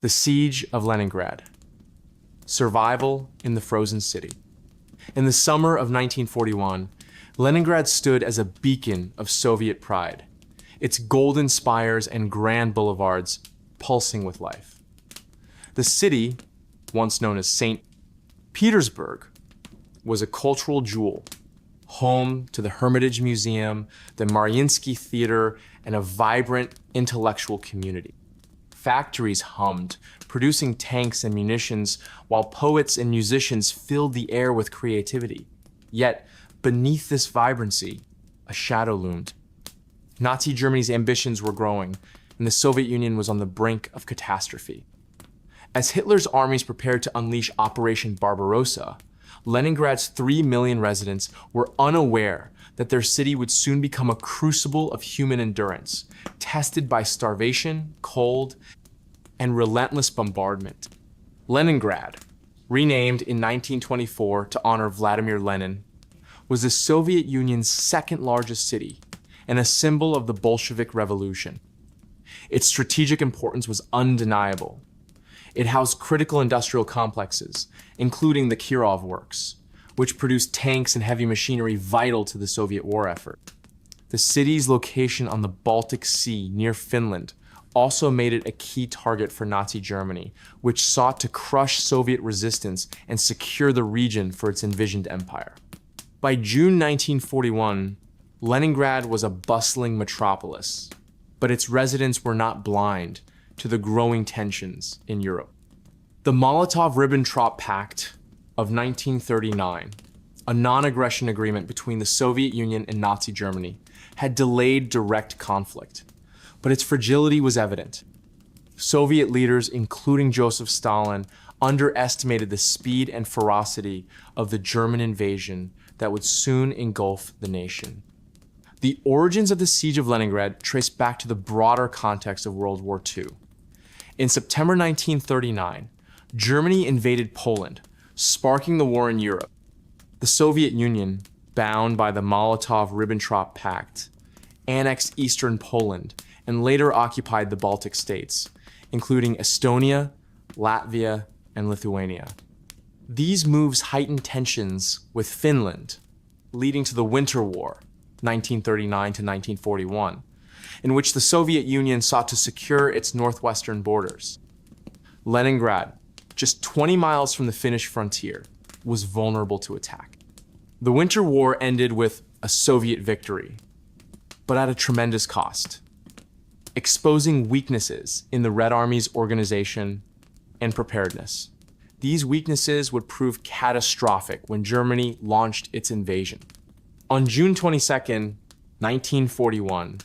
The Siege of Leningrad. Survival in the frozen city. In the summer of 1941, Leningrad stood as a beacon of Soviet pride, its golden spires and grand boulevards pulsing with life. The city, once known as St. Petersburg, was a cultural jewel, home to the Hermitage Museum, the Mariinsky Theater, and a vibrant intellectual community. Factories hummed, producing tanks and munitions, while poets and musicians filled the air with creativity. Yet, beneath this vibrancy, a shadow loomed. Nazi Germany's ambitions were growing, and the Soviet Union was on the brink of catastrophe. As Hitler's armies prepared to unleash Operation Barbarossa, Leningrad's 3 million residents were unaware that their city would soon become a crucible of human endurance, tested by starvation, cold, and relentless bombardment. Leningrad, renamed in 1924 to honor Vladimir Lenin, was the Soviet Union's second largest city and a symbol of the Bolshevik Revolution. Its strategic importance was undeniable. It housed critical industrial complexes, including the Kirov Works, which produced tanks and heavy machinery vital to the Soviet war effort. The city's location on the Baltic Sea near Finland also made it a key target for Nazi Germany, which sought to crush Soviet resistance and secure the region for its envisioned empire. By June 1941, Leningrad was a bustling metropolis, but its residents were not blind to the growing tensions in Europe. The Molotov-Ribbentrop Pact of 1939, a non-aggression agreement between the Soviet Union and Nazi Germany, had delayed direct conflict, but its fragility was evident. Soviet leaders, including Joseph Stalin, underestimated the speed and ferocity of the German invasion that would soon engulf the nation. The origins of the Siege of Leningrad trace back to the broader context of World War II. In September 1939, Germany invaded Poland, sparking the war in Europe. The Soviet Union, bound by the Molotov-Ribbentrop Pact, annexed eastern Poland and later occupied the Baltic states, including Estonia, Latvia, and Lithuania. These moves heightened tensions with Finland, leading to the Winter War, 1939 to 1941, in which the Soviet Union sought to secure its northwestern borders. Leningrad, just 20 miles from the Finnish frontier, was vulnerable to attack. The Winter War ended with a Soviet victory, but at a tremendous cost, exposing weaknesses in the Red Army's organization and preparedness. These weaknesses would prove catastrophic when Germany launched its invasion. On June 22, 1941,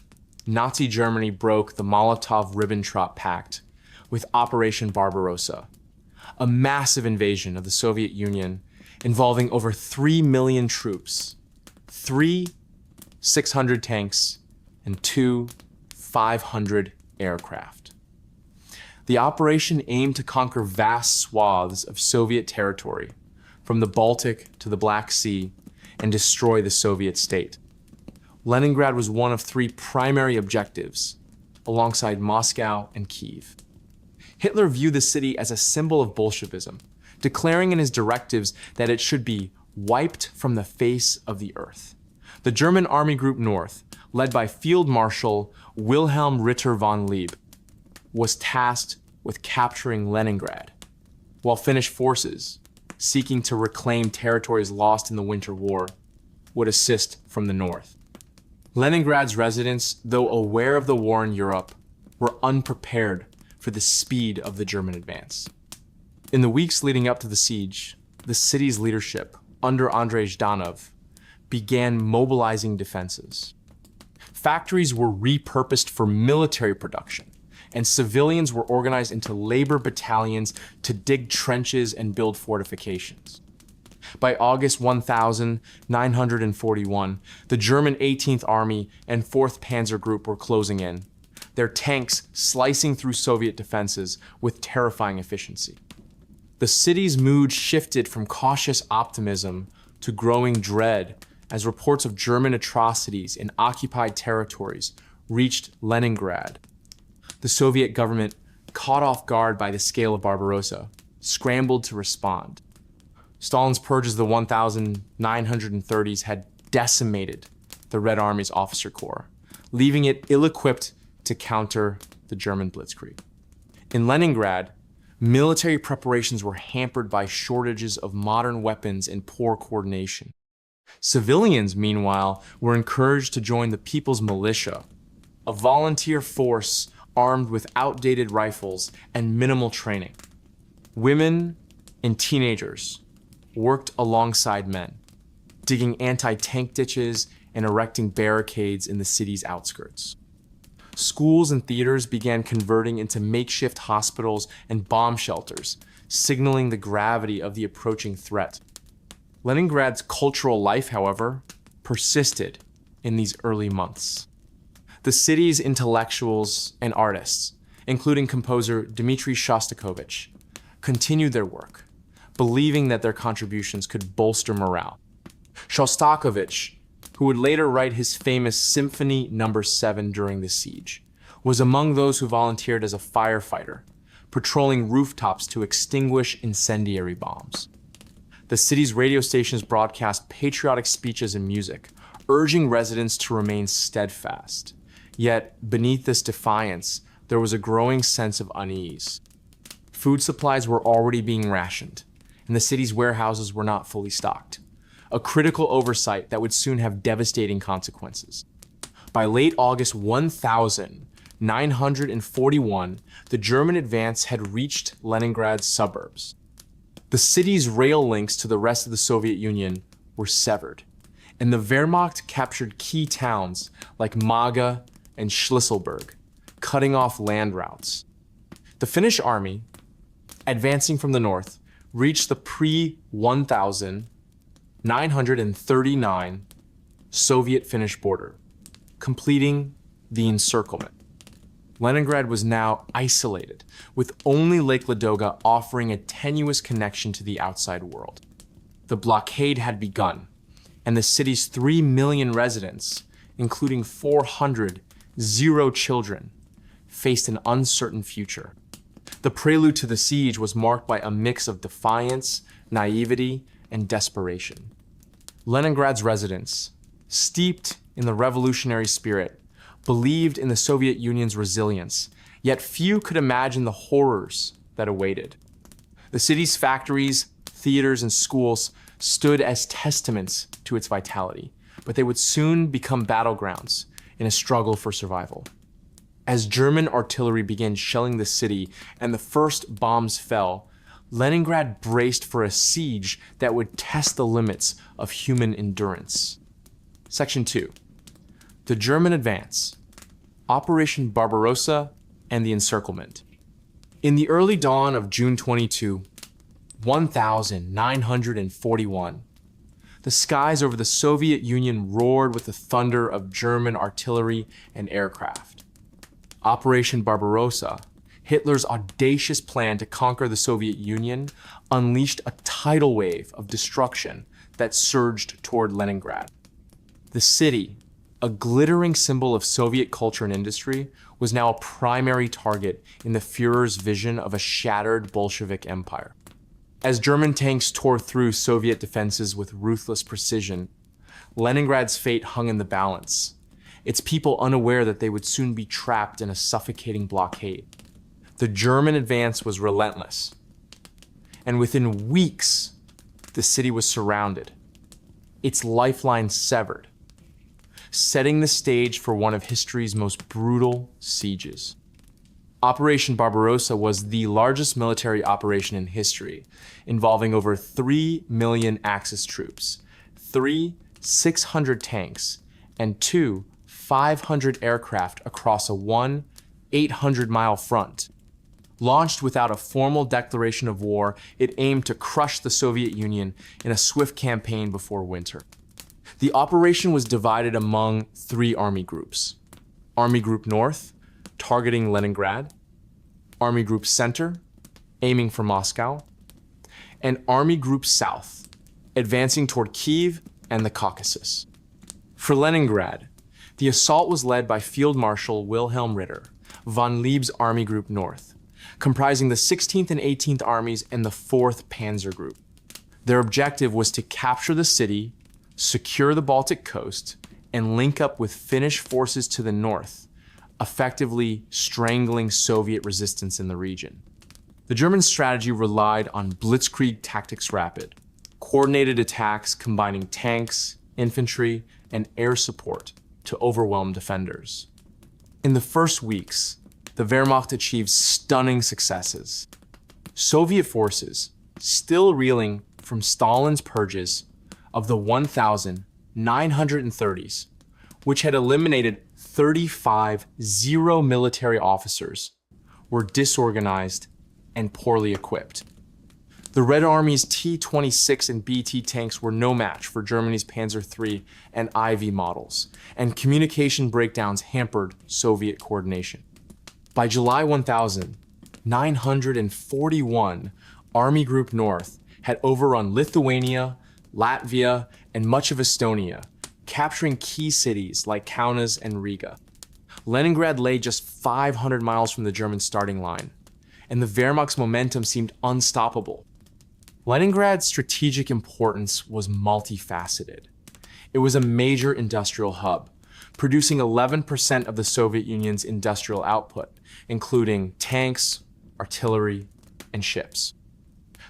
Nazi Germany broke the Molotov-Ribbentrop Pact with Operation Barbarossa, a massive invasion of the Soviet Union involving over 3 million troops, 3 600 tanks, and 2 500 aircraft. The operation aimed to conquer vast swaths of Soviet territory, from the Baltic to the Black Sea, and destroy the Soviet state. Leningrad was one of 3 primary objectives, alongside Moscow and Kyiv. Hitler viewed the city as a symbol of Bolshevism, declaring in his directives that it should be wiped from the face of the earth. The German Army Group North, led by Field Marshal Wilhelm Ritter von Leeb, was tasked with capturing Leningrad, while Finnish forces, seeking to reclaim territories lost in the Winter War, would assist from the north. Leningrad's residents, though aware of the war in Europe, were unprepared for the speed of the German advance. In the weeks leading up to the siege, the city's leadership, under Andrei Zhdanov, began mobilizing defenses. Factories were repurposed for military production, and civilians were organized into labor battalions to dig trenches and build fortifications. By August 1941, the German 18th Army and 4th Panzer Group were closing in, their tanks slicing through Soviet defenses with terrifying efficiency. The city's mood shifted from cautious optimism to growing dread as reports of German atrocities in occupied territories reached Leningrad. The Soviet government caught off guard by the scale of Barbarossa, scrambled to respond. Stalin's purges of the 1,930s had decimated the Red Army's officer corps, leaving it ill-equipped to counter the German blitzkrieg. In Leningrad, military preparations were hampered by shortages of modern weapons and poor coordination. Civilians, meanwhile, were encouraged to join the People's Militia, a volunteer force armed with outdated rifles and minimal training. Women and teenagers worked alongside men, digging anti-tank ditches and erecting barricades in the city's outskirts. Schools and theaters began converting into makeshift hospitals and bomb shelters, signaling the gravity of the approaching threat. Leningrad's cultural life, however, persisted in these early months. The city's intellectuals and artists, including composer Dmitri Shostakovich, continued their work, believing that their contributions could bolster morale. Shostakovich, who would later write his famous Symphony No. 7 during the siege, was among those who volunteered as a firefighter, patrolling rooftops to extinguish incendiary bombs. The city's radio stations broadcast patriotic speeches and music, urging residents to remain steadfast. Yet, beneath this defiance, there was a growing sense of unease. Food supplies were already being rationed, and the city's warehouses were not fully stocked, a critical oversight that would soon have devastating consequences. By late August 1941, the German advance had reached Leningrad's suburbs. The city's rail links to the rest of the Soviet Union were severed, and the Wehrmacht captured key towns like Maga and Schlisselburg, cutting off land routes. The Finnish army, advancing from the north, reached the pre-1939 Soviet-Finnish border, completing the encirclement. Leningrad was now isolated, with only Lake Ladoga offering a tenuous connection to the outside world. The blockade had begun, and the city's 3 million residents, including 400 children, faced an uncertain future. The prelude to the siege was marked by a mix of defiance, naivety, and desperation. Leningrad's residents, steeped in the revolutionary spirit, believed in the Soviet Union's resilience, yet few could imagine the horrors that awaited. The city's factories, theaters, and schools stood as testaments to its vitality, but they would soon become battlegrounds in a struggle for survival. As German artillery began shelling the city and the first bombs fell, Leningrad braced for a siege that would test the limits of human endurance. Section 2. The German advance, Operation Barbarossa, and the encirclement. In the early dawn of June 22, 1941, the skies over the Soviet Union roared with the thunder of German artillery and aircraft. Operation Barbarossa, Hitler's audacious plan to conquer the Soviet Union, unleashed a tidal wave of destruction that surged toward Leningrad. The city, a glittering symbol of Soviet culture and industry, was now a primary target in the Führer's vision of a shattered Bolshevik empire. As German tanks tore through Soviet defenses with ruthless precision, Leningrad's fate hung in the balance, its people unaware that they would soon be trapped in a suffocating blockade. The German advance was relentless, and within weeks, the city was surrounded, its lifeline severed, setting the stage for one of history's most brutal sieges. Operation Barbarossa was the largest military operation in history, involving over 3 million Axis troops, 600 tanks, and 500 aircraft across a 800-mile front. Launched without a formal declaration of war, it aimed to crush the Soviet Union in a swift campaign before winter. The operation was divided among 3 army groups. Army Group North, targeting Leningrad, Army Group Center, aiming for Moscow, and Army Group South, advancing toward Kiev and the Caucasus. For Leningrad, the assault was led by Field Marshal Wilhelm Ritter, von Lieb's Army Group North, comprising the 16th and 18th Armies and the 4th Panzer Group. Their objective was to capture the city, secure the Baltic coast, and link up with Finnish forces to the north, effectively strangling Soviet resistance in the region. The German strategy relied on blitzkrieg tactics rapid, coordinated attacks combining tanks, infantry, and air support to overwhelm defenders. In the first weeks, the Wehrmacht achieved stunning successes. Soviet forces, still reeling from Stalin's purges of the 1,930s, which had eliminated 35 zero military officers, were disorganized and poorly equipped. The Red Army's T-26 and BT tanks were no match for Germany's Panzer III and IV models, and communication breakdowns hampered Soviet coordination. By July 1000, 941 Army Group North had overrun Lithuania, Latvia, and much of Estonia, capturing key cities like Kaunas and Riga. Leningrad lay just 500 miles from the German starting line, and the Wehrmacht's momentum seemed unstoppable. Leningrad's strategic importance was multifaceted. It was a major industrial hub, producing 11% of the Soviet Union's industrial output, including tanks, artillery, and ships.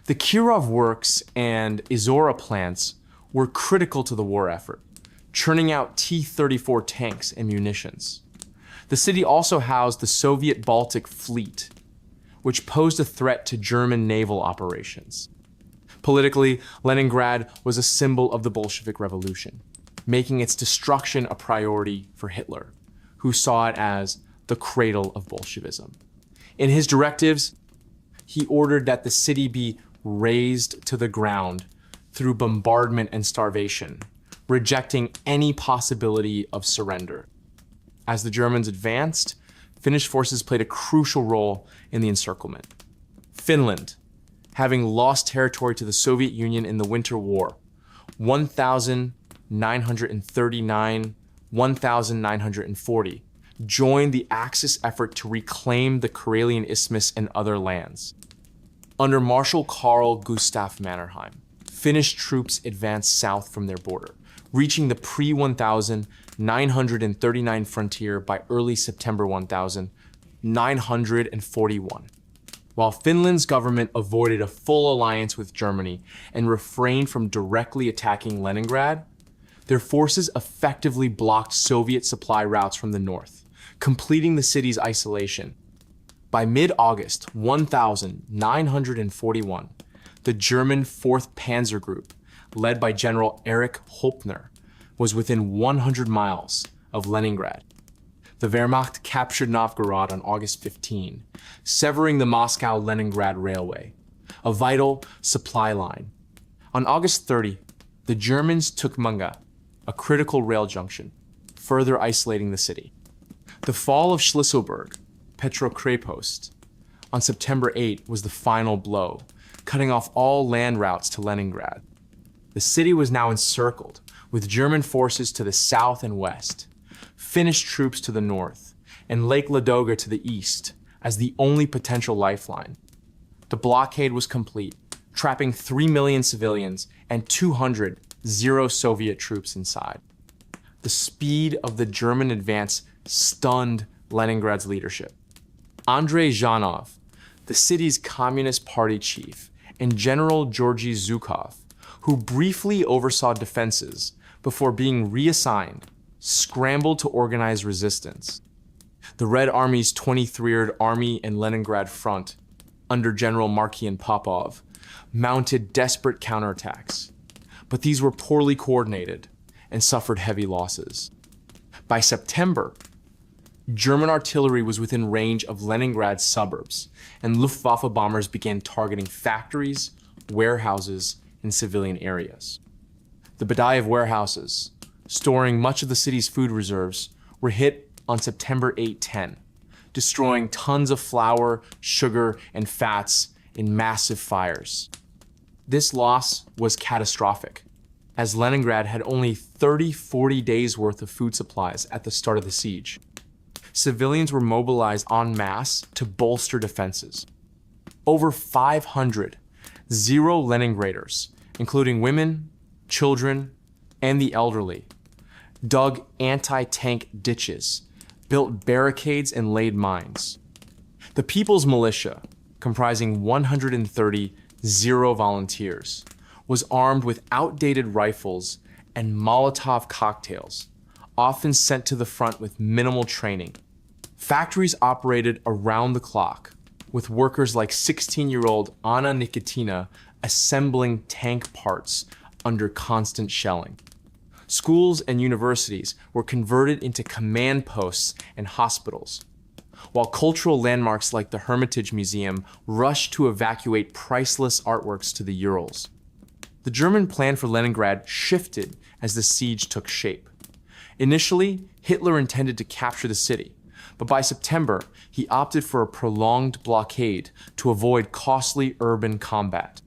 The Kirov works and Izhora plants were critical to the war effort, churning out T-34 tanks and munitions. The city also housed the Soviet Baltic Fleet, which posed a threat to German naval operations. Politically, Leningrad was a symbol of the Bolshevik Revolution, making its destruction a priority for Hitler, who saw it as the cradle of Bolshevism. In his directives, he ordered that the city be razed to the ground through bombardment and starvation, rejecting any possibility of surrender. As the Germans advanced, Finnish forces played a crucial role in the encirclement. Finland, having lost territory to the Soviet Union in the Winter War, 1939-1940, joined the Axis effort to reclaim the Karelian Isthmus and other lands. Under Marshal Karl Gustav Mannerheim, Finnish troops advanced south from their border, reaching the pre-1939 frontier by early September 1941. While Finland's government avoided a full alliance with Germany and refrained from directly attacking Leningrad, their forces effectively blocked Soviet supply routes from the north, completing the city's isolation. By mid-August 1941, the German 4th Panzer Group, led by General Erich Hopner, was within 100 miles of Leningrad. The Wehrmacht captured Novgorod on August 15, severing the Moscow-Leningrad Railway, a vital supply line. On August 30, the Germans took Munga, a critical rail junction, further isolating the city. The fall of Shlisselburg, Petrokrepost, on September 8 was the final blow, cutting off all land routes to Leningrad. The city was now encircled, with German forces to the south and west, Finnish troops to the north, and Lake Ladoga to the east as the only potential lifeline. The blockade was complete, trapping 3 million civilians and 200 Soviet troops inside. The speed of the German advance stunned Leningrad's leadership. Andrei Zhanov, the city's Communist Party chief, and General Georgy Zhukov, who briefly oversaw defenses before being reassigned, scrambled to organize resistance. The Red Army's 23rd Army and Leningrad Front, under General Markian Popov, mounted desperate counterattacks, but these were poorly coordinated and suffered heavy losses. By September, German artillery was within range of Leningrad's suburbs, and Luftwaffe bombers began targeting factories, warehouses, and civilian areas. The Badaev warehouses, storing much of the city's food reserves, were hit on September 8-10, destroying tons of flour, sugar, and fats in massive fires. This loss was catastrophic, as Leningrad had only 30-40 days worth of food supplies at the start of the siege. Civilians were mobilized en masse to bolster defenses. Over 500 Zero Leningraders, including women, children, and the elderly, dug anti-tank ditches, built barricades, and laid mines. The People's Militia, comprising 130 Zero volunteers, was armed with outdated rifles and Molotov cocktails, often sent to the front with minimal training. Factories operated around the clock, with workers like 16-year-old Anna Nikitina assembling tank parts under constant shelling. Schools and universities were converted into command posts and hospitals, while cultural landmarks like the Hermitage Museum rushed to evacuate priceless artworks to the Urals. The German plan for Leningrad shifted as the siege took shape. Initially, Hitler intended to capture the city, but by September, he opted for a prolonged blockade to avoid costly urban combat.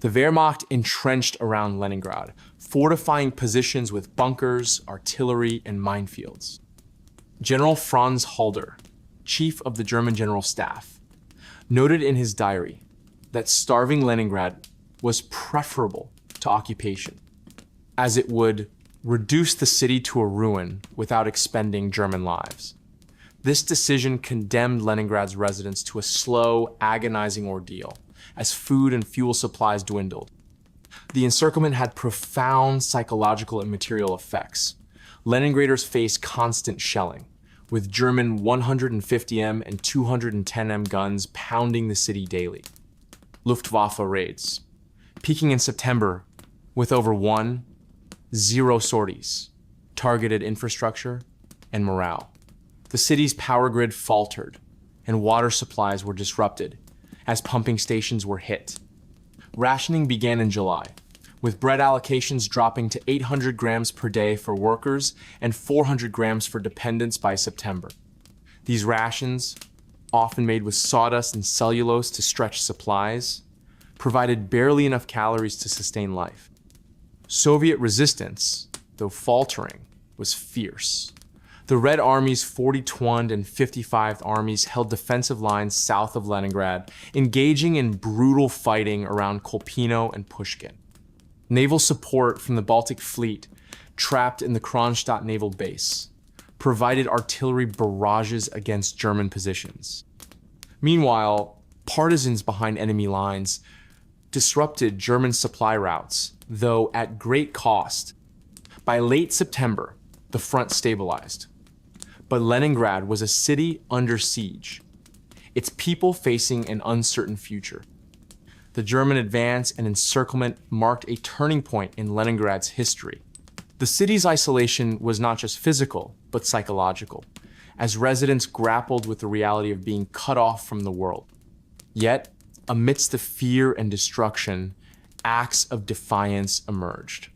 The Wehrmacht entrenched around Leningrad, fortifying positions with bunkers, artillery, and minefields. General Franz Halder, chief of the German General Staff, noted in his diary that starving Leningrad was preferable to occupation, as it would reduce the city to a ruin without expending German lives. This decision condemned Leningrad's residents to a slow, agonizing ordeal as food and fuel supplies dwindled. The encirclement had profound psychological and material effects. Leningraders faced constant shelling, with German 150M and 210M guns pounding the city daily. Luftwaffe raids, peaking in September with over 0 sorties, targeted infrastructure, and morale. The city's power grid faltered, and water supplies were disrupted as pumping stations were hit. Rationing began in July, with bread allocations dropping to 800 grams per day for workers and 400 grams for dependents by September. These rations, often made with sawdust and cellulose to stretch supplies, provided barely enough calories to sustain life. Soviet resistance, though faltering, was fierce. The Red Army's 42nd and 55th Armies held defensive lines south of Leningrad, engaging in brutal fighting around Kolpino and Pushkin. Naval support from the Baltic Fleet, trapped in the Kronstadt naval base, provided artillery barrages against German positions. Meanwhile, partisans behind enemy lines disrupted German supply routes, though at great cost. By late September, the front stabilized. But Leningrad was a city under siege, its people facing an uncertain future. The German advance and encirclement marked a turning point in Leningrad's history. The city's isolation was not just physical, but psychological, as residents grappled with the reality of being cut off from the world. Yet, amidst the fear and destruction, acts of defiance emerged.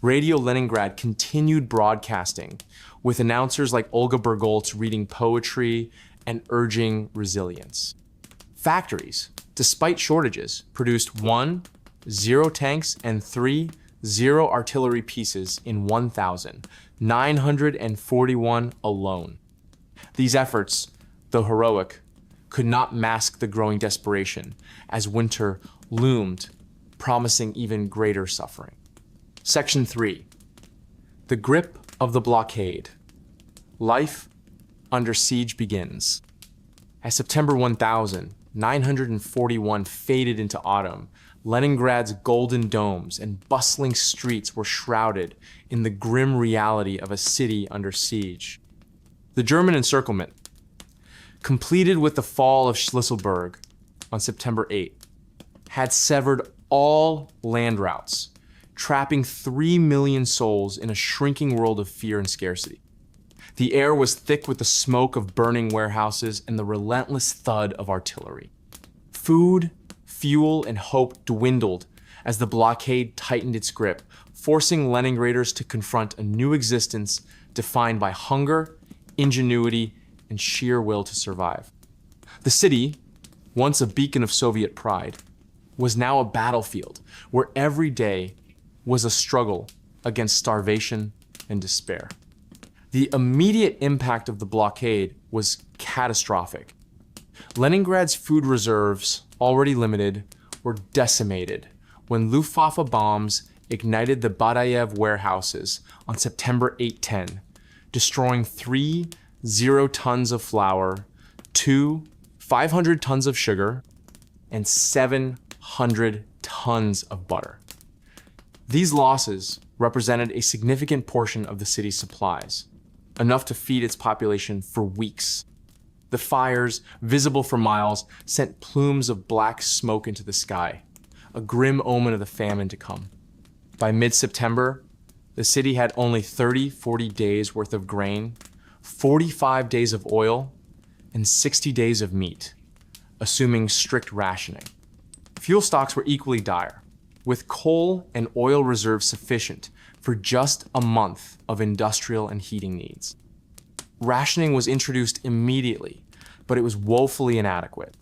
Radio Leningrad continued broadcasting, with announcers like Olga Bergolts reading poetry and urging resilience. Factories, despite shortages, produced 0 tanks and 0 artillery pieces in 1,941 alone. These efforts, though heroic, could not mask the growing desperation as winter loomed, promising even greater suffering. Section 3. The grip of the blockade. Life under siege begins. As September 1941 faded into autumn, Leningrad's golden domes and bustling streets were shrouded in the grim reality of a city under siege. The German encirclement, completed with the fall of Schlisselburg on September 8, had severed all land routes, trapping 3 million souls in a shrinking world of fear and scarcity. The air was thick with the smoke of burning warehouses and the relentless thud of artillery. Food, fuel, and hope dwindled as the blockade tightened its grip, forcing Leningraders to confront a new existence defined by hunger, ingenuity, and sheer will to survive. The city, once a beacon of Soviet pride, was now a battlefield where every day was a struggle against starvation and despair. The immediate impact of the blockade was catastrophic. Leningrad's food reserves, already limited, were decimated when Luftwaffe bombs ignited the Badayev warehouses on September 8-10, destroying 3 0 tons of flour, 2 500 tons of sugar, and 700 tons of butter. These losses represented a significant portion of the city's supplies, enough to feed its population for weeks. The fires, visible for miles, sent plumes of black smoke into the sky, a grim omen of the famine to come. By mid-September, the city had only 40 days worth of grain, 45 days of oil, and 60 days of meat, assuming strict rationing. Fuel stocks were equally dire, with coal and oil reserves sufficient for just a month of industrial and heating needs. Rationing was introduced immediately, but it was woefully inadequate.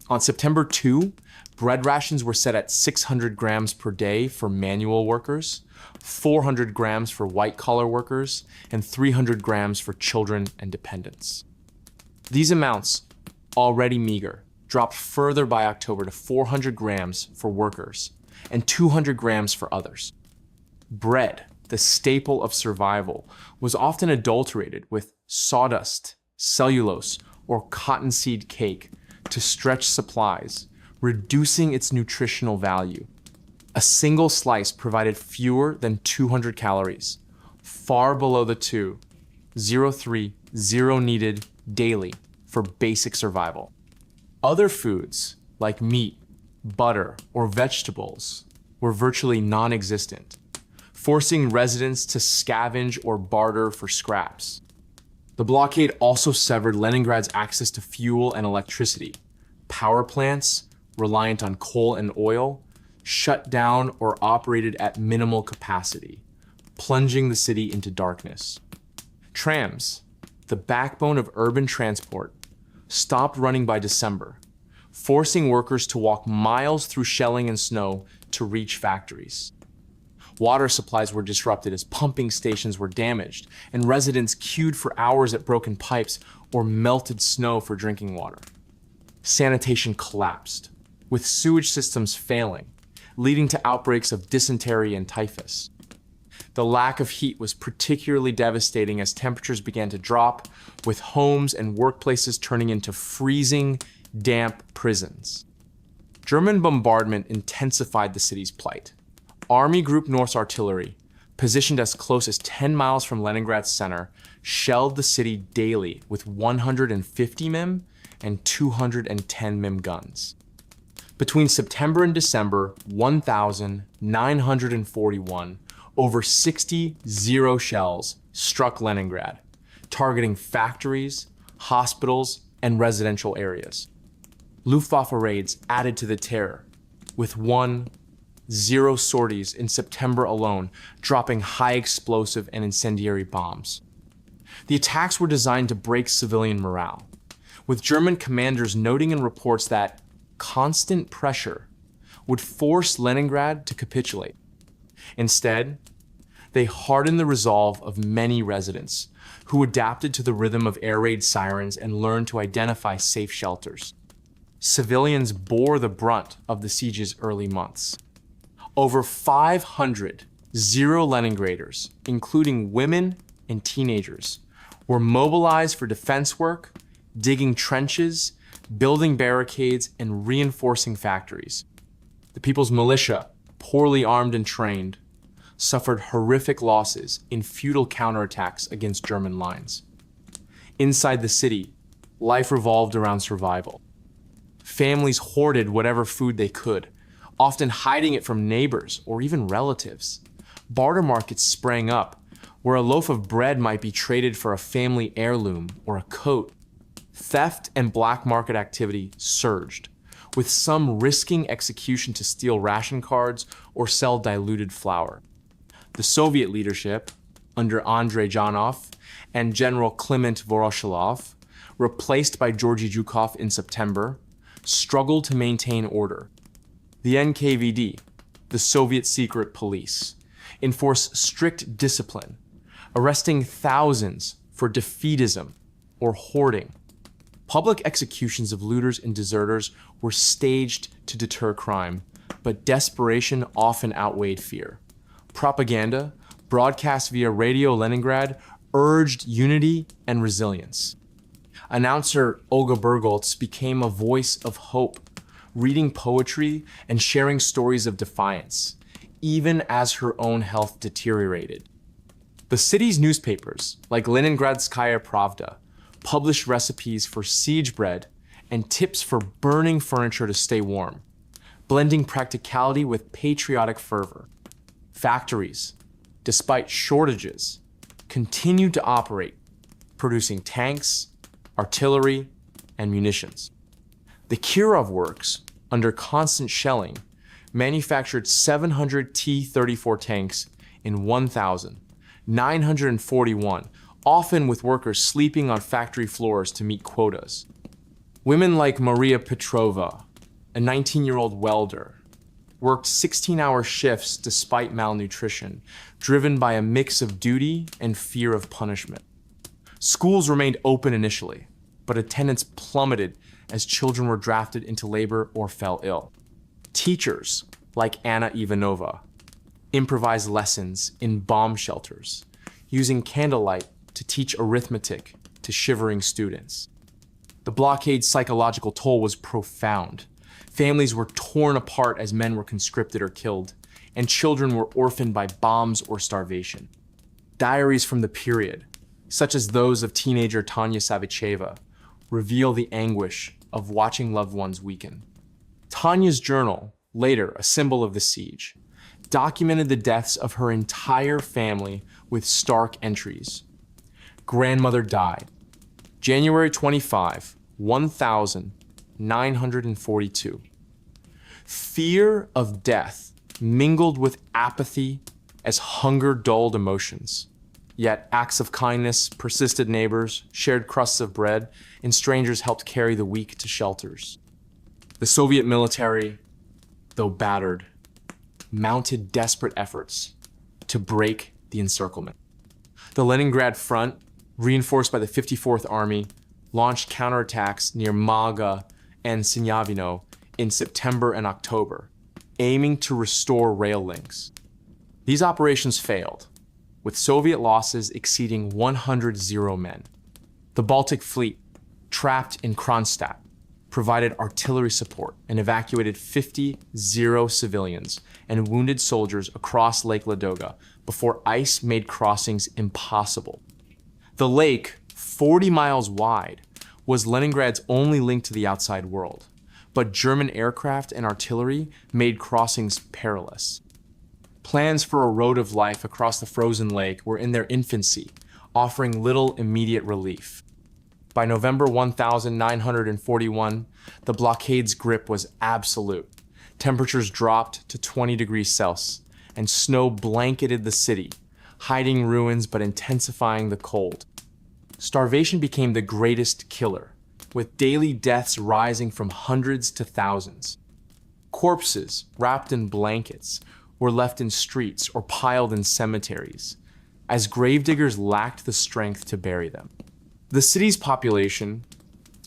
On September 2, bread rations were set at 600 grams per day for manual workers, 400 grams for white-collar workers, and 300 grams for children and dependents. These amounts, already meager, dropped further by October to 400 grams for workers and 200 grams for others. Bread, the staple of survival, was often adulterated with sawdust, cellulose, or cottonseed cake to stretch supplies, reducing its nutritional value. A single slice provided fewer than 200 calories, far below the 0.30 needed daily for basic survival. Other foods, like meat, butter, or vegetables, were virtually non-existent, forcing residents to scavenge or barter for scraps. The blockade also severed Leningrad's access to fuel and electricity. Power plants, reliant on coal and oil, shut down or operated at minimal capacity, plunging the city into darkness. Trams, the backbone of urban transport, stopped running by December, forcing workers to walk miles through shelling and snow to reach factories. Water supplies were disrupted as pumping stations were damaged, and residents queued for hours at broken pipes or melted snow for drinking water. Sanitation collapsed, with sewage systems failing, leading to outbreaks of dysentery and typhus. The lack of heat was particularly devastating as temperatures began to drop, with homes and workplaces turning into freezing, damp prisons. German bombardment intensified the city's plight. Army Group North's artillery, positioned as close as 10 miles from Leningrad's center, shelled the city daily with 150 mm and 210 mm guns. Between September and December 1941, over 60 Zero shells struck Leningrad, targeting factories, hospitals, and residential areas. Luftwaffe raids added to the terror, with 10 sorties in September alone, dropping high explosive and incendiary bombs. The attacks were designed to break civilian morale, with German commanders noting in reports that constant pressure would force Leningrad to capitulate. Instead, they hardened the resolve of many residents who adapted to the rhythm of air raid sirens and learned to identify safe shelters. Civilians bore the brunt of the siege's early months. Over 500 Leningraders, including women and teenagers, were mobilized for defense work, digging trenches, building barricades, and reinforcing factories. The People's Militia, poorly armed and trained, suffered horrific losses in futile counterattacks against German lines. Inside the city, life revolved around survival. Families hoarded whatever food they could, often hiding it from neighbors or even relatives. Barter markets sprang up, where a loaf of bread might be traded for a family heirloom or a coat. Theft and black market activity surged, with some risking execution to steal ration cards or sell diluted flour. The Soviet leadership, under Andrei Janov and General Kliment Voroshilov, replaced by Georgy Zhukov in September, struggled to maintain order. The NKVD, the Soviet secret police, enforced strict discipline, arresting thousands for defeatism or hoarding. Public executions of looters and deserters were staged to deter crime, but desperation often outweighed fear. Propaganda, broadcast via Radio Leningrad, urged unity and resilience. Announcer Olga Bergholz became a voice of hope, reading poetry and sharing stories of defiance, even as her own health deteriorated. The city's newspapers, like Leningradskaya Pravda, published recipes for siege bread and tips for burning furniture to stay warm, blending practicality with patriotic fervor. Factories, despite shortages, continued to operate, producing tanks, artillery, and munitions. The Kirov works, under constant shelling, manufactured 700 T-34 tanks in 1,941, often with workers sleeping on factory floors to meet quotas. Women like Maria Petrova, a 19-year-old welder, worked 16-hour shifts despite malnutrition, driven by a mix of duty and fear of punishment. Schools remained open initially, but attendance plummeted as children were drafted into labor or fell ill. Teachers, like Anna Ivanova, improvised lessons in bomb shelters, using candlelight to teach arithmetic to shivering students. The blockade's psychological toll was profound. Families were torn apart as men were conscripted or killed, and children were orphaned by bombs or starvation. Diaries from the period, such as those of teenager Tanya Savicheva, reveal the anguish of watching loved ones weaken. Tanya's journal, later a symbol of the siege, documented the deaths of her entire family with stark entries. Grandmother died. January 25, 1942. Fear of death mingled with apathy as hunger dulled emotions. Yet acts of kindness, persisted neighbors, shared crusts of bread, and strangers helped carry the weak to shelters. The Soviet military, though battered, mounted desperate efforts to break the encirclement. The Leningrad front, reinforced by the 54th Army, launched counterattacks near Maga and Sinyavino in September and October, aiming to restore rail links. These operations failed, with Soviet losses exceeding 100 men. The Baltic Fleet, trapped in Kronstadt, provided artillery support and evacuated 50 civilians and wounded soldiers across Lake Ladoga before ice made crossings impossible. The lake, 40 miles wide, was Leningrad's only link to the outside world, but German aircraft and artillery made crossings perilous. Plans for a road of life across the frozen lake were in their infancy, offering little immediate relief. By November 1941, the blockade's grip was absolute. Temperatures dropped to 20 degrees Celsius, and snow blanketed the city, hiding ruins but intensifying the cold. Starvation became the greatest killer, with daily deaths rising from hundreds to thousands. Corpses, wrapped in blankets, were left in streets or piled in cemeteries, as gravediggers lacked the strength to bury them. The city's population,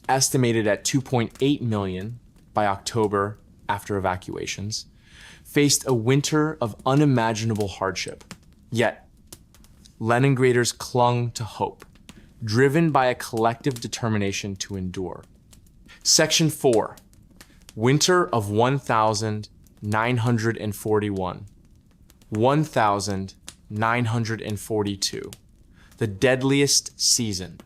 estimated at 2.8 million by October after evacuations, faced a winter of unimaginable hardship. Yet, Leningraders clung to hope, driven by a collective determination to endure. Section 4, Winter of 1941. 1942, the deadliest season.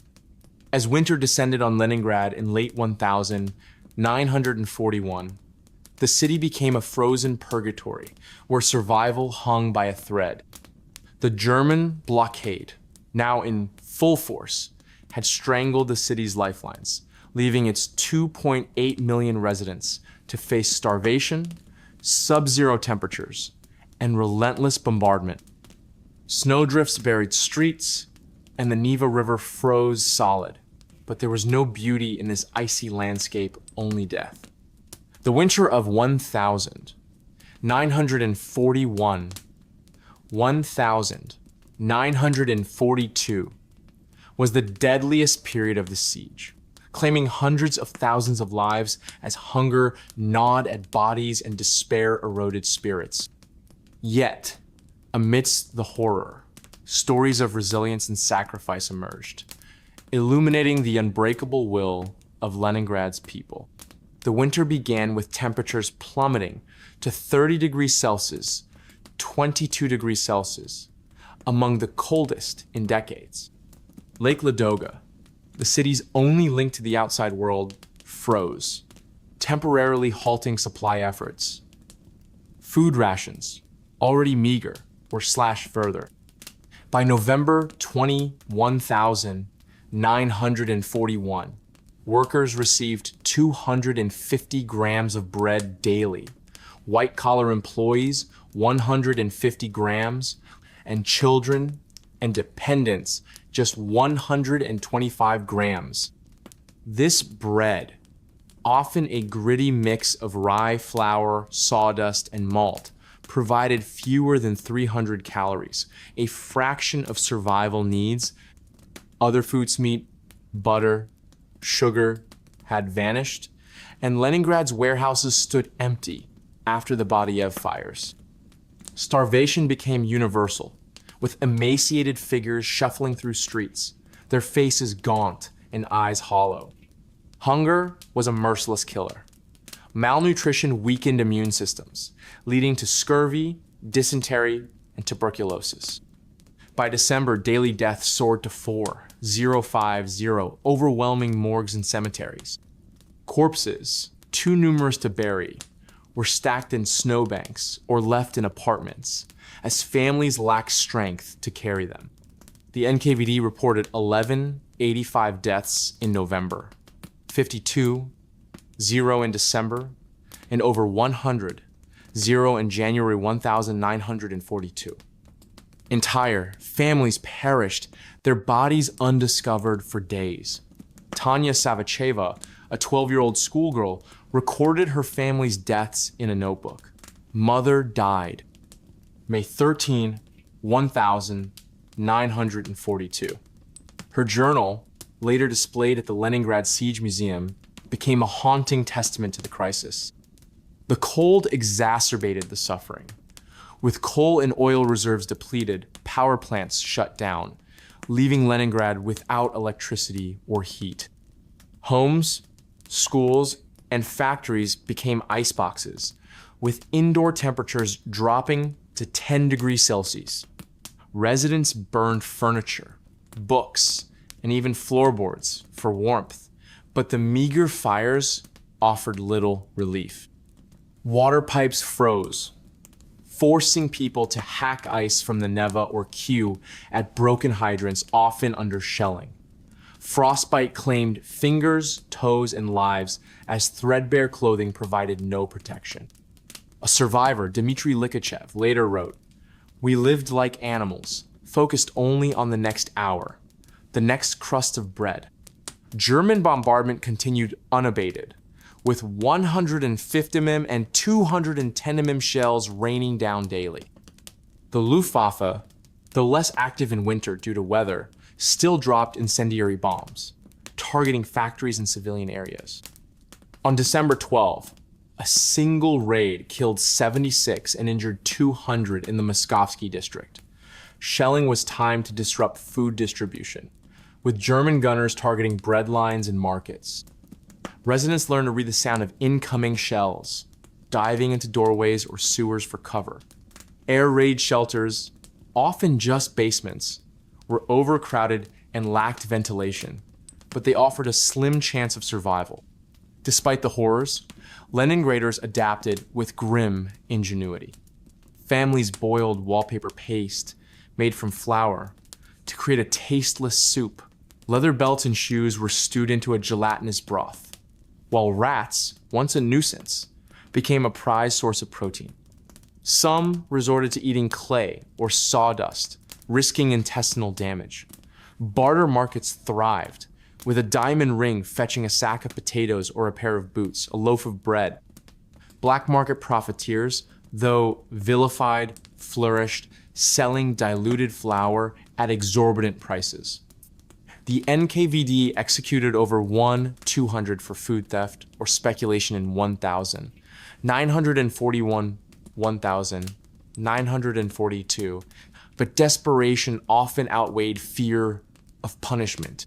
As winter descended on Leningrad in late 1941, the city became a frozen purgatory where survival hung by a thread. The German blockade, now in full force, had strangled the city's lifelines, leaving its 2.8 million residents to face starvation, sub-zero temperatures, and relentless bombardment. Snowdrifts buried streets, and the Neva River froze solid, but there was no beauty in this icy landscape, only death. The winter of 1941, 1942 was the deadliest period of the siege. claiming hundreds of thousands of lives as hunger gnawed at bodies and despair eroded spirits. Yet, amidst the horror, stories of resilience and sacrifice emerged, illuminating the unbreakable will of Leningrad's people. The winter began with temperatures plummeting to 30 degrees Celsius, 22 degrees Celsius, among the coldest in decades. Lake Ladoga, the city's only link to the outside world, froze, temporarily halting supply efforts. Food rations, already meager, were slashed further. By November 21,941, workers received 250 grams of bread daily, white-collar employees 150 grams, and children and dependents just 125 grams. This bread, often a gritty mix of rye flour, sawdust, and malt, provided fewer than 300 calories, a fraction of survival needs. Other foods, meat, butter, sugar, had vanished, and Leningrad's warehouses stood empty after the Batayev fires. Starvation became universal, with emaciated figures shuffling through streets, their faces gaunt and eyes hollow. Hunger was a merciless killer. Malnutrition weakened immune systems, leading to scurvy, dysentery, and tuberculosis. By December, daily deaths soared to 4,050, overwhelming morgues and cemeteries. Corpses, too numerous to bury, were stacked in snowbanks or left in apartments, as families lacked strength to carry them. The NKVD reported 1185 deaths in November, 52, 0 in December, and over 100, 0 in January 1942. Entire families perished, their bodies undiscovered for days. Tanya Savacheva, a 12-year-old schoolgirl, recorded her family's deaths in a notebook. Mother died. May 13, 1942. Her journal, later displayed at the Leningrad Siege Museum, became a haunting testament to the crisis. The cold exacerbated the suffering. With coal and oil reserves depleted, power plants shut down, leaving Leningrad without electricity or heat. Homes, schools, and factories became iceboxes, with indoor temperatures dropping to 10 degrees Celsius. Residents burned furniture, books, and even floorboards for warmth, but the meager fires offered little relief. Water pipes froze, forcing people to hack ice from the Neva or queue at broken hydrants, often under shelling. Frostbite claimed fingers, toes, and lives as threadbare clothing provided no protection. A survivor, Dmitry Likachev, later wrote, "We lived like animals, focused only on the next hour, the next crust of bread." German bombardment continued unabated, with 150 mm and 210 mm shells raining down daily. The Luftwaffe, though less active in winter due to weather, still dropped incendiary bombs, targeting factories and civilian areas. On December 12, a single raid killed 76 and injured 200 in the Moskovsky district. Shelling was timed to disrupt food distribution, with German gunners targeting bread lines and markets. Residents learned to read the sound of incoming shells, diving into doorways or sewers for cover. Air raid shelters, often just basements, were overcrowded and lacked ventilation, but they offered a slim chance of survival. Despite the horrors, Leningraders adapted with grim ingenuity. Families boiled wallpaper paste made from flour to create a tasteless soup. Leather belts and shoes were stewed into a gelatinous broth, while rats, once a nuisance, became a prized source of protein. Some resorted to eating clay or sawdust, risking intestinal damage. Barter markets thrived, with a diamond ring fetching a sack of potatoes or a pair of boots, a loaf of bread. Black market profiteers, though vilified, flourished, selling diluted flour at exorbitant prices. The NKVD executed over 200 for food theft or speculation in 1,000, 941, 1,000, 942, but desperation often outweighed fear of punishment.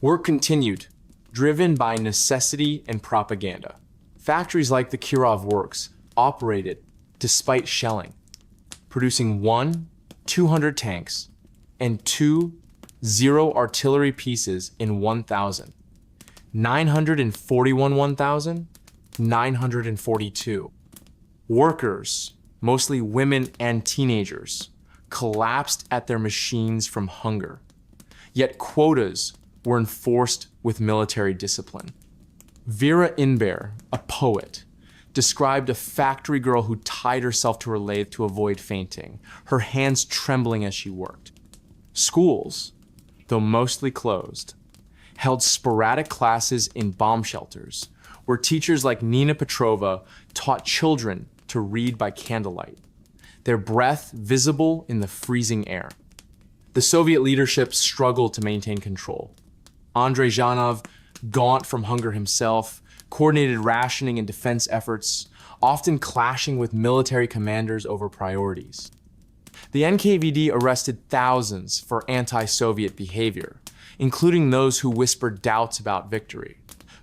Work continued, driven by necessity and propaganda. Factories like the Kirov Works operated despite shelling, producing 200 tanks and 0 artillery pieces in 1,000, 941 1,000, 942. Workers, mostly women and teenagers, collapsed at their machines from hunger. Yet quotas were enforced with military discipline. Vera Inber, a poet, described a factory girl who tied herself to her lathe to avoid fainting, her hands trembling as she worked. Schools, though mostly closed, held sporadic classes in bomb shelters, where teachers like Nina Petrova taught children to read by candlelight, their breath visible in the freezing air. The Soviet leadership struggled to maintain control. Andrei Zhanov, gaunt from hunger himself, coordinated rationing and defense efforts, often clashing with military commanders over priorities. The NKVD arrested thousands for anti-Soviet behavior, including those who whispered doubts about victory.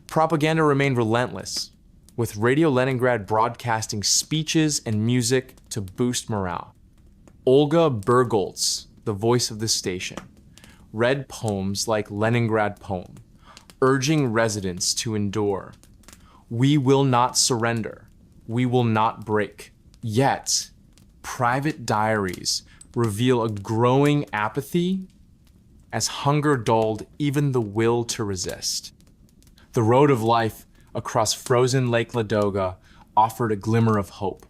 Propaganda remained relentless, with Radio Leningrad broadcasting speeches and music to boost morale. Olga Bergolts, the voice of the station, read poems like Leningrad Poem, urging residents to endure. We will not surrender. We will not break. Yet, private diaries reveal a growing apathy as hunger dulled even the will to resist. The road of life across frozen Lake Ladoga offered a glimmer of hope.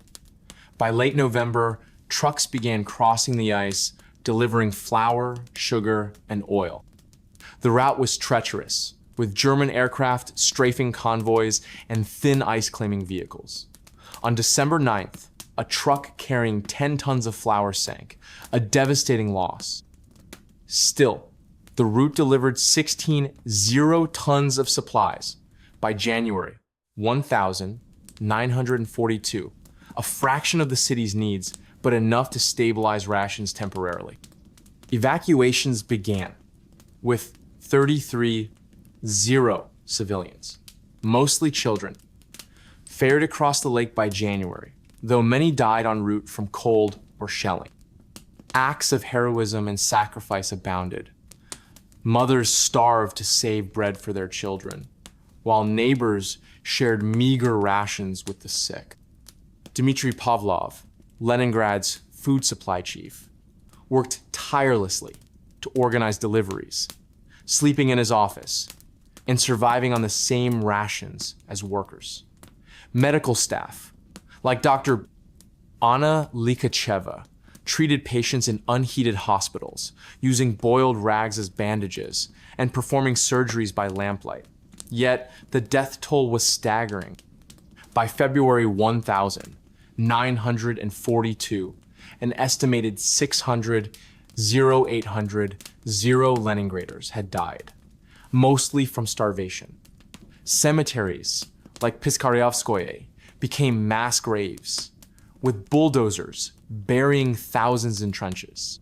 By late November, trucks began crossing the ice, delivering flour, sugar, and oil. The route was treacherous, with German aircraft strafing convoys and thin ice-claiming vehicles. On December 9th, a truck carrying 10 tons of flour sank, a devastating loss. Still, the route delivered 16 0 tons of supplies by January 1,942, a fraction of the city's needs, but enough to stabilize rations temporarily. Evacuations began with 33 civilians, mostly children, ferried across the lake by January, though many died en route from cold or shelling. Acts of heroism and sacrifice abounded. Mothers starved to save bread for their children, while neighbors shared meager rations with the sick. Dmitry Pavlov, Leningrad's food supply chief, worked tirelessly to organize deliveries, sleeping in his office and surviving on the same rations as workers. Medical staff, like Dr. Anna Likacheva, treated patients in unheated hospitals, using boiled rags as bandages and performing surgeries by lamplight. Yet, the death toll was staggering. By February 1,942, an estimated 600, 800, Leningraders had died, mostly from starvation. Cemeteries, like Piskaryovskoye, became mass graves, with bulldozers burying thousands in trenches.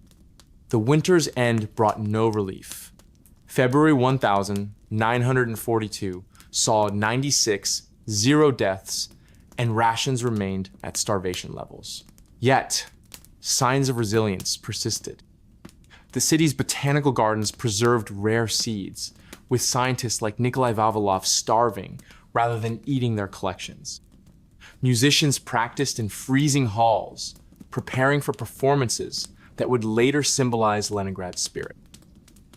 The winter's end brought no relief. February 1,942 saw 96 deaths, and rations remained at starvation levels. Yet, signs of resilience persisted. The city's botanical gardens preserved rare seeds, with scientists like Nikolai Vavilov starving rather than eating their collections. Musicians practiced in freezing halls, preparing for performances that would later symbolize Leningrad's spirit.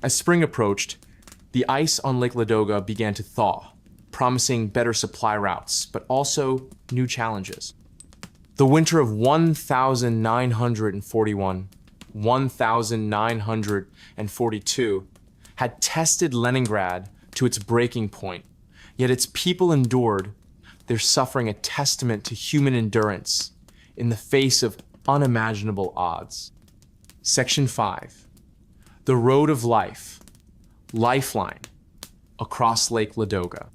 As spring approached, the ice on Lake Ladoga began to thaw, promising better supply routes, but also new challenges. The winter of 1,941, 1,942 had tested Leningrad to its breaking point, yet its people endured, their suffering a testament to human endurance in the face of unimaginable odds. Section 5. The Road of Life. lifeline across Lake Ladoga.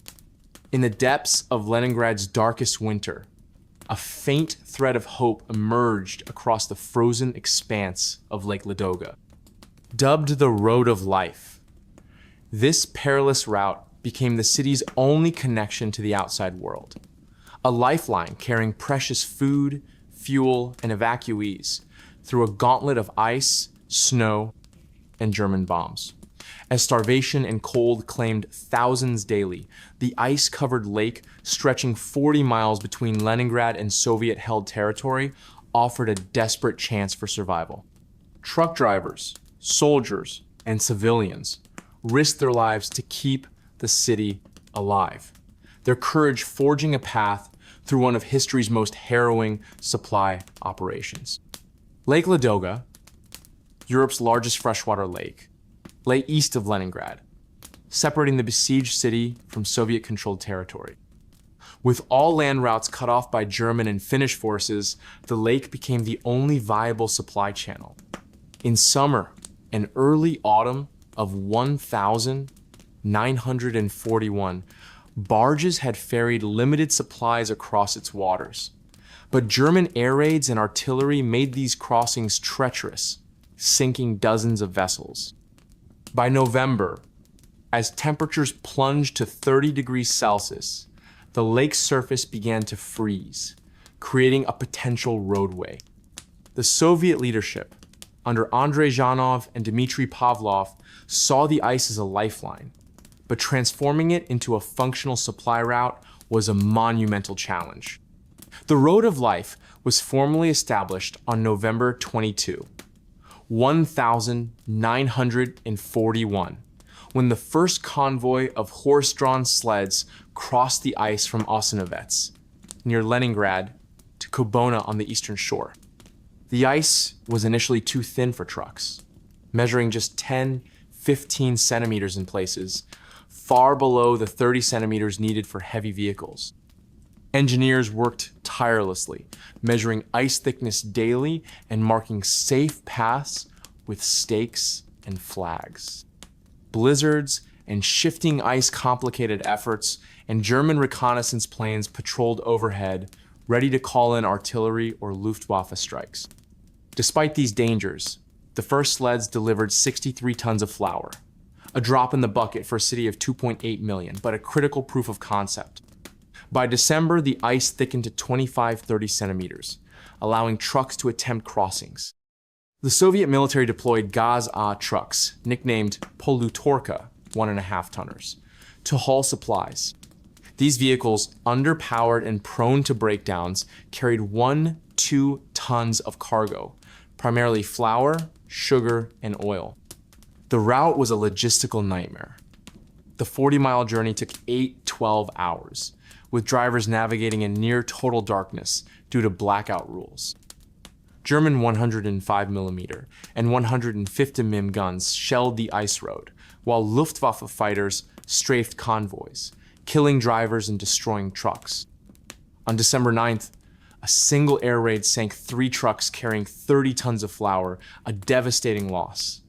In the depths of Leningrad's darkest winter, a faint thread of hope emerged across the frozen expanse of Lake Ladoga. Dubbed the Road of Life, this perilous route became the city's only connection to the outside world, a lifeline carrying precious food, fuel, and evacuees through a gauntlet of ice, snow, and German bombs. As starvation and cold claimed thousands daily, the ice-covered lake stretching 40 miles between Leningrad and Soviet-held territory offered a desperate chance for survival. Truck drivers, soldiers, and civilians risked their lives to keep the city alive, their courage forging a path through one of history's most harrowing supply operations. Lake Ladoga, Europe's largest freshwater lake, lay east of Leningrad, separating the besieged city from Soviet-controlled territory. With all land routes cut off by German and Finnish forces, the lake became the only viable supply channel. In summer and early autumn of 1941, barges had ferried limited supplies across its waters. But German air raids and artillery made these crossings treacherous, sinking dozens of vessels. By November, as temperatures plunged to 30 degrees Celsius, the lake's surface began to freeze, creating a potential roadway. The Soviet leadership, under Andrei Zhanov and Dmitry Pavlov, saw the ice as a lifeline, but transforming it into a functional supply route was a monumental challenge. The Road of Life was formally established on November 22, 1941, when the first convoy of horse-drawn sleds crossed the ice from Osenovets, near Leningrad, to Kobona on the eastern shore. The ice was initially too thin for trucks, measuring just 10-15 centimeters in places, far below the 30 centimeters needed for heavy vehicles. Engineers worked tirelessly, measuring ice thickness daily and marking safe paths with stakes and flags. Blizzards and shifting ice complicated efforts, and German reconnaissance planes patrolled overhead, ready to call in artillery or Luftwaffe strikes. Despite these dangers, the first sleds delivered 63 tons of flour, a drop in the bucket for a city of 2.8 million, but a critical proof of concept. By December, the ice thickened to 25-30 centimeters, allowing trucks to attempt crossings. The Soviet military deployed Gaz-A trucks, nicknamed Polutorka 1.5-tonners, to haul supplies. These vehicles, underpowered and prone to breakdowns, carried 1-2 tons of cargo, primarily flour, sugar, and oil. The route was a logistical nightmare. The 40-mile journey took 8-12 hours, with drivers navigating in near total darkness due to blackout rules. German 105mm and 150 mm guns shelled the ice road, while Luftwaffe fighters strafed convoys, killing drivers and destroying trucks. On December 9th, a single air raid sank 3 trucks carrying 30 tons of flour, a devastating loss.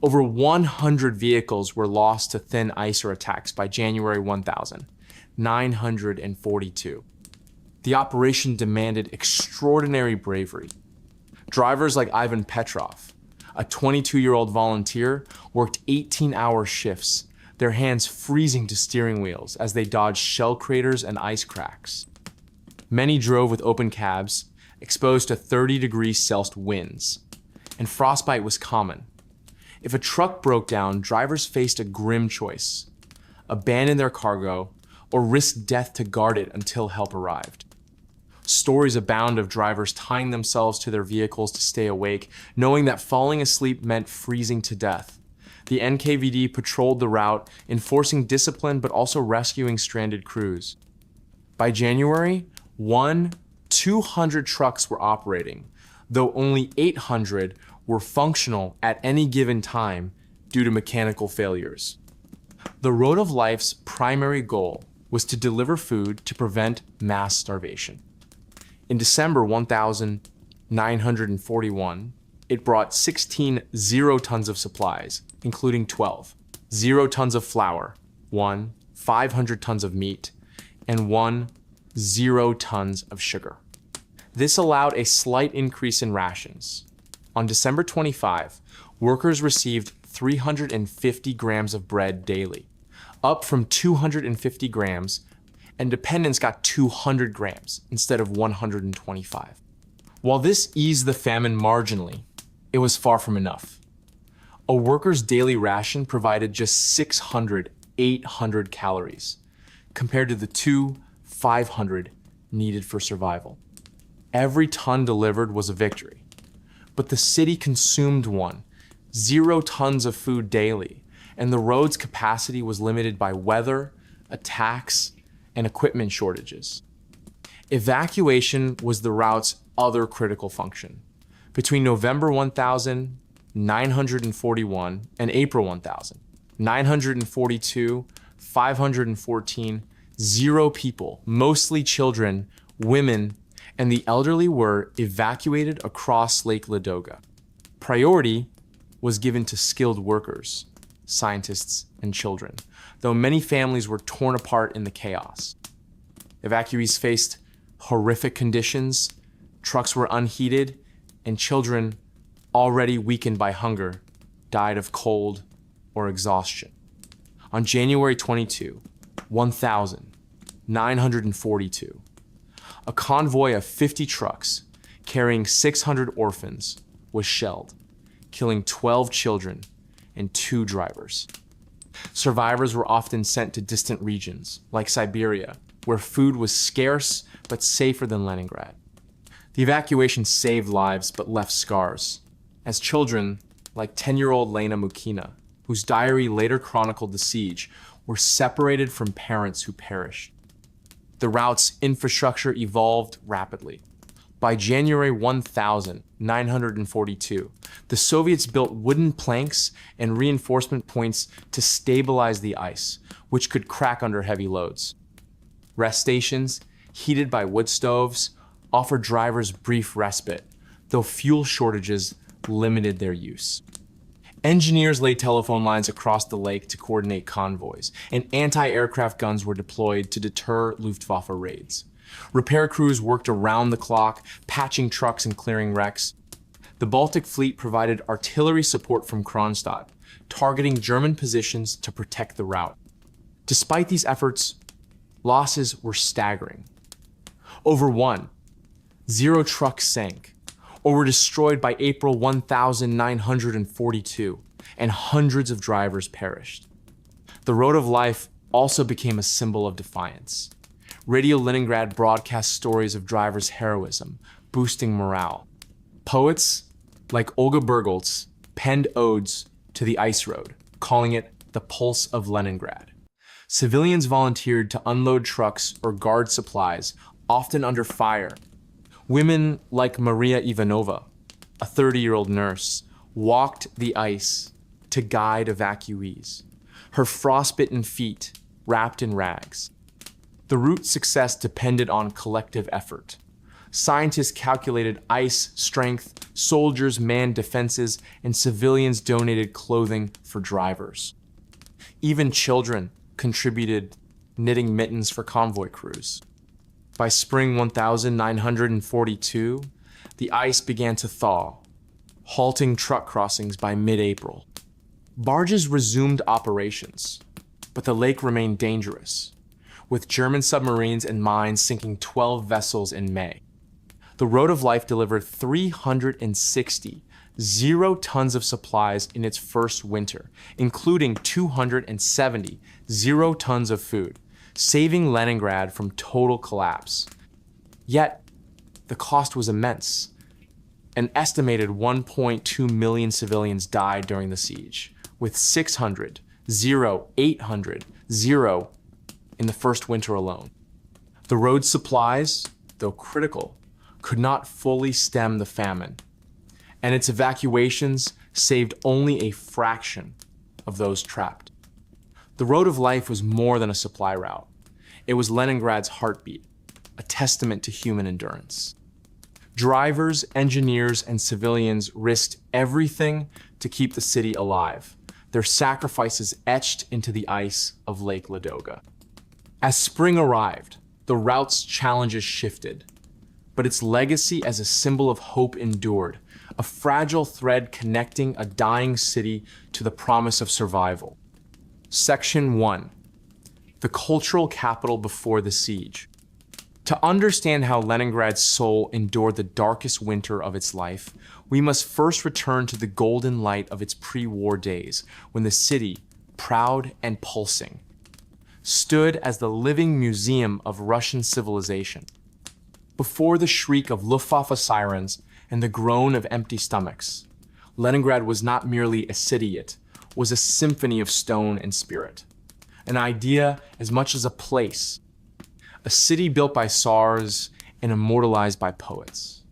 Over 100 vehicles were lost to thin ice or attacks by January 1942. The operation demanded extraordinary bravery. Drivers like Ivan Petrov, a 22-year-old volunteer, worked 18-hour shifts, their hands freezing to steering wheels as they dodged shell craters and ice cracks. Many drove with open cabs, exposed to 30 degrees Celsius winds, and frostbite was common. If a truck broke down, drivers faced a grim choice: abandon their cargo or risk death to guard it until help arrived. Stories abound of drivers tying themselves to their vehicles to stay awake, knowing that falling asleep meant freezing to death. The NKVD patrolled the route, enforcing discipline but also rescuing stranded crews. By January, 200 trucks were operating, though only 800 were functional at any given time due to mechanical failures. The Road of Life's primary goal was to deliver food to prevent mass starvation. In December 1941, it brought 16 0 tons of supplies, including 12. 0 tons of flour, 1, 500 tons of meat, and 1, 0 tons of sugar. This allowed a slight increase in rations. On December 25, workers received 350 grams of bread daily, up from 250 grams, and dependents got 200 grams instead of 125. While this eased the famine marginally, it was far from enough. A worker's daily ration provided just 600, 800 calories, compared to the 500 needed for survival. Every ton delivered was a victory, but the city consumed 0 tons of food daily, and the road's capacity was limited by weather, attacks, and equipment shortages. Evacuation was the route's other critical function. Between November 1941 and April 942, 514, 0 people, mostly children, women, and the elderly were evacuated across Lake Ladoga. Priority was given to skilled workers, scientists, and children, though many families were torn apart in the chaos. Evacuees faced horrific conditions, trucks were unheated, and children, already weakened by hunger, died of cold or exhaustion. On January 22, 1942, a convoy of 50 trucks carrying 600 orphans was shelled, killing 12 children and 2 drivers. Survivors were often sent to distant regions, like Siberia, where food was scarce but safer than Leningrad. The evacuation saved lives but left scars, as children, like 10-year-old Lena Mukina, whose diary later chronicled the siege, were separated from parents who perished. The route's infrastructure evolved rapidly. By January 1942, the Soviets built wooden planks and reinforcement points to stabilize the ice, which could crack under heavy loads. Rest stations, heated by wood stoves, offered drivers brief respite, though fuel shortages limited their use. Engineers laid telephone lines across the lake to coordinate convoys, and anti-aircraft guns were deployed to deter Luftwaffe raids. Repair crews worked around the clock, patching trucks and clearing wrecks. The Baltic Fleet provided artillery support from Kronstadt, targeting German positions to protect the route. Despite these efforts, losses were staggering. Over 0 trucks sank, or were destroyed by April 1942, and hundreds of drivers perished. The Road of Life also became a symbol of defiance. Radio Leningrad broadcast stories of drivers' heroism, boosting morale. Poets, like Olga Bergholz, penned odes to the ice road, calling it the pulse of Leningrad. Civilians volunteered to unload trucks or guard supplies, often under fire. Women like Maria Ivanova, a 30-year-old nurse, walked the ice to guide evacuees, her frostbitten feet wrapped in rags. The route's success depended on collective effort. Scientists calculated ice strength, soldiers manned defenses, and civilians donated clothing for drivers. Even children contributed, knitting mittens for convoy crews. By spring 1942, the ice began to thaw, halting truck crossings by mid-April. Barges resumed operations, but the lake remained dangerous, with German submarines and mines sinking 12 vessels in May. The Road of Life delivered 360 0 tons of supplies in its first winter, including 270 0 tons of food, saving Leningrad from total collapse. Yet, the cost was immense. An estimated 1.2 million civilians died during the siege, with 600, 800, in the first winter alone. The road's supplies, though critical, could not fully stem the famine, and its evacuations saved only a fraction of those trapped. The Road of Life was more than a supply route. It was Leningrad's heartbeat, a testament to human endurance. Drivers, engineers, and civilians risked everything to keep the city alive, their sacrifices etched into the ice of Lake Ladoga. As spring arrived, the route's challenges shifted, but its legacy as a symbol of hope endured, a fragile thread connecting a dying city to the promise of survival. Section 1. The cultural capital before the siege. To understand how Leningrad's soul endured the darkest winter of its life, we must first return to the golden light of its pre-war days, when the city, proud and pulsing, stood as the living museum of Russian civilization. Before the shriek of Luftwaffe sirens and the groan of empty stomachs, Leningrad was not merely a city, it was a symphony of stone and spirit. An idea as much as a place. A city built by Tsars and immortalized by poets,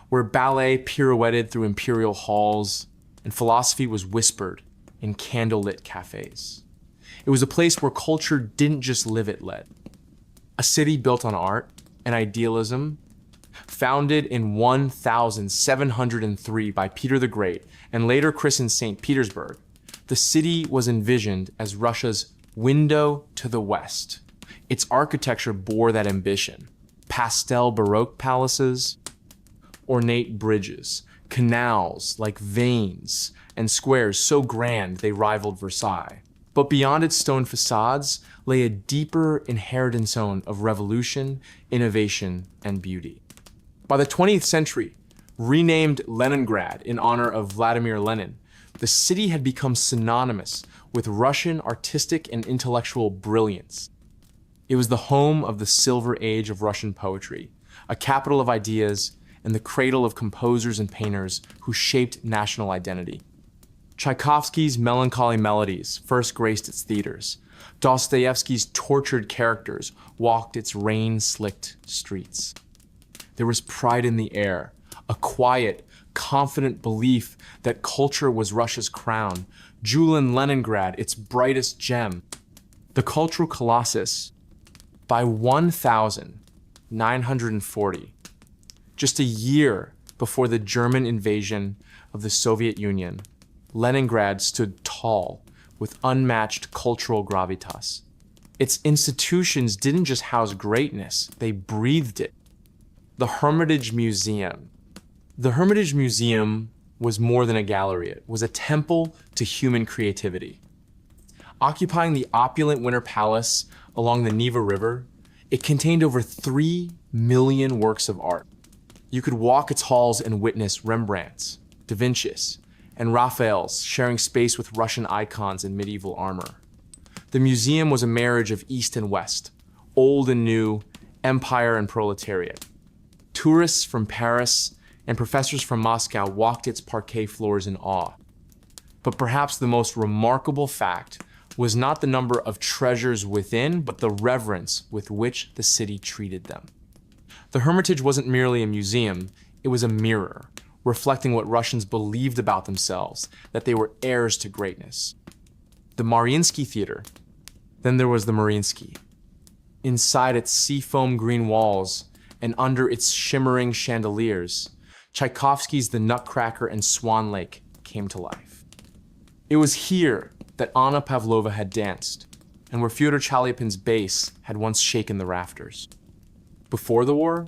where ballet pirouetted through imperial halls and philosophy was whispered in candlelit cafes. It was a place where culture didn't just live, it led. A city built on art and idealism, founded in 1703 by Peter the Great and later christened St. Petersburg. The city was envisioned as Russia's window to the West. Its architecture bore that ambition. Pastel Baroque palaces, ornate bridges, canals like veins, and squares so grand they rivaled Versailles. But beyond its stone facades lay a deeper inheritance zone of revolution, innovation, and beauty. By the 20th century, renamed Leningrad in honor of Vladimir Lenin, the city had become synonymous with Russian artistic and intellectual brilliance. It was the home of the Silver Age of Russian poetry, a capital of ideas, and the cradle of composers and painters who shaped national identity. Tchaikovsky's melancholy melodies first graced its theaters. Dostoevsky's tortured characters walked its rain-slicked streets. There was pride in the air, a quiet, confident belief that culture was Russia's crown, jewel in Leningrad, its brightest gem. The cultural colossus, by 1940, just a year before the German invasion of the Soviet Union, Leningrad stood tall with unmatched cultural gravitas. Its institutions didn't just house greatness, they breathed it. The Hermitage Museum. The Hermitage Museum was more than a gallery, it was a temple to human creativity. Occupying the opulent Winter Palace along the Neva River, it contained over 3 million works of art. You could walk its halls and witness Rembrandt's, Da Vinci's, and Raphael's sharing space with Russian icons in medieval armor. The museum was a marriage of East and West, old and new, empire and proletariat. Tourists from Paris and professors from Moscow walked its parquet floors in awe. But perhaps the most remarkable fact was not the number of treasures within, but the reverence with which the city treated them. The Hermitage wasn't merely a museum, it was a mirror, reflecting what Russians believed about themselves, that they were heirs to greatness. The Mariinsky Theater. Then there was the Mariinsky. Inside its seafoam green walls and under its shimmering chandeliers, Tchaikovsky's The Nutcracker and Swan Lake came to life. It was here that Anna Pavlova had danced, and where Fyodor Chalyapin's bass had once shaken the rafters. Before the war,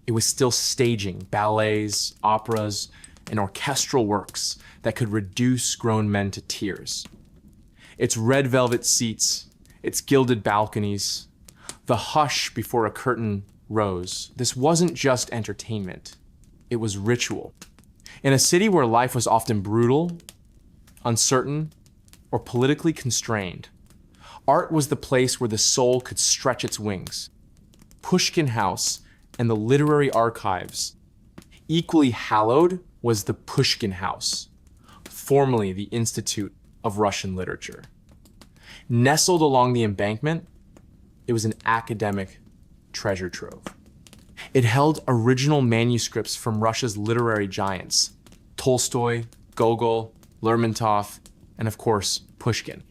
it was still staging ballets, operas, and orchestral works that could reduce grown men to tears. Its red velvet seats, its gilded balconies, the hush before a curtain rose. This wasn't just entertainment, it was ritual. In a city where life was often brutal, uncertain, or politically constrained, art was the place where the soul could stretch its wings. Pushkin House and the literary archives. Equally hallowed was the Pushkin House, formerly the Institute of Russian Literature. Nestled along the embankment, it was an academic treasure trove. It held original manuscripts from Russia's literary giants, Tolstoy, Gogol, Lermontov, and of course, Pushkin.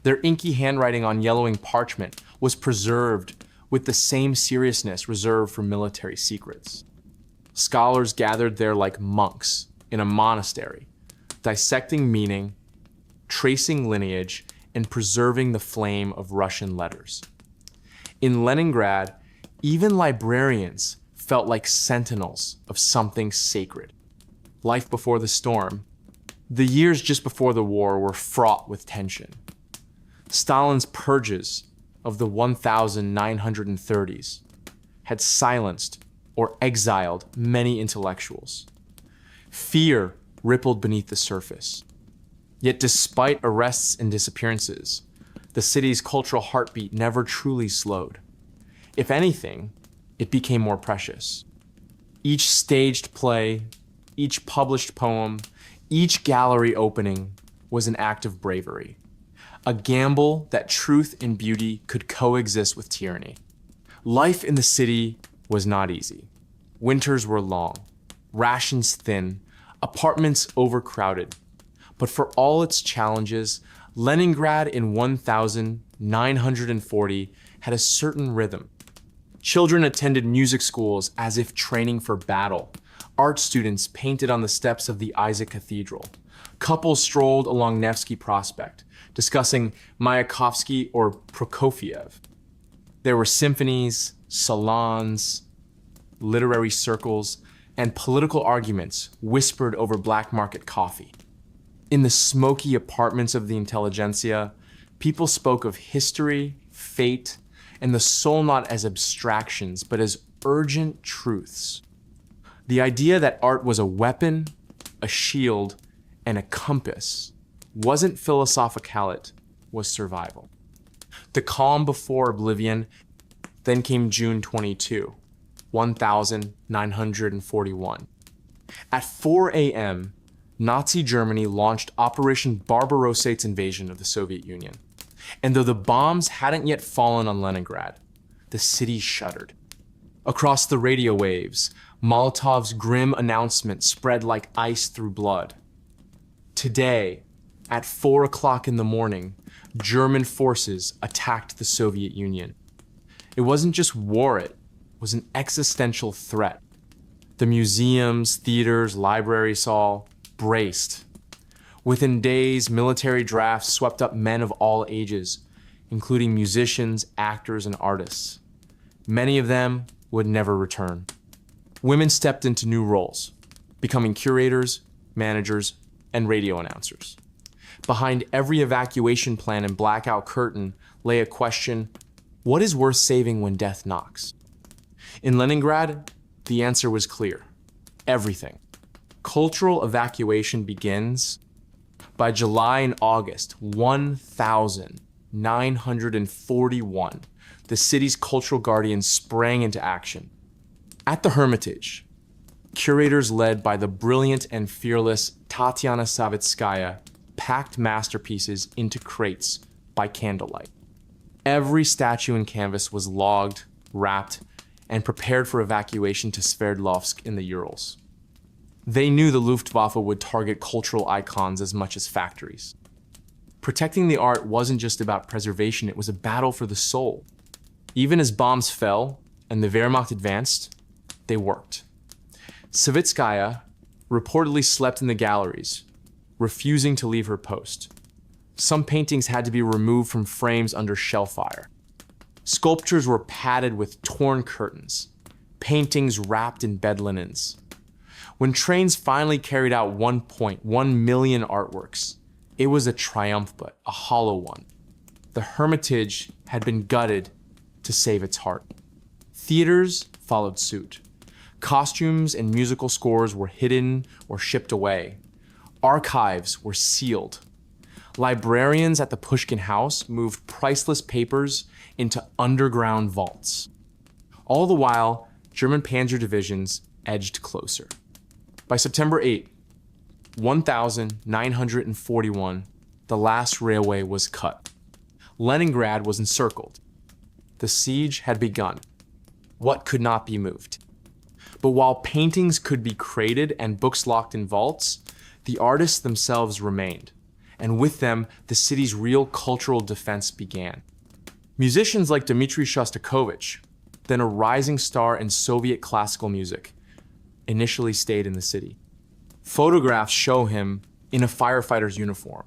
Their inky handwriting on yellowing parchment was preserved with the same seriousness reserved for military secrets. Scholars gathered there like monks in a monastery, dissecting meaning, tracing lineage, and preserving the flame of Russian letters. In Leningrad, even librarians felt like sentinels of something sacred. Life before the storm. The years just before the war were fraught with tension. Stalin's purges of the 1930s had silenced or exiled many intellectuals. Fear rippled beneath the surface. Yet despite arrests and disappearances, the city's cultural heartbeat never truly slowed. If anything, it became more precious. Each staged play, each published poem, each gallery opening was an act of bravery. A gamble that truth and beauty could coexist with tyranny. Life in the city was not easy. Winters were long, rations thin, apartments overcrowded. But for all its challenges, Leningrad in 1940 had a certain rhythm. Children attended music schools as if training for battle. Art students painted on the steps of the Isaac Cathedral. Couples strolled along Nevsky Prospect, discussing Mayakovsky or Prokofiev. There were symphonies, salons, literary circles, and political arguments whispered over black market coffee. In the smoky apartments of the intelligentsia, people spoke of history, fate, and the soul not as abstractions, but as urgent truths. The idea that art was a weapon, a shield, and a compass wasn't philosophical, it was survival. The calm before oblivion. Then came June 22, 1941. At 4 a.m., Nazi Germany launched Operation Barbarossa's invasion of the Soviet Union. And though the bombs hadn't yet fallen on Leningrad, the city shuddered. Across the radio waves, Molotov's grim announcement spread like ice through blood. Today, at 4 o'clock in the morning, German forces attacked the Soviet Union. It wasn't just war, it was an existential threat. The museums, theaters, libraries all braced. Within days, military drafts swept up men of all ages, including musicians, actors, and artists. Many of them would never return. Women stepped into new roles, becoming curators, managers, and radio announcers. Behind every evacuation plan and blackout curtain lay a question: what is worth saving when death knocks? In Leningrad, the answer was clear: everything. Cultural evacuation begins. By July and August 1941, the city's cultural guardians sprang into action. At the Hermitage, curators led by the brilliant and fearless Tatiana Savitskaya packed masterpieces into crates by candlelight. Every statue and canvas was logged, wrapped, and prepared for evacuation to Sverdlovsk in the Urals. They knew the Luftwaffe would target cultural icons as much as factories. Protecting the art wasn't just about preservation, it was a battle for the soul. Even as bombs fell and the Wehrmacht advanced, they worked. Savitskaya reportedly slept in the galleries, refusing to leave her post. Some paintings had to be removed from frames under shell fire. Sculptures were padded with torn curtains, paintings wrapped in bed linens. When trains finally carried out 1.1 million artworks, it was a triumph, but a hollow one. The Hermitage had been gutted to save its heart. Theaters followed suit. Costumes and musical scores were hidden or shipped away. Archives were sealed. Librarians at the Pushkin House moved priceless papers into underground vaults. All the while, German panzer divisions edged closer. By September 8, 1941, the last railway was cut. Leningrad was encircled. The siege had begun. What could not be moved? But while paintings could be crated and books locked in vaults, the artists themselves remained. And with them, the city's real cultural defense began. Musicians like Dmitri Shostakovich, then a rising star in Soviet classical music, initially stayed in the city. Photographs show him in a firefighter's uniform,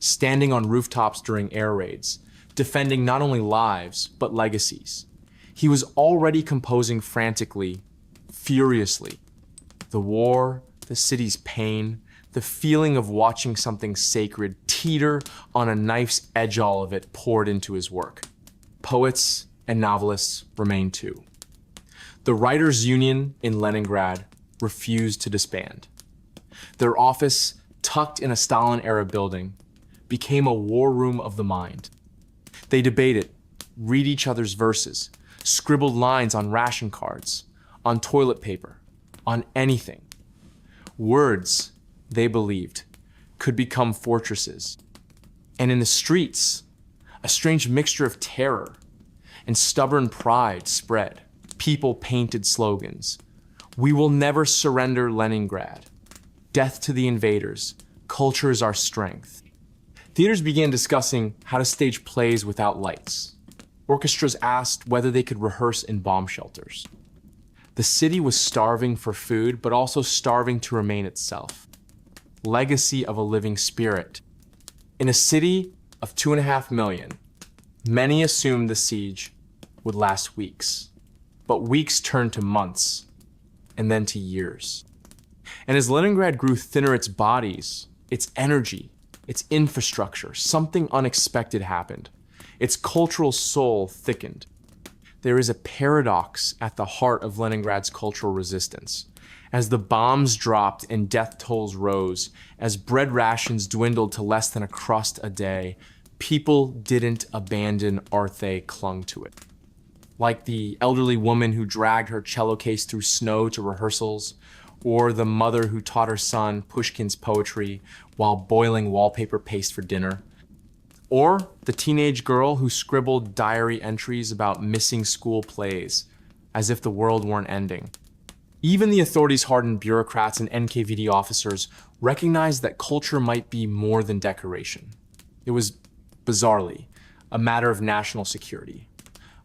standing on rooftops during air raids, defending not only lives, but legacies. He was already composing frantically, furiously. The war, the city's pain, the feeling of watching something sacred teeter on a knife's edge, all of it poured into his work. Poets and novelists remained too. The Writers' Union in Leningrad refused to disband. Their office, tucked in a Stalin-era building, became a war room of the mind. They debated, read each other's verses, scribbled lines on ration cards, on toilet paper, on anything. Words, they believed, could become fortresses. And in the streets, a strange mixture of terror and stubborn pride spread. People painted slogans. We will never surrender Leningrad. Death to the invaders. Culture is our strength. Theaters began discussing how to stage plays without lights. Orchestras asked whether they could rehearse in bomb shelters. The city was starving for food, but also starving to remain itself. Legacy of a living spirit. In a city of 2.5 million, many assumed the siege would last weeks. But weeks turned to months, and then to years. And as Leningrad grew thinner, its bodies, its energy, its infrastructure, something unexpected happened. Its cultural soul thickened. There is a paradox at the heart of Leningrad's cultural resistance. As the bombs dropped and death tolls rose, as bread rations dwindled to less than a crust a day, people didn't abandon art, they clung to it. Like the elderly woman who dragged her cello case through snow to rehearsals, or the mother who taught her son Pushkin's poetry while boiling wallpaper paste for dinner, or the teenage girl who scribbled diary entries about missing school plays, as if the world weren't ending. Even the authorities-hardened bureaucrats and NKVD officers recognized that culture might be more than decoration. It was, bizarrely, a matter of national security.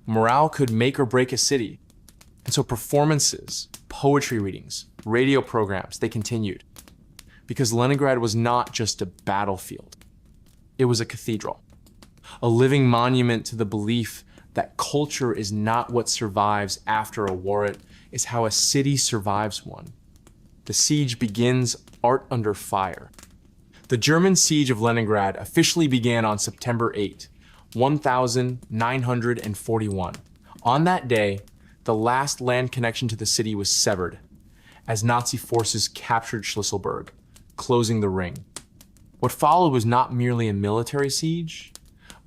Morale could make or break a city. And so performances, poetry readings, radio programs, they continued. Because Leningrad was not just a battlefield. It was a cathedral. A living monument to the belief that culture is not what survives after a war, it is how a city survives one. The siege begins art under fire. The German siege of Leningrad officially began on September 8, 1941. On that day, the last land connection to the city was severed as Nazi forces captured Schlüsselburg, closing the ring. What followed was not merely a military siege,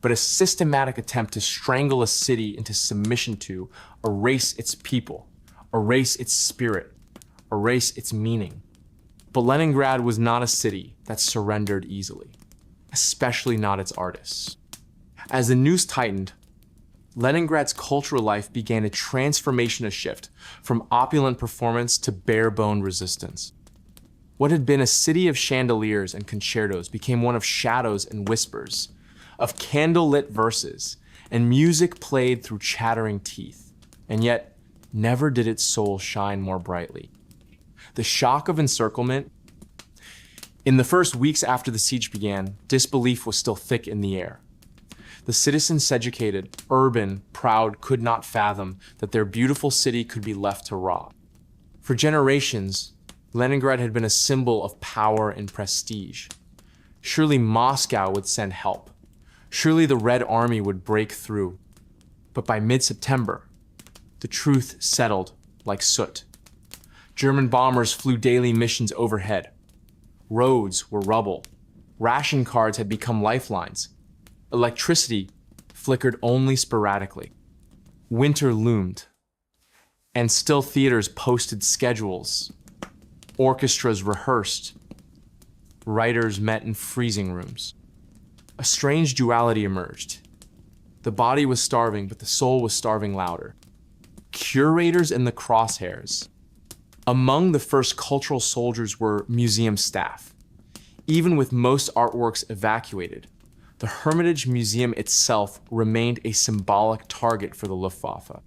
but a systematic attempt to strangle a city into submission to, erase its people, erase its spirit, erase its meaning. But Leningrad was not a city that surrendered easily, especially not its artists. As the noose tightened, Leningrad's cultural life began a transformation, a shift from opulent performance to bare-bone resistance. What had been a city of chandeliers and concertos became one of shadows and whispers, of candle-lit verses, and music played through chattering teeth. And yet, never did its soul shine more brightly. The shock of encirclement. In the first weeks after the siege began, disbelief was still thick in the air. The citizens, educated, urban, proud, could not fathom that their beautiful city could be left to rot. For generations, Leningrad had been a symbol of power and prestige. Surely Moscow would send help. Surely the Red Army would break through. But by mid-September, the truth settled like soot. German bombers flew daily missions overhead. Roads were rubble. Ration cards had become lifelines. Electricity flickered only sporadically. Winter loomed. And still theaters posted schedules. Orchestras rehearsed. Writers met in freezing rooms. A strange duality emerged. The body was starving, but the soul was starving louder. Curators in the crosshairs. Among the first cultural soldiers were museum staff. Even with most artworks evacuated, the Hermitage Museum itself remained a symbolic target for the Luftwaffe.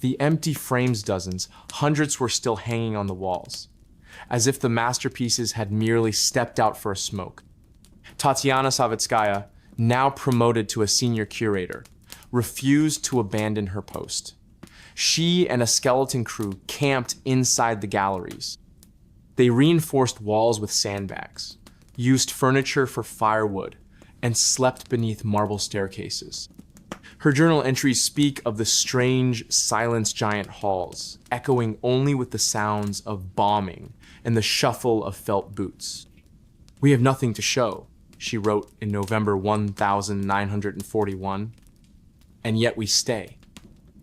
The empty frames dozens, hundreds were still hanging on the walls, as if the masterpieces had merely stepped out for a smoke. Tatiana Savitskaya, now promoted to a senior curator, refused to abandon her post. She and a skeleton crew camped inside the galleries. They reinforced walls with sandbags, used furniture for firewood, and slept beneath marble staircases. Her journal entries speak of the strange, silence giant halls, echoing only with the sounds of bombing and the shuffle of felt boots. "We have nothing to show," she wrote in November 1941, "and yet we stay,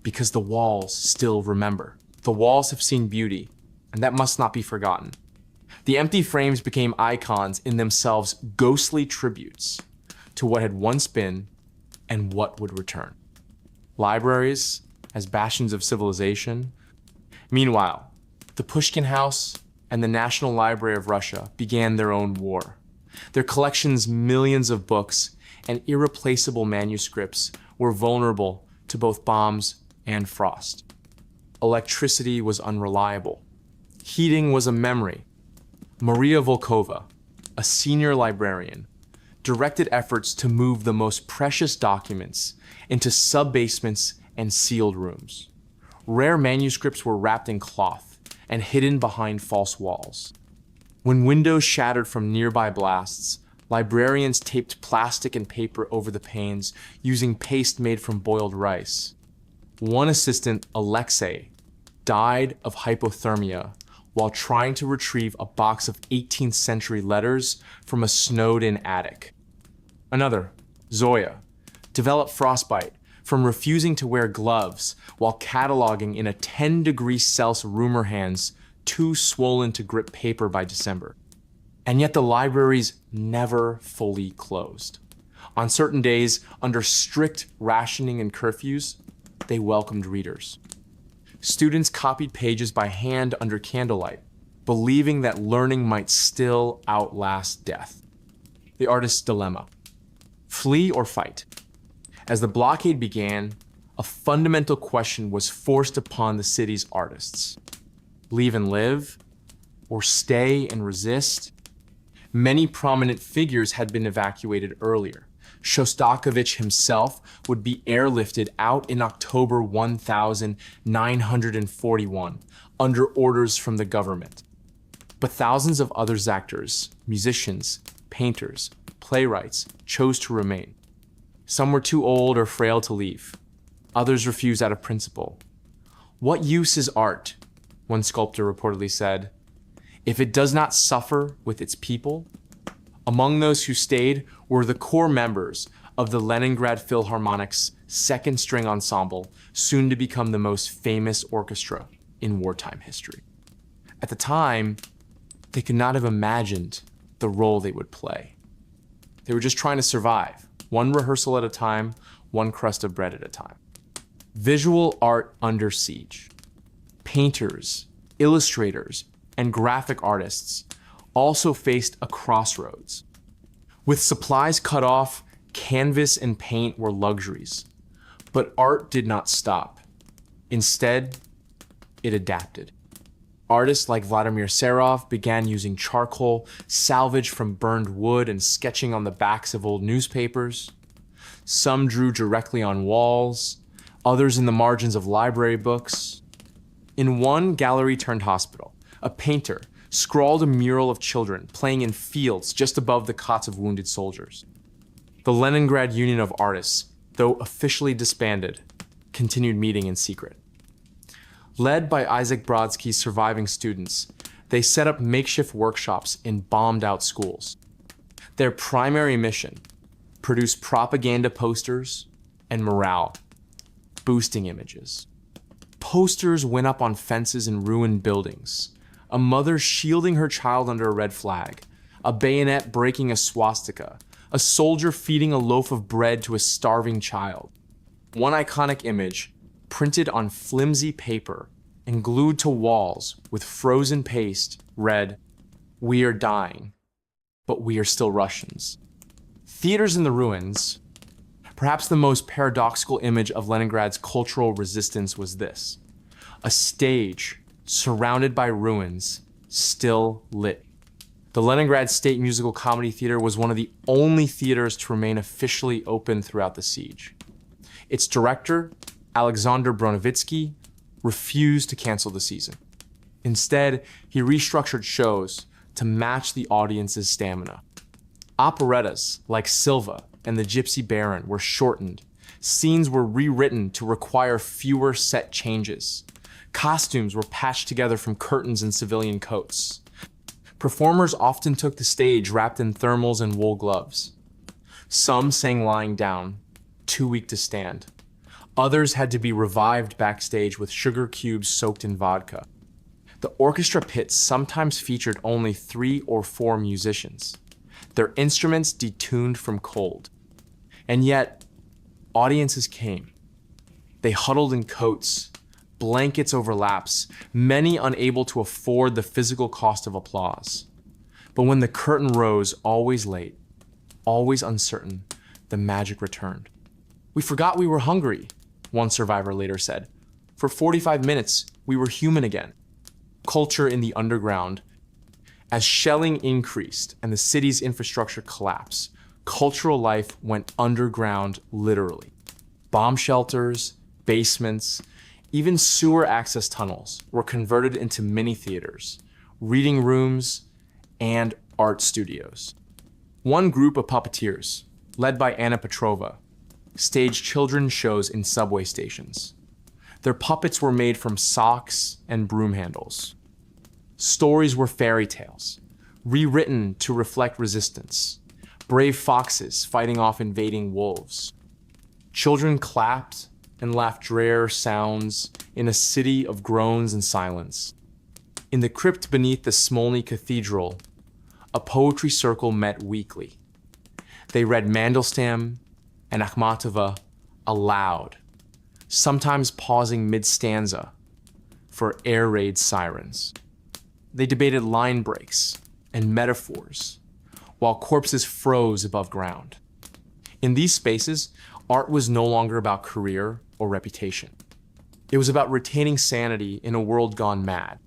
because the walls still remember. The walls have seen beauty, and that must not be forgotten." The empty frames became icons in themselves, ghostly tributes to what had once been and what would return. Libraries as bastions of civilization. Meanwhile, the Pushkin House and the National Library of Russia began their own war. Their collections, millions of books, and irreplaceable manuscripts were vulnerable to both bombs and frost. Electricity was unreliable. Heating was a memory. Maria Volkova, a senior librarian, directed efforts to move the most precious documents into sub-basements and sealed rooms. Rare manuscripts were wrapped in cloth and hidden behind false walls. When windows shattered from nearby blasts, librarians taped plastic and paper over the panes using paste made from boiled rice. One assistant, Alexei, died of hypothermia while trying to retrieve a box of 18th century letters from a snowed-in attic. Another, Zoya, developed frostbite from refusing to wear gloves while cataloging in a 10-degree-Celsius room her hands, too swollen to grip paper by December. And yet the libraries never fully closed. On certain days, under strict rationing and curfews, they welcomed readers. Students copied pages by hand under candlelight, believing that learning might still outlast death. The artist's dilemma: flee or fight? As the blockade began, a fundamental question was forced upon the city's artists: leave and live, or stay and resist? Many prominent figures had been evacuated earlier. Shostakovich himself would be airlifted out in October 1941 under orders from the government. But thousands of other actors, musicians, painters, playwrights chose to remain. Some were too old or frail to leave. Others refused out of principle. "What use is art?" one sculptor reportedly said, "if it does not suffer with its people?" Among those who stayed were the core members of the Leningrad Philharmonic's second string ensemble, soon to become the most famous orchestra in wartime history. At the time, they could not have imagined the role they would play. They were just trying to survive, one rehearsal at a time, one crust of bread at a time. Visual art under siege. Painters, illustrators, and graphic artists also faced a crossroads. With supplies cut off, canvas and paint were luxuries. But art did not stop. Instead, it adapted. Artists like Vladimir Serov began using charcoal, salvaged from burned wood, and sketching on the backs of old newspapers. Some drew directly on walls, others in the margins of library books. In one gallery-turned-hospital, a painter scrawled a mural of children playing in fields just above the cots of wounded soldiers. The Leningrad Union of Artists, though officially disbanded, continued meeting in secret. Led by Isaac Brodsky's surviving students, they set up makeshift workshops in bombed-out schools. Their primary mission: produce propaganda posters and morale, boosting images. Posters went up on fences in ruined buildings. A mother shielding her child under a red flag, a bayonet breaking a swastika, a soldier feeding a loaf of bread to a starving child. One iconic image, printed on flimsy paper and glued to walls with frozen paste, read, "We are dying, but we are still Russians." Theaters in the ruins. Perhaps the most paradoxical image of Leningrad's cultural resistance was this: a stage surrounded by ruins, still lit. The Leningrad State Musical Comedy Theater was one of the only theaters to remain officially open throughout the siege. Its director, Alexander Bronovitsky, refused to cancel the season. Instead, he restructured shows to match the audience's stamina. Operettas like Silva and the Gypsy Baron were shortened. Scenes were rewritten to require fewer set changes. Costumes were patched together from curtains and civilian coats. Performers often took the stage wrapped in thermals and wool gloves. Some sang lying down, too weak to stand. Others had to be revived backstage with sugar cubes soaked in vodka. The orchestra pits sometimes featured only 3 or 4 musicians, their instruments detuned from cold. And yet, audiences came. They huddled in coats, blankets over laps, many unable to afford the physical cost of applause. But when the curtain rose, always late, always uncertain, the magic returned. "We forgot we were hungry," one survivor later said. "For 45 minutes, we were human again." Culture in the underground. As shelling increased and the city's infrastructure collapsed, cultural life went underground literally. Bomb shelters, basements, even sewer access tunnels were converted into mini theaters, reading rooms, and art studios. One group of puppeteers, led by Anna Petrova, staged children's shows in subway stations. Their puppets were made from socks and broom handles. Stories were fairy tales, rewritten to reflect resistance. Brave foxes fighting off invading wolves. Children clapped and laughed rare sounds in a city of groans and silence. In the crypt beneath the Smolny Cathedral, a poetry circle met weekly. They read Mandelstam and Akhmatova aloud, sometimes pausing mid-stanza for air raid sirens. They debated line breaks and metaphors while corpses froze above ground. In these spaces, art was no longer about career or reputation. It was about retaining sanity in a world gone mad.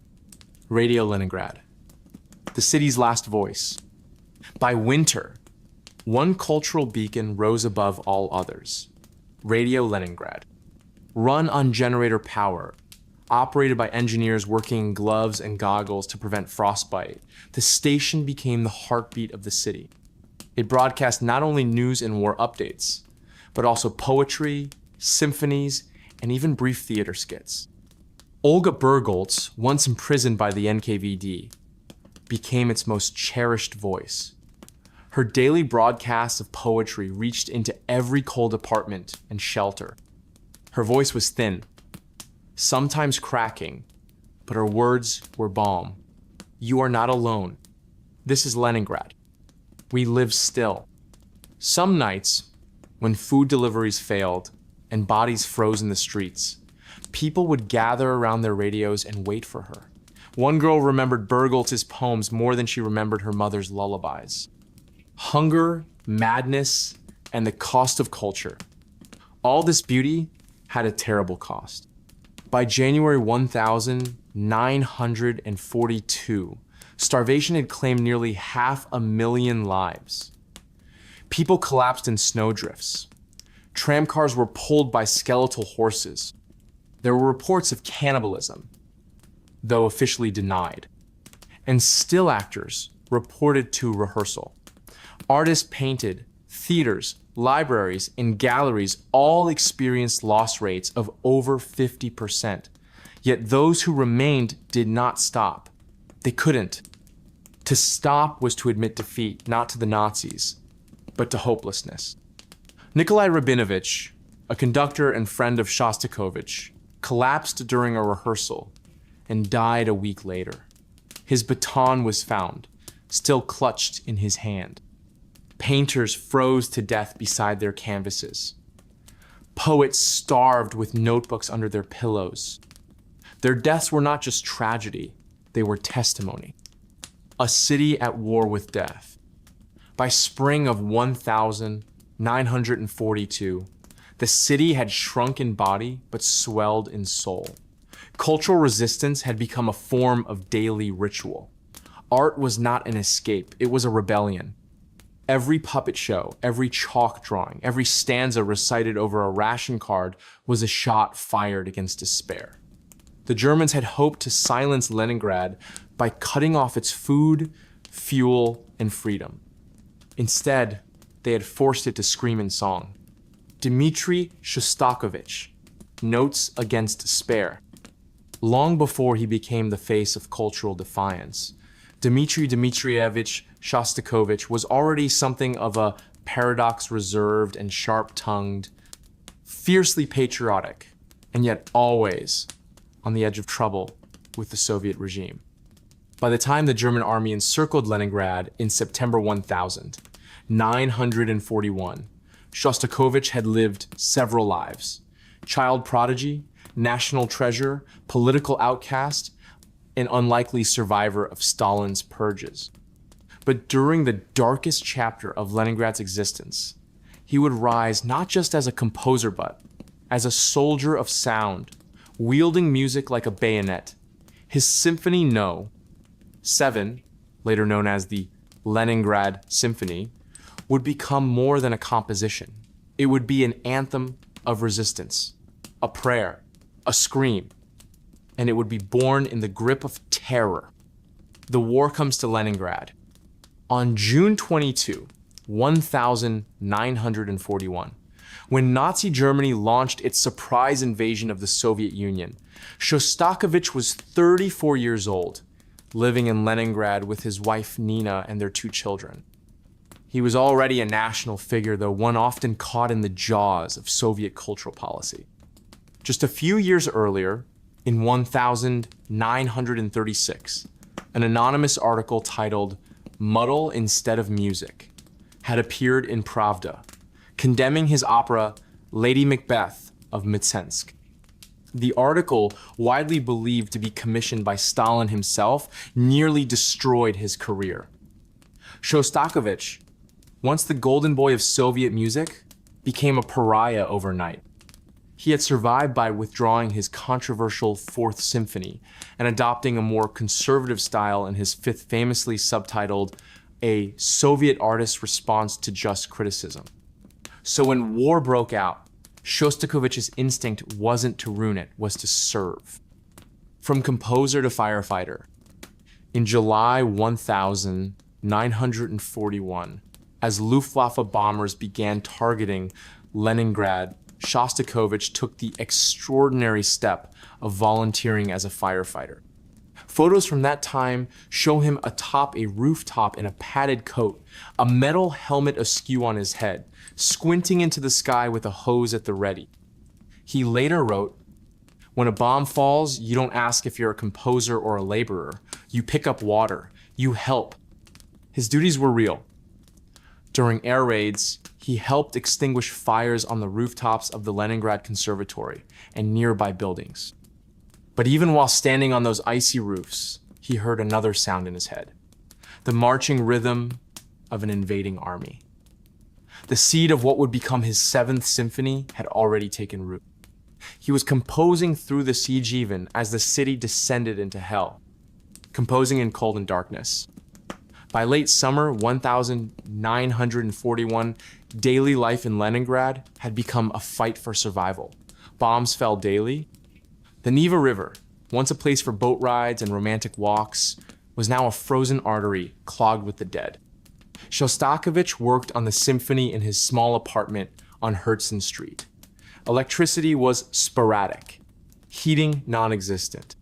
Radio Leningrad, the city's last voice. By winter, one cultural beacon rose above all others. Radio Leningrad, run on generator power, operated by engineers working in gloves and goggles to prevent frostbite, the station became the heartbeat of the city. It broadcast not only news and war updates, but also poetry, symphonies, and even brief theater skits. Olga Bergholz, once imprisoned by the NKVD, became its most cherished voice. Her daily broadcasts of poetry reached into every cold apartment and shelter. Her voice was thin, sometimes cracking, but her words were balm. "You are not alone. This is Leningrad. We live still." Some nights, when food deliveries failed and bodies froze in the streets, people would gather around their radios and wait for her. One girl remembered Bergholz's poems more than she remembered her mother's lullabies. Hunger, madness, and the cost of culture. All this beauty had a terrible cost. By January 1942, starvation had claimed nearly 500,000 lives. People collapsed in snowdrifts. Tram cars were pulled by skeletal horses. There were reports of cannibalism, though officially denied. And still actors reported to rehearsal. Artists painted, theaters, libraries, and galleries all experienced loss rates of over 50%. Yet those who remained did not stop. They couldn't. To stop was to admit defeat, not to the Nazis, but to hopelessness. Nikolai Rabinovich, a conductor and friend of Shostakovich, collapsed during a rehearsal and died a week later. His baton was found, still clutched in his hand. Painters froze to death beside their canvases. Poets starved with notebooks under their pillows. Their deaths were not just tragedy, they were testimony. A city at war with death. By spring of 1942, the city had shrunk in body but swelled in soul. Cultural resistance had become a form of daily ritual. Art was not an escape, it was a rebellion. Every puppet show, every chalk drawing, every stanza recited over a ration card was a shot fired against despair. The Germans had hoped to silence Leningrad by cutting off its food, fuel, and freedom. Instead, they had forced it to scream in song. Dmitri Shostakovich, Notes Against Despair. Long before he became the face of cultural defiance, Dmitri Dmitrievich Shostakovich was already something of a paradox reserved and sharp-tongued, fiercely patriotic, and yet always on the edge of trouble with the Soviet regime. By the time the German army encircled Leningrad in September 1941, Shostakovich had lived several lives: child prodigy, national treasure, political outcast, an unlikely survivor of Stalin's purges. But during the darkest chapter of Leningrad's existence, he would rise not just as a composer, but as a soldier of sound, wielding music like a bayonet. His Symphony No. 7, later known as the Leningrad Symphony, would become more than a composition. It would be an anthem of resistance, a prayer, a scream, and it would be born in the grip of terror. The war comes to Leningrad. On June 22, 1941, when Nazi Germany launched its surprise invasion of the Soviet Union, Shostakovich was 34 years old, living in Leningrad with his wife Nina and their 2 children. He was already a national figure, though one often caught in the jaws of Soviet cultural policy. Just a few years earlier, in 1936, an anonymous article titled "Muddle Instead of Music" had appeared in Pravda, condemning his opera Lady Macbeth of Mtsensk. The article, widely believed to be commissioned by Stalin himself, nearly destroyed his career. Shostakovich, once the golden boy of Soviet music, became a pariah overnight. He had survived by withdrawing his controversial Fourth Symphony and adopting a more conservative style in his fifth, famously subtitled A Soviet Artist's Response to Just Criticism. So when war broke out, Shostakovich's instinct wasn't to ruin it, was to serve. From composer to firefighter, in July 1941, as Luftwaffe bombers began targeting Leningrad, Shostakovich took the extraordinary step of volunteering as a firefighter. Photos from that time show him atop a rooftop in a padded coat, a metal helmet askew on his head, squinting into the sky with a hose at the ready. He later wrote, "When a bomb falls, you don't ask if you're a composer or a laborer. You pick up water. You help." His duties were real. During air raids, he helped extinguish fires on the rooftops of the Leningrad Conservatory and nearby buildings. But even while standing on those icy roofs, he heard another sound in his head: the marching rhythm of an invading army. The seed of what would become his Seventh Symphony had already taken root. He was composing through the siege even as the city descended into hell, composing in cold and darkness. By late summer 1941, daily life in Leningrad had become a fight for survival. Bombs fell daily. The Neva River, once a place for boat rides and romantic walks, was now a frozen artery clogged with the dead. Shostakovich worked on the symphony in his small apartment on Herzen Street. Electricity was sporadic, heating non-existent.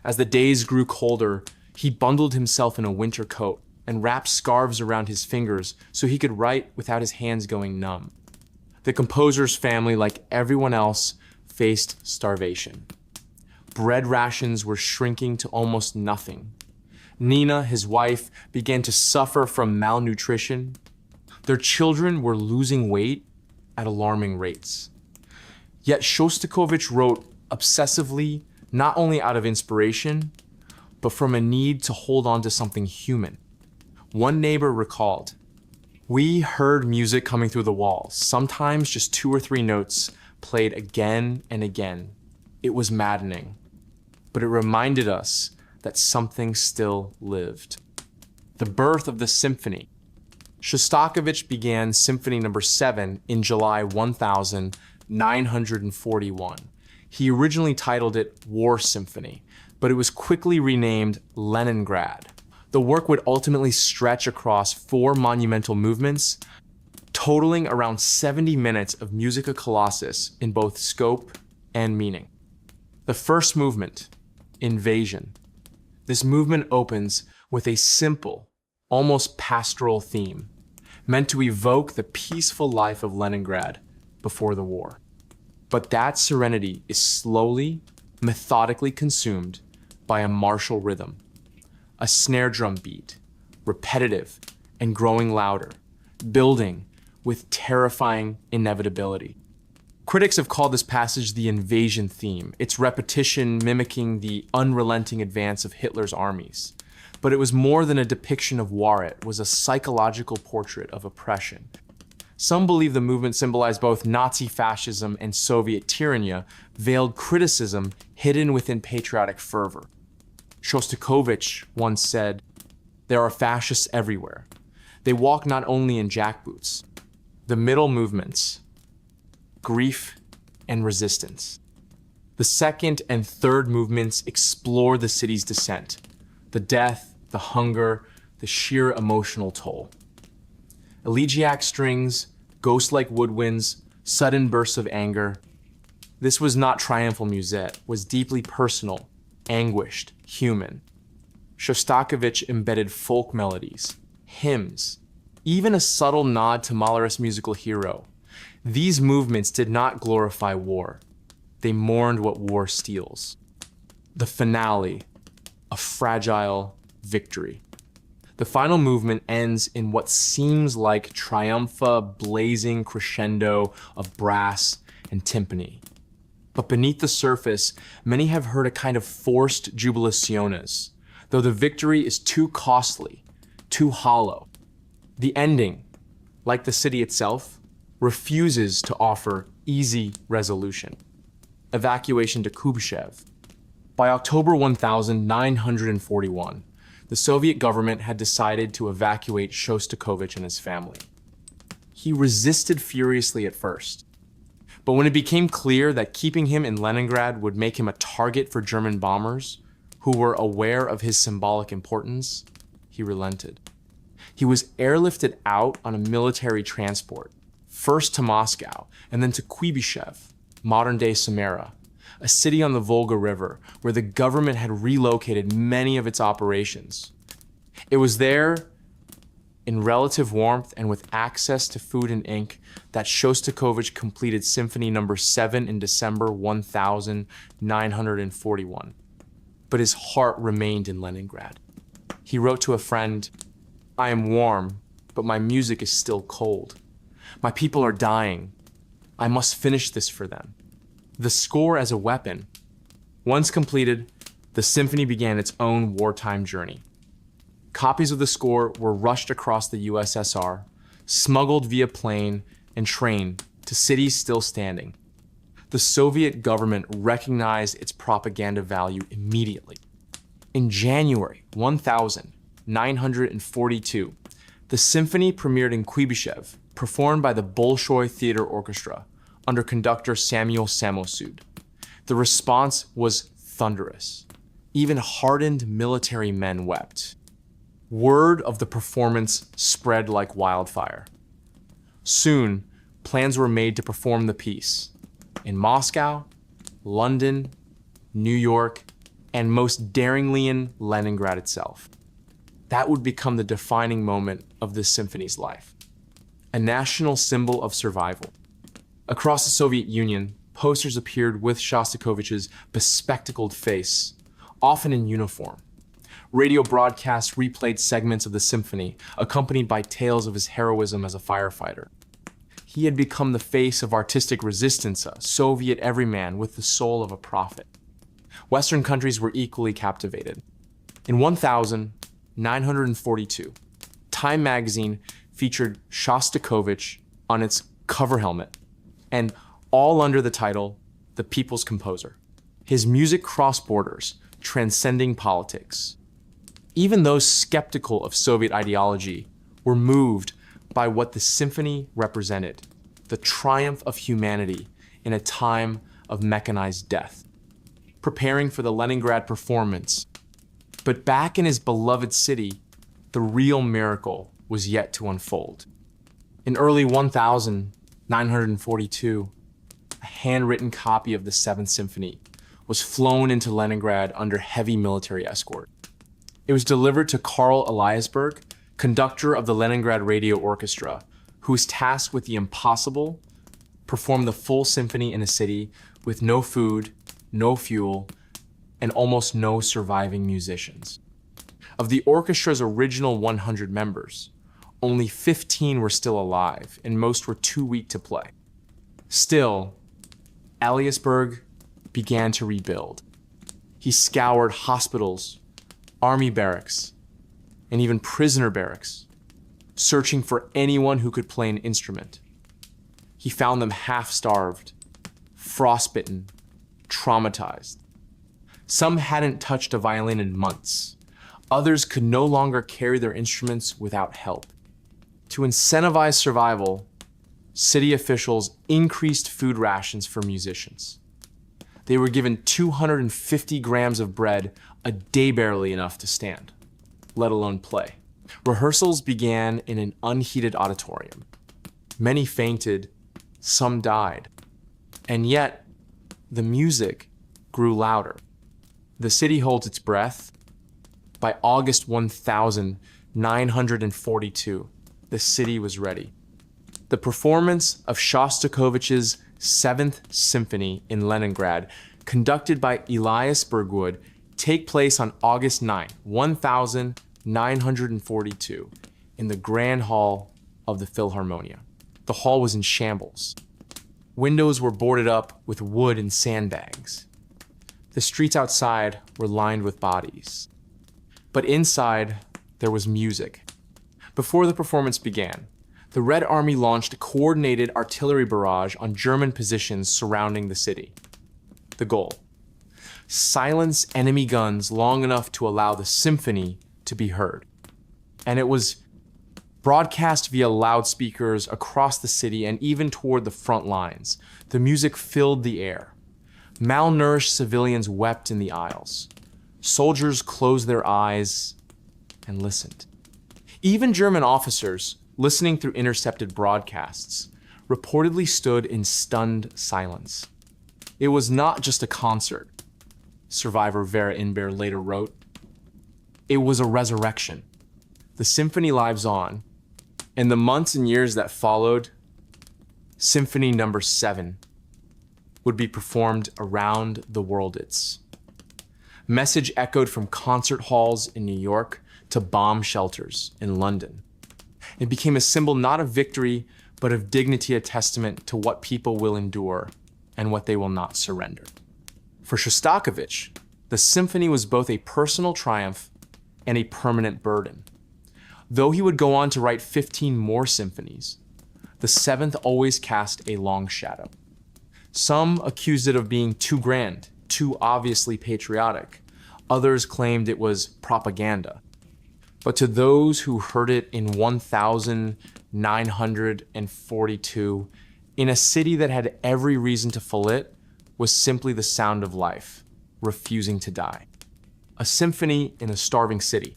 As the days grew colder, he bundled himself in a winter coat and wrapped scarves around his fingers so he could write without his hands going numb. The composer's family, like everyone else, faced starvation. Bread rations were shrinking to almost nothing. Nina, his wife, began to suffer from malnutrition. Their children were losing weight at alarming rates. Yet Shostakovich wrote obsessively, not only out of inspiration, but from a need to hold on to something human. One neighbor recalled, "We heard music coming through the walls, sometimes just 2 or 3 notes played again and again. It was maddening, but it reminded us that something still lived." the birth of the symphony. Shostakovich began Symphony No. 7 in July 1941. He originally titled it War Symphony, but it was quickly renamed Leningrad. The work would ultimately stretch across 4 monumental movements, totaling around 70 minutes of musica colossus in both scope and meaning. The first movement, Invasion. This movement opens with a simple, almost pastoral theme, meant to evoke the peaceful life of Leningrad before the war. But that serenity is slowly, methodically consumed by a martial rhythm, a snare drum beat, repetitive and growing louder, building with terrifying inevitability. Critics have called this passage the invasion theme, its repetition mimicking the unrelenting advance of Hitler's armies. But it was more than a depiction of war, it was a psychological portrait of oppression. Some believe the movement symbolized both Nazi fascism and Soviet tyranny, veiled criticism hidden within patriotic fervor. Shostakovich once said, "There are fascists everywhere. They walk not only in jackboots." The middle movements, grief and resistance. The second and third movements explore the city's descent, the death, the hunger, the sheer emotional toll. Elegiac strings, ghost-like woodwinds, sudden bursts of anger. This was not triumphal musette, was deeply personal, anguished, human. Shostakovich embedded folk melodies, hymns, even a subtle nod to Mahler's musical hero. These movements did not glorify war. They mourned what war steals. The finale, a fragile victory. The final movement ends in what seems like triumpha, blazing crescendo of brass and timpani. But beneath the surface, many have heard a kind of forced jubilaciones, though the victory is too costly, too hollow. The ending, like the city itself, refuses to offer easy resolution. Evacuation to Kuybyshev. By October 1941, the Soviet government had decided to evacuate Shostakovich and his family. He resisted furiously at first, but when it became clear that keeping him in Leningrad would make him a target for German bombers, who were aware of his symbolic importance, he relented. He was airlifted out on a military transport, first to Moscow and then to Kuybyshev, modern-day Samara, a city on the Volga River where the government had relocated many of its operations. It was there, in relative warmth and with access to food and ink, that Shostakovich completed Symphony No. 7 in December 1941. But his heart remained in Leningrad. He wrote to a friend, "I am warm, but my music is still cold. My people are dying. I must finish this for them." The score as a weapon. Once completed, the symphony began its own wartime journey. Copies of the score were rushed across the USSR, smuggled via plane and train to cities still standing. The Soviet government recognized its propaganda value immediately. In January 1942, the symphony premiered in Kuybyshev, performed by the Bolshoi Theater Orchestra, under conductor Samuel Samosud. The response was thunderous. Even hardened military men wept. Word of the performance spread like wildfire. Soon, plans were made to perform the piece in Moscow, London, New York, and most daringly in Leningrad itself. That would become the defining moment of this symphony's life. A national symbol of survival. Across the Soviet Union, posters appeared with Shostakovich's bespectacled face, often in uniform. Radio broadcasts replayed segments of the symphony, accompanied by tales of his heroism as a firefighter. He had become the face of artistic resistance, a Soviet everyman with the soul of a prophet. Western countries were equally captivated. In 1942, Time magazine featured Shostakovich on its cover helmet, and all under the title, The People's Composer. His music crossed borders, transcending politics. Even those skeptical of Soviet ideology were moved by what the symphony represented, the triumph of humanity in a time of mechanized death. Preparing for the Leningrad performance. But back in his beloved city, the real miracle was yet to unfold. In early 1942, a handwritten copy of the Seventh Symphony was flown into Leningrad under heavy military escort. It was delivered to Karl Eliasberg, conductor of the Leningrad Radio Orchestra, who was tasked with the impossible: perform the full symphony in a city with no food, no fuel, and almost no surviving musicians. Of the orchestra's original 100 members, only 15 were still alive, and most were too weak to play. Still, Eliasberg began to rebuild. He scoured hospitals, army barracks, and even prisoner barracks, searching for anyone who could play an instrument. He found them half-starved, frostbitten, traumatized. Some hadn't touched a violin in months. Others could no longer carry their instruments without help. To incentivize survival, city officials increased food rations for musicians. They were given 250 grams of bread a day, barely enough to stand, let alone play. Rehearsals began in an unheated auditorium. Many fainted, some died. And yet, the music grew louder. The city holds its breath. By August 1942, the city was ready. The performance of Shostakovich's Seventh Symphony in Leningrad, conducted by Eliasberg, would take place on August 9, 1942, in the Grand Hall of the Philharmonia. The hall was in shambles. Windows were boarded up with wood and sandbags. The streets outside were lined with bodies. But inside, there was music. Before the performance began, the Red Army launched a coordinated artillery barrage on German positions surrounding the city. The goal: silence enemy guns long enough to allow the symphony to be heard. And it was broadcast via loudspeakers across the city and even toward the front lines. The music filled the air. Malnourished civilians wept in the aisles. Soldiers closed their eyes and listened. Even German officers, listening through intercepted broadcasts, reportedly stood in stunned silence. It was not just a concert, survivor Vera Inber later wrote. It was a resurrection. The symphony lives on. In the months and years that followed, Symphony No. 7 would be performed around the world. Its message echoed from concert halls in New York to bomb shelters in London. It became a symbol not of victory, but of dignity, a testament to what people will endure and what they will not surrender. For Shostakovich, the symphony was both a personal triumph and a permanent burden. Though he would go on to write 15 more symphonies, the seventh always cast a long shadow. Some accused it of being too grand, too obviously patriotic. Others claimed it was propaganda. But to those who heard it in 1942, in a city that had every reason to fill it, was simply the sound of life, refusing to die. A symphony in a starving city.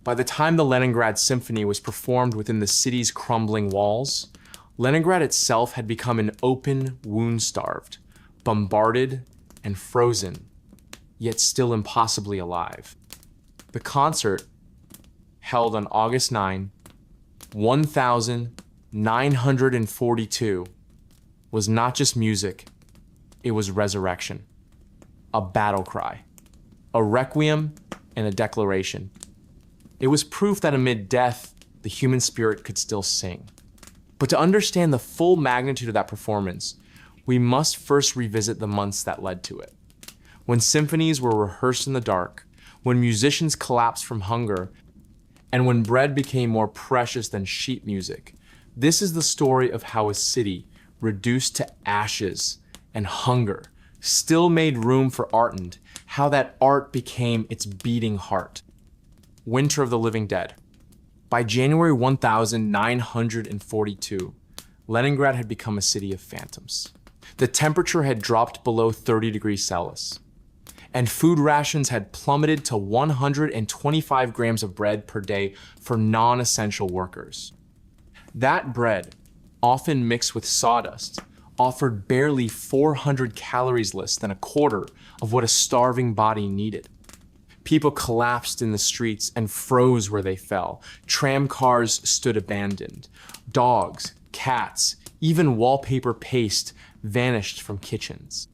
By the time the Leningrad Symphony was performed within the city's crumbling walls, Leningrad itself had become an open wound-starved, bombarded and frozen, yet still impossibly alive. The concert, held on August 9, 1942, was not just music, it was resurrection, a battle cry, a requiem, and a declaration. It was proof that amid death, the human spirit could still sing. But to understand the full magnitude of that performance, we must first revisit the months that led to it. When symphonies were rehearsed in the dark, when musicians collapsed from hunger, and when bread became more precious than sheet music. This is the story of how a city reduced to ashes and hunger still made room for art, and how that art became its beating heart. Winter of the Living Dead. By January 1942, Leningrad had become a city of phantoms. The temperature had dropped below 30 degrees Celsius, and food rations had plummeted to 125 grams of bread per day for non-essential workers. That bread, often mixed with sawdust, offered barely 400 calories less than a quarter of what a starving body needed. People collapsed in the streets and froze where they fell. Tram cars stood abandoned. Dogs, cats, even wallpaper paste vanished from kitchens.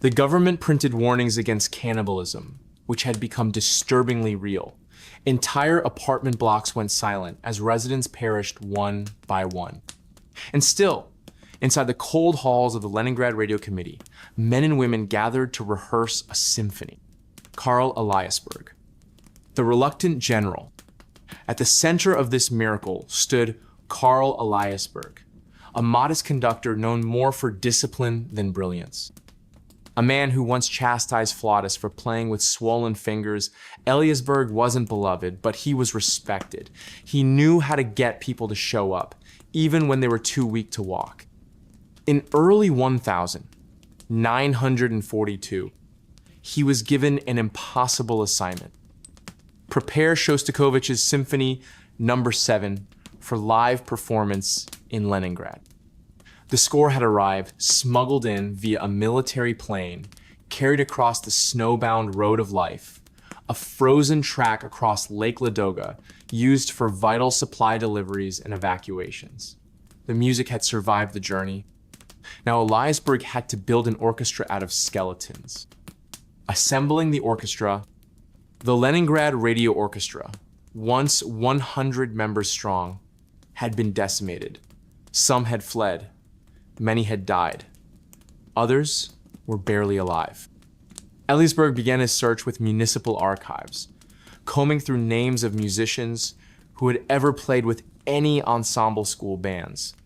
The government printed warnings against cannibalism, which had become disturbingly real. Entire apartment blocks went silent as residents perished one by one. And still, inside the cold halls of the Leningrad Radio Committee, men and women gathered to rehearse a symphony. Karl Eliasberg, the reluctant general. At the center of this miracle stood Karl Eliasberg, a modest conductor known more for discipline than brilliance. A man who once chastised flautists for playing with swollen fingers, Eliasberg wasn't beloved, but he was respected. He knew how to get people to show up, even when they were too weak to walk. In early 1942, he was given an impossible assignment. Prepare Shostakovich's Symphony No. 7 for live performance in Leningrad. The score had arrived, smuggled in via a military plane, carried across the snowbound road of life, a frozen track across Lake Ladoga, used for vital supply deliveries and evacuations. The music had survived the journey. Now Eliasberg had to build an orchestra out of skeletons. Assembling the orchestra, the Leningrad Radio Orchestra, once 100 members strong, had been decimated. Some had fled. Many had died. Others were barely alive. Eliasberg began his search with municipal archives, combing through names of musicians who had ever played with any ensemble school bands,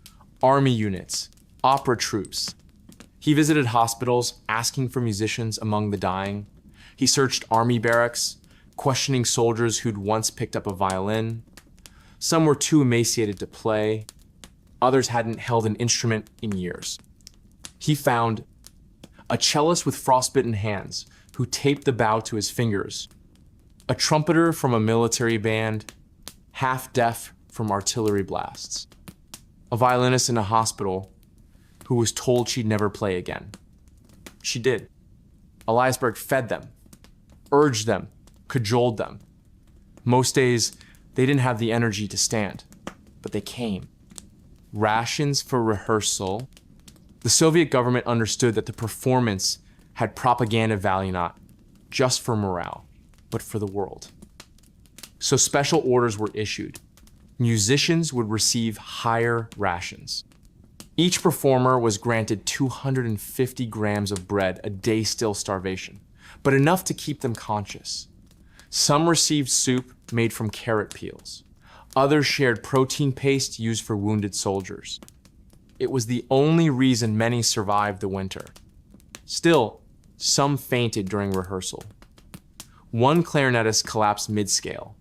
army units, opera troupes. He visited hospitals, asking for musicians among the dying. He searched army barracks, questioning soldiers who'd once picked up a violin. Some were too emaciated to play. Others hadn't held an instrument in years. He found a cellist with frostbitten hands who taped the bow to his fingers, a trumpeter from a military band, half deaf from artillery blasts, a violinist in a hospital who was told she'd never play again. She did. Eliasberg fed them, urged them, cajoled them. Most days, they didn't have the energy to stand, but they came. Rations for rehearsal. The Soviet government understood that the performance had propaganda value not just for morale, but for the world. So special orders were issued. Musicians would receive higher rations. Each performer was granted 250 grams of bread, a day still starvation, but enough to keep them conscious. Some received soup made from carrot peels. Others shared protein paste used for wounded soldiers. It was the only reason many survived the winter. Still, some fainted during rehearsal. One clarinetist collapsed mid-scale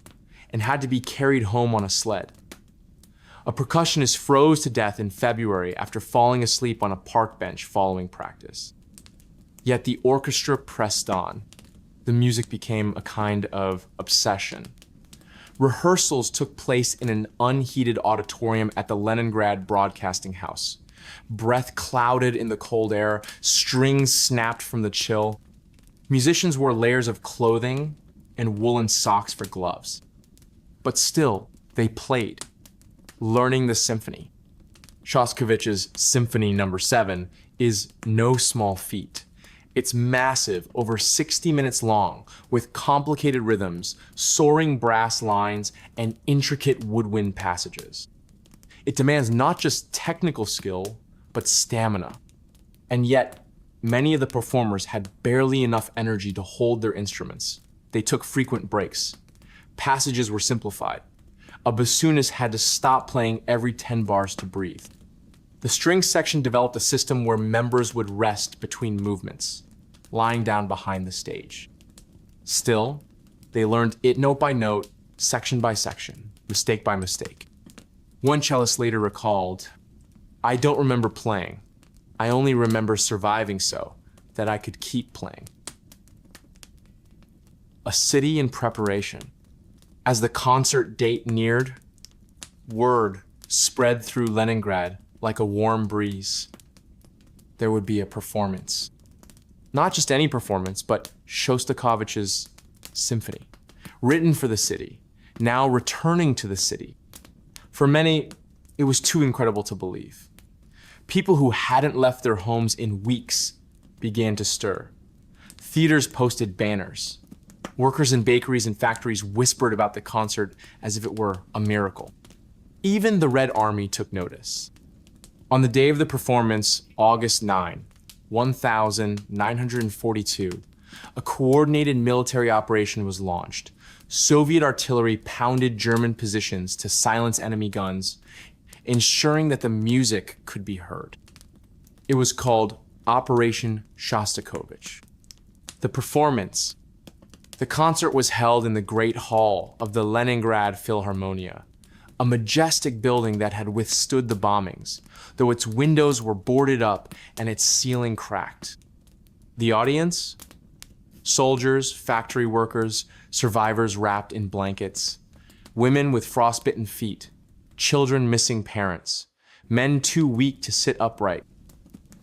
and had to be carried home on a sled. A percussionist froze to death in February after falling asleep on a park bench following practice. Yet the orchestra pressed on. The music became a kind of obsession. Rehearsals took place in an unheated auditorium at the Leningrad Broadcasting House. Breath clouded in the cold air, strings snapped from the chill. Musicians wore layers of clothing and woolen socks for gloves. But still, they played, learning the symphony. Shostakovich's Symphony No. 7 is no small feat. It's massive, over 60 minutes long, with complicated rhythms, soaring brass lines, and intricate woodwind passages. It demands not just technical skill, but stamina. And yet, many of the performers had barely enough energy to hold their instruments. They took frequent breaks. Passages were simplified. A bassoonist had to stop playing every 10 bars to breathe. The string section developed a system where members would rest between movements, lying down behind the stage. Still, they learned it note by note, section by section, mistake by mistake. One cellist later recalled, "I don't remember playing. I only remember surviving so that I could keep playing." A city in preparation. As the concert date neared, word spread through Leningrad like a warm breeze. There would be a performance. Not just any performance, but Shostakovich's symphony, written for the city, now returning to the city. For many, it was too incredible to believe. People who hadn't left their homes in weeks began to stir. Theaters posted banners. Workers in bakeries and factories whispered about the concert as if it were a miracle. Even the Red Army took notice. On the day of the performance, August 9, 1942, a coordinated military operation was launched. Soviet artillery pounded German positions to silence enemy guns, ensuring that the music could be heard. It was called Operation Shostakovich. The performance. The concert was held in the Great Hall of the Leningrad Philharmonia, a majestic building that had withstood the bombings, though its windows were boarded up and its ceiling cracked. The audience? Soldiers, factory workers, survivors wrapped in blankets, women with frostbitten feet, children missing parents, men too weak to sit upright.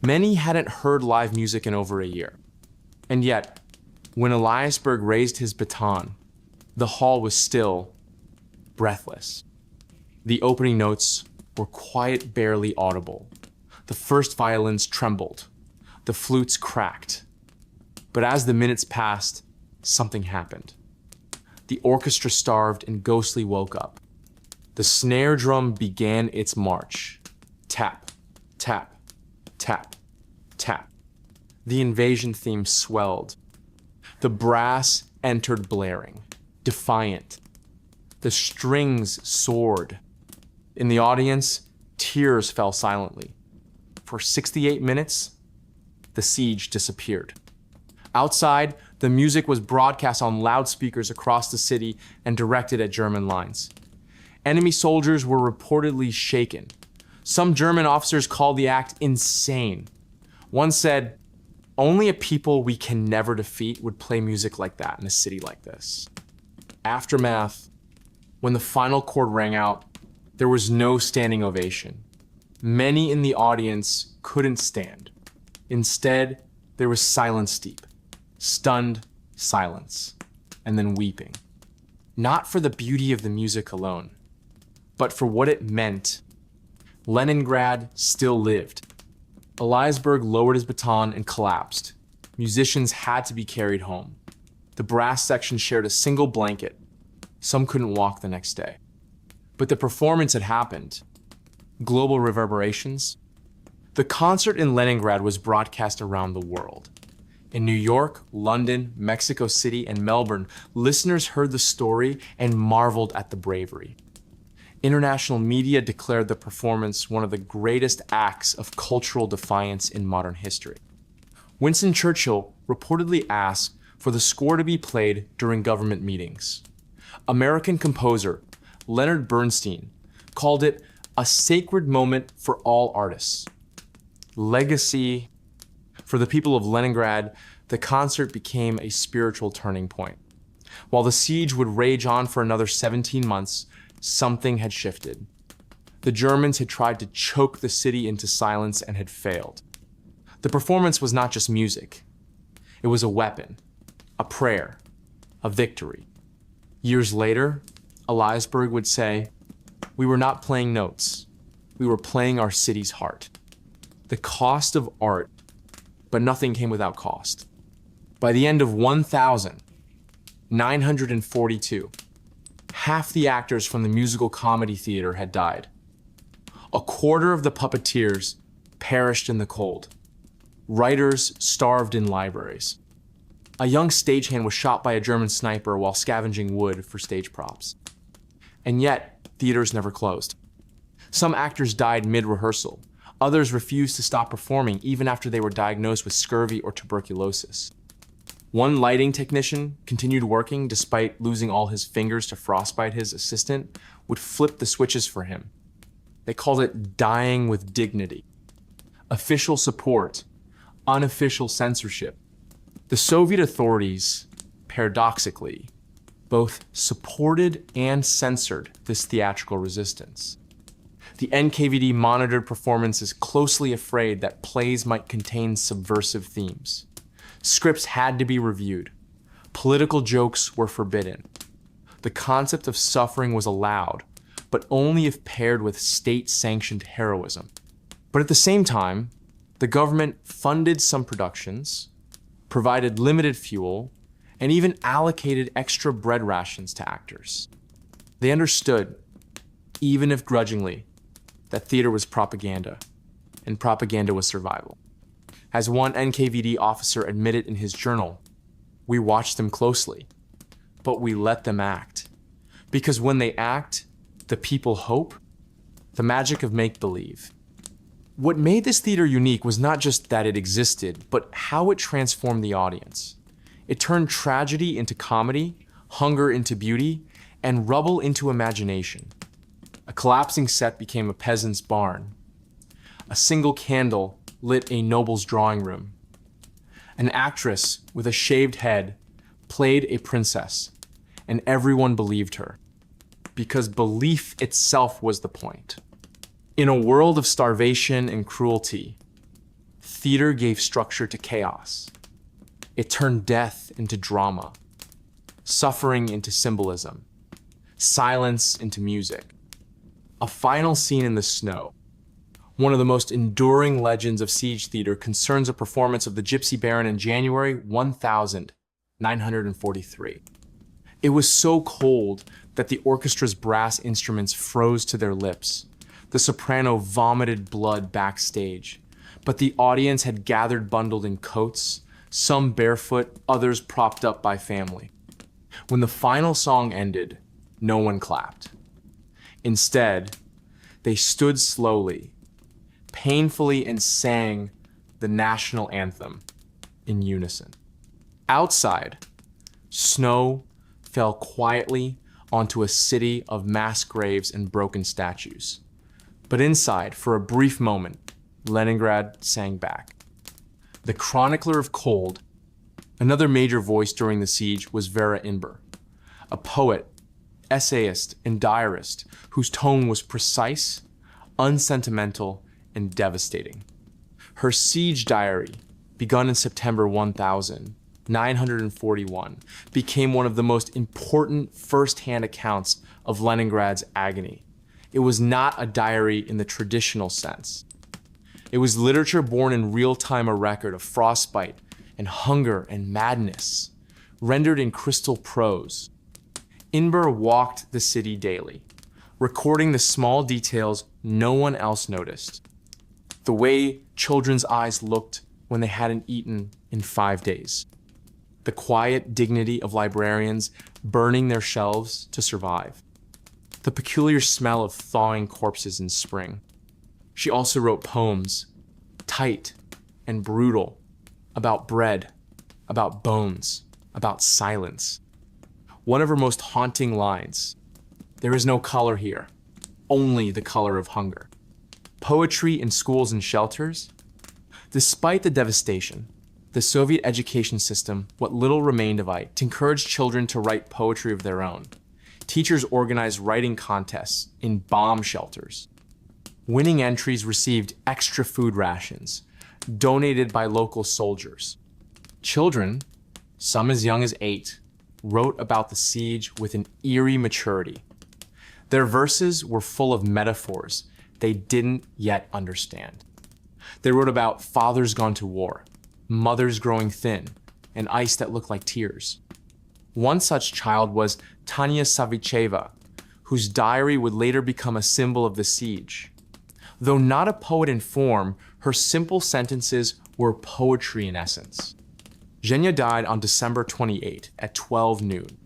Many hadn't heard live music in over a year. And yet, when Eliasberg raised his baton, the hall was still breathless. The opening notes were quiet, barely audible. The first violins trembled. The flutes cracked. But as the minutes passed, something happened. The orchestra starved and ghostly woke up. The snare drum began its march. Tap, tap, tap, tap. The invasion theme swelled. The brass entered blaring, defiant. The strings soared. In the audience, tears fell silently. For 68 minutes, the siege disappeared. Outside, the music was broadcast on loudspeakers across the city and directed at German lines. Enemy soldiers were reportedly shaken. Some German officers called the act insane. One said, "Only a people we can never defeat would play music like that in a city like this." Aftermath. When the final chord rang out, there was no standing ovation. Many in the audience couldn't stand. Instead, there was silence deep. Stunned silence, and then weeping. Not for the beauty of the music alone, but for what it meant. Leningrad still lived. Eliasberg lowered his baton and collapsed. Musicians had to be carried home. The brass section shared a single blanket. Some couldn't walk the next day. But the performance had happened. Global reverberations. The concert in Leningrad was broadcast around the world. In New York, London, Mexico City, and Melbourne, listeners heard the story and marveled at the bravery. International media declared the performance one of the greatest acts of cultural defiance in modern history. Winston Churchill reportedly asked for the score to be played during government meetings. American composer Leonard Bernstein called it a sacred moment for all artists. Legacy. For the people of Leningrad, the concert became a spiritual turning point. While the siege would rage on for another 17 months, something had shifted. The Germans had tried to choke the city into silence and had failed. The performance was not just music. It was a weapon, a prayer, a victory. Years later, Eliasberg would say, "We were not playing notes. We were playing our city's heart." The cost of art, but nothing came without cost. By the end of 1942, half the actors from the musical comedy theater had died. A quarter of the puppeteers perished in the cold. Writers starved in libraries. A young stagehand was shot by a German sniper while scavenging wood for stage props. And yet, theaters never closed. Some actors died mid-rehearsal. Others refused to stop performing even after they were diagnosed with scurvy or tuberculosis. One lighting technician continued working despite losing all his fingers to frostbite. His assistant would flip the switches for him. They called it dying with dignity. Official support, unofficial censorship. The Soviet authorities, paradoxically, both supported and censored this theatrical resistance. The NKVD monitored performances, closely afraid that plays might contain subversive themes. Scripts had to be reviewed. Political jokes were forbidden. The concept of suffering was allowed, but only if paired with state-sanctioned heroism. But at the same time, the government funded some productions, provided limited fuel, and even allocated extra bread rations to actors. They understood, even if grudgingly, that theater was propaganda, and propaganda was survival. As one NKVD officer admitted in his journal, we watched them closely, but we let them act. Because when they act, the people hope, the magic of make-believe. What made this theater unique was not just that it existed, but how it transformed the audience. It turned tragedy into comedy, hunger into beauty, and rubble into imagination. A collapsing set became a peasant's barn. A single candle lit a noble's drawing room. An actress with a shaved head played a princess, and everyone believed her, because belief itself was the point. In a world of starvation and cruelty, theater gave structure to chaos. It turned death into drama, suffering into symbolism, silence into music. A final scene in the snow, one of the most enduring legends of siege theater, concerns a performance of the Gypsy Baron in January 1943. It was so cold that the orchestra's brass instruments froze to their lips. The soprano vomited blood backstage, but the audience had gathered bundled in coats, some barefoot, others propped up by family. When the final song ended, no one clapped. Instead, they stood slowly, painfully, and sang the national anthem in unison. Outside, snow fell quietly onto a city of mass graves and broken statues. But inside, for a brief moment, Leningrad sang back. The chronicler of cold, another major voice during the siege, was Vera Inber, a poet, essayist, and diarist whose tone was precise, unsentimental, and devastating. Her siege diary, begun in September 1941, became one of the most important first-hand accounts of Leningrad's agony. It was not a diary in the traditional sense. It was literature born in real time, a record of frostbite and hunger and madness, rendered in crystal prose. Inber walked the city daily, recording the small details no one else noticed. The way children's eyes looked when they hadn't eaten in 5 days. The quiet dignity of librarians burning their shelves to survive. The peculiar smell of thawing corpses in spring. She also wrote poems, tight and brutal, about bread, about bones, about silence. One of her most haunting lines, "There is no color here, only the color of hunger." Poetry in schools and shelters? Despite the devastation, the Soviet education system, what little remained of it, encouraged children to write poetry of their own. Teachers organized writing contests in bomb shelters. Winning entries received extra food rations, donated by local soldiers. Children, some as young as 8, wrote about the siege with an eerie maturity. Their verses were full of metaphors they didn't yet understand. They wrote about fathers gone to war, mothers growing thin, and ice that looked like tears. One such child was Tanya Savicheva, whose diary would later become a symbol of the siege. Though not a poet in form, her simple sentences were poetry in essence. Zhenya died on December 28 at 12 noon.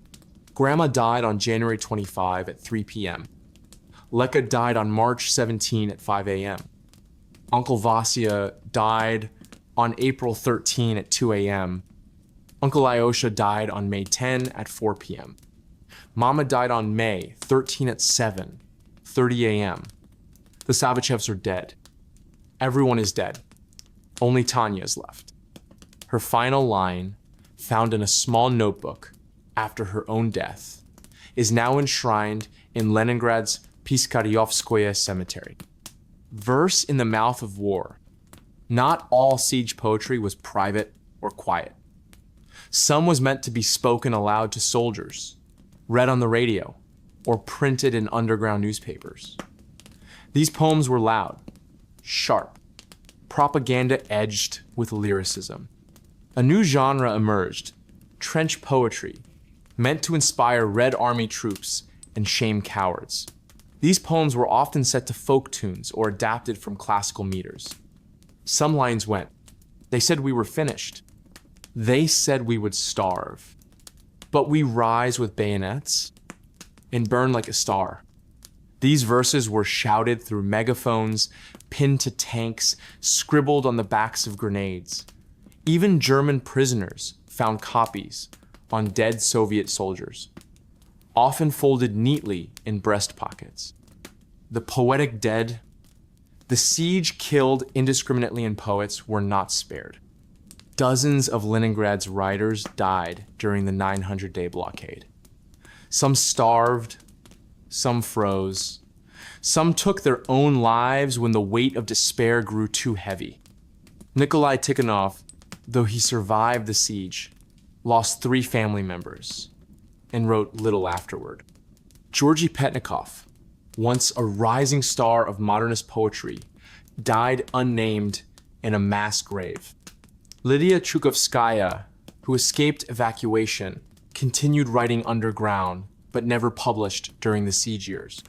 Grandma died on January 25 at 3 p.m. Leka died on March 17 at 5 a.m. Uncle Vasya died on April 13 at 2 a.m. Uncle Iosha died on May 10 at 4 p.m. Mama died on May 13 at 7:30 a.m. The Savachevs are dead. Everyone is dead. Only Tanya is left. Her final line, found in a small notebook after her own death, is now enshrined in Leningrad's Piskaryovskoye cemetery. Verse in the mouth of war. Not all siege poetry was private or quiet. Some was meant to be spoken aloud to soldiers, read on the radio, or printed in underground newspapers. These poems were loud, sharp, propaganda-edged with lyricism. A new genre emerged, trench poetry, meant to inspire Red Army troops and shame cowards. These poems were often set to folk tunes or adapted from classical meters. Some lines went, "They said we were finished. They said we would starve. But we rise with bayonets and burn like a star." These verses were shouted through megaphones, pinned to tanks, scribbled on the backs of grenades. Even German prisoners found copies on dead Soviet soldiers, often folded neatly in breast pockets. The poetic dead, the siege killed indiscriminately in poets, were not spared. Dozens of Leningrad's writers died during the 900-day blockade. Some starved, some froze, some took their own lives when the weight of despair grew too heavy. Nikolai Tikhonov, though he survived the siege, lost 3 family members and wrote little afterward. Georgy Petnikov, once a rising star of modernist poetry, died unnamed in a mass grave. Lydia Chukovskaya, who escaped evacuation, continued writing underground, but never published during the siege years.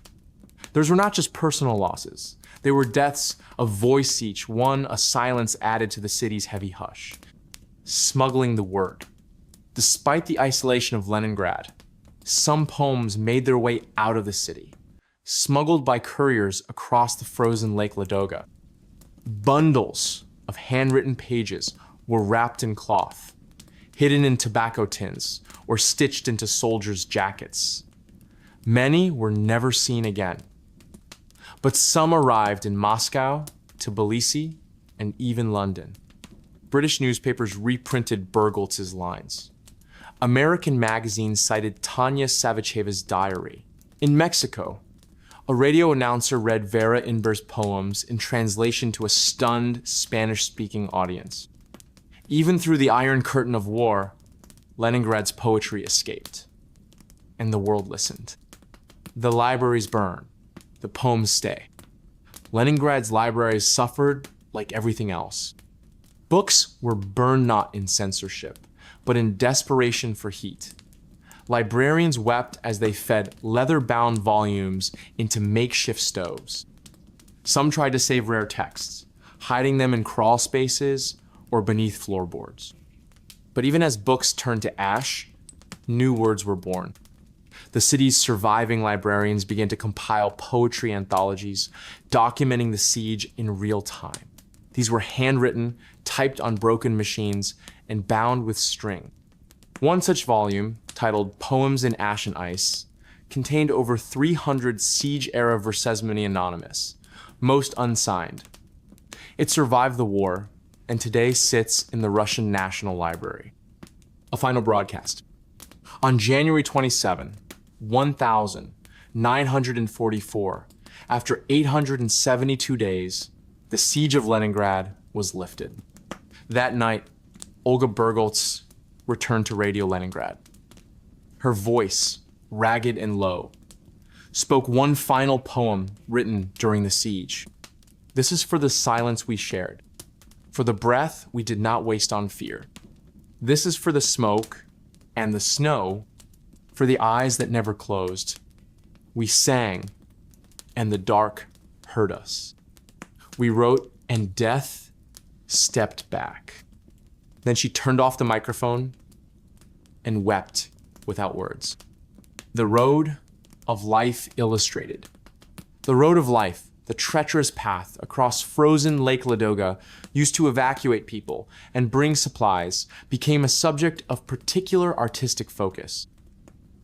Those were not just personal losses. They were deaths of voice each, one a silence added to the city's heavy hush. Smuggling the word. Despite the isolation of Leningrad, some poems made their way out of the city, smuggled by couriers across the frozen Lake Ladoga. Bundles of handwritten pages were wrapped in cloth, hidden in tobacco tins, or stitched into soldiers' jackets. Many were never seen again. But some arrived in Moscow, Tbilisi, and even London. British newspapers reprinted Bergholtz's lines. American magazines cited Tanya Savacheva's diary. In Mexico, a radio announcer read Vera Inber's poems in translation to a stunned Spanish-speaking audience. Even through the Iron Curtain of war, Leningrad's poetry escaped, and the world listened. The libraries burn, the poems stay. Leningrad's libraries suffered like everything else. Books were burned not in censorship, but in desperation for heat. Librarians wept as they fed leather-bound volumes into makeshift stoves. Some tried to save rare texts, hiding them in crawl spaces or beneath floorboards. But even as books turned to ash, new words were born. The city's surviving librarians began to compile poetry anthologies, documenting the siege in real time. These were handwritten, typed on broken machines, and bound with string. One such volume, titled Poems in Ash and Ice, contained over 300 siege-era versesmini anonymous, most unsigned. It survived the war, and today sits in the Russian National Library. A final broadcast. On January 27, 1944, after 872 days, the Siege of Leningrad was lifted. That night, Olga Bergholtz returned to Radio Leningrad. Her voice, ragged and low, spoke one final poem written during the siege. This is for the silence we shared, for the breath we did not waste on fear. This is for the smoke and the snow, for the eyes that never closed. We sang, and the dark heard us. We wrote, and death stepped back. Then she turned off the microphone and wept without words. The Road of Life Illustrated. The road of life the treacherous path across frozen Lake Ladoga used to evacuate people and bring supplies, became a subject of particular artistic focus.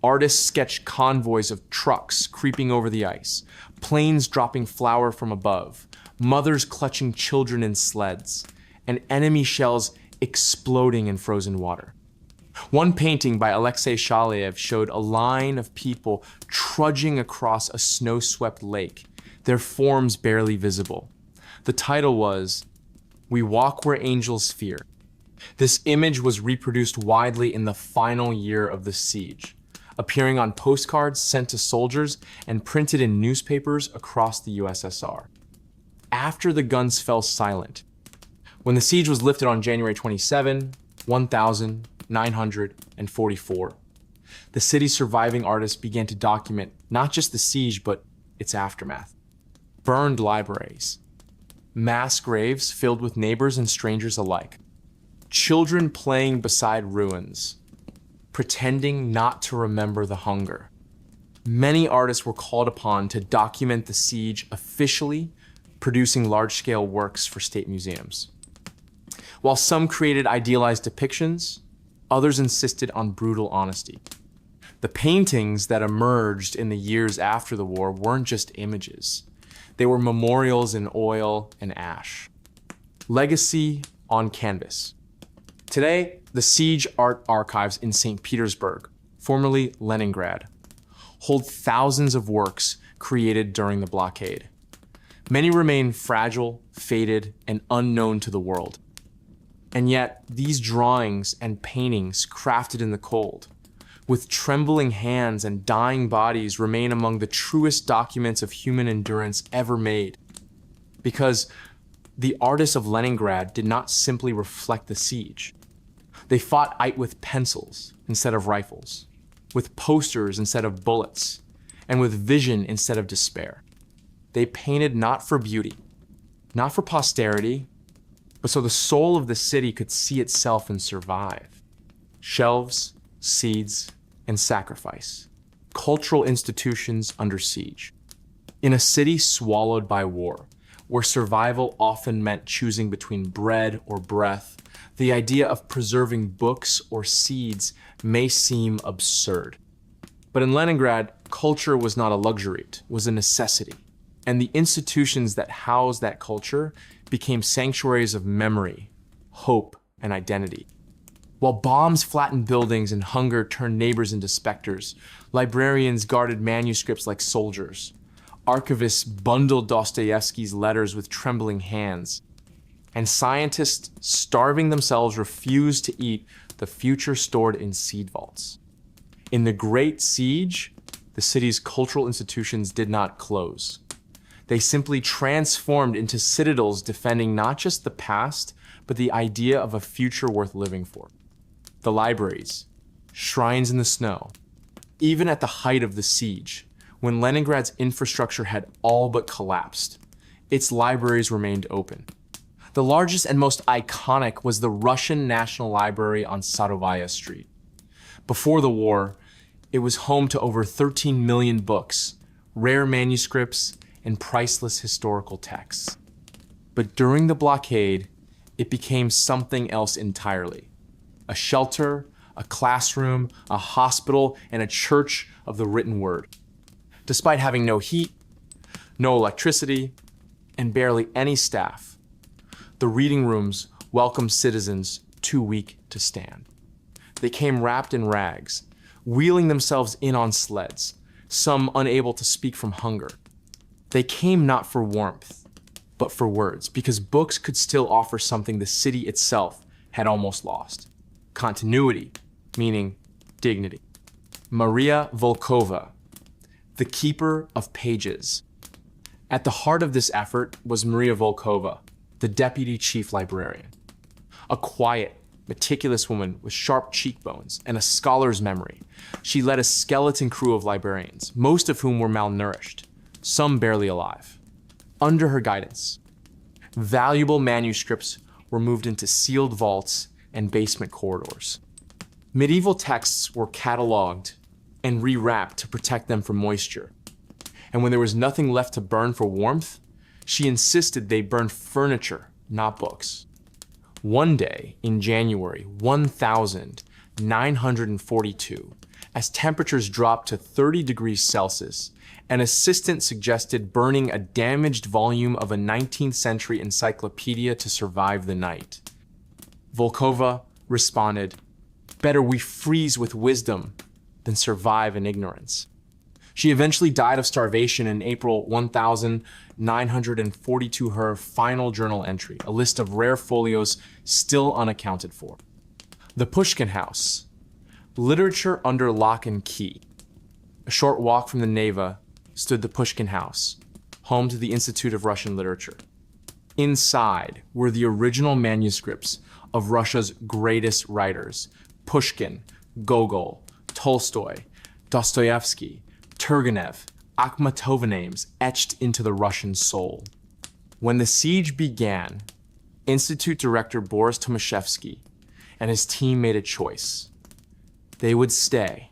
Artists sketched convoys of trucks creeping over the ice, planes dropping flour from above, mothers clutching children in sleds, and enemy shells exploding in frozen water. One painting by Alexei Shaleyev showed a line of people trudging across a snow-swept lake, their forms barely visible. The title was, "We Walk Where Angels Fear." This image was reproduced widely in the final year of the siege, appearing on postcards sent to soldiers and printed in newspapers across the USSR. After the guns fell silent, when the siege was lifted on January 27, 1944, the city's surviving artists began to document not just the siege, but its aftermath. Burned libraries, mass graves filled with neighbors and strangers alike, children playing beside ruins, pretending not to remember the hunger. Many artists were called upon to document the siege officially, producing large-scale works for state museums. While some created idealized depictions, others insisted on brutal honesty. The paintings that emerged in the years after the war weren't just images. They were memorials in oil and ash. Legacy on canvas. Today, the Siege Art Archives in St. Petersburg, formerly Leningrad, hold thousands of works created during the blockade. Many remain fragile, faded, and unknown to the world. And yet, these drawings and paintings crafted in the cold, with trembling hands and dying bodies, remain among the truest documents of human endurance ever made. Because the artists of Leningrad did not simply reflect the siege. They fought it with pencils instead of rifles, with posters instead of bullets, and with vision instead of despair. They painted not for beauty, not for posterity, but so the soul of the city could see itself and survive. Shelves, seeds, and sacrifice. Cultural institutions under siege. In a city swallowed by war, where survival often meant choosing between bread or breath, the idea of preserving books or seeds may seem absurd. But in Leningrad, culture was not a luxury, it was a necessity. And the institutions that housed that culture became sanctuaries of memory, hope, and identity. While bombs flattened buildings and hunger turned neighbors into specters, librarians guarded manuscripts like soldiers. Archivists bundled Dostoevsky's letters with trembling hands. And scientists, starving themselves, refused to eat the future stored in seed vaults. In the Great Siege, the city's cultural institutions did not close. They simply transformed into citadels defending not just the past, but the idea of a future worth living for. The libraries, shrines in the snow. Even at the height of the siege, when Leningrad's infrastructure had all but collapsed, its libraries remained open. The largest and most iconic was the Russian National Library on Sadovaya Street. Before the war, it was home to over 13 million books, rare manuscripts, and priceless historical texts. But during the blockade, it became something else entirely. A shelter, a classroom, a hospital, and a church of the written word. Despite having no heat, no electricity, and barely any staff, the reading rooms welcomed citizens too weak to stand. They came wrapped in rags, wheeling themselves in on sleds, some unable to speak from hunger. They came not for warmth, but for words, because books could still offer something the city itself had almost lost. Continuity, meaning dignity. Maria Volkova, the keeper of pages. At the heart of this effort was Maria Volkova, the deputy chief librarian. A quiet, meticulous woman with sharp cheekbones and a scholar's memory, she led a skeleton crew of librarians, most of whom were malnourished, some barely alive. Under her guidance, valuable manuscripts were moved into sealed vaults and basement corridors. Medieval texts were cataloged and rewrapped to protect them from moisture. And when there was nothing left to burn for warmth, She insisted they burn furniture, not books. One day in January 1942, as temperatures dropped to 30 degrees Celsius, an assistant suggested burning a damaged volume of a 19th century encyclopedia to survive the night. Volkova responded, "Better we freeze with wisdom than survive in ignorance." She eventually died of starvation in April 1942, her final journal entry, a list of rare folios still unaccounted for. The Pushkin House, literature under lock and key. A short walk from the Neva stood the Pushkin House, home to the Institute of Russian Literature. Inside were the original manuscripts of Russia's greatest writers, Pushkin, Gogol, Tolstoy, Dostoevsky, Turgenev, Akhmatova names etched into the Russian soul. When the siege began, Institute Director Boris Tomaszewski and his team made a choice. They would stay.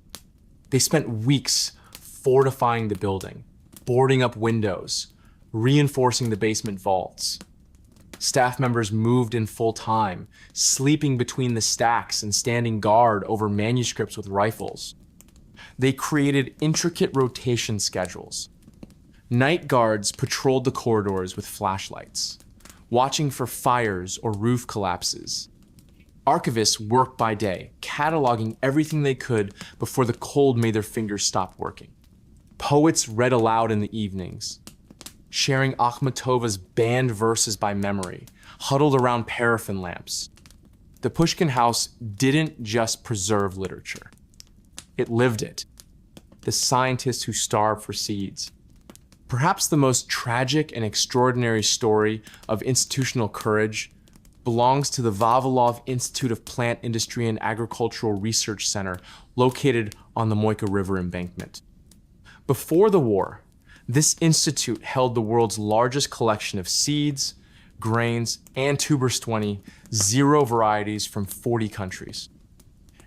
They spent weeks fortifying the building, boarding up windows, reinforcing the basement vaults. Staff members moved in full time, sleeping between the stacks and standing guard over manuscripts with rifles. They created intricate rotation schedules. Night guards patrolled the corridors with flashlights, watching for fires or roof collapses. Archivists worked by day, cataloging everything they could before the cold made their fingers stop working. Poets read aloud in the evenings, sharing Akhmatova's banned verses by memory, huddled around paraffin lamps. The Pushkin House didn't just preserve literature. It lived it. The scientists who starved for seeds. Perhaps the most tragic and extraordinary story of institutional courage belongs to the Vavilov Institute of Plant Industry and Agricultural Research Center, located on the Moika River embankment. Before the war, this institute held the world's largest collection of seeds, grains, and tubers 20, zero varieties from 40 countries.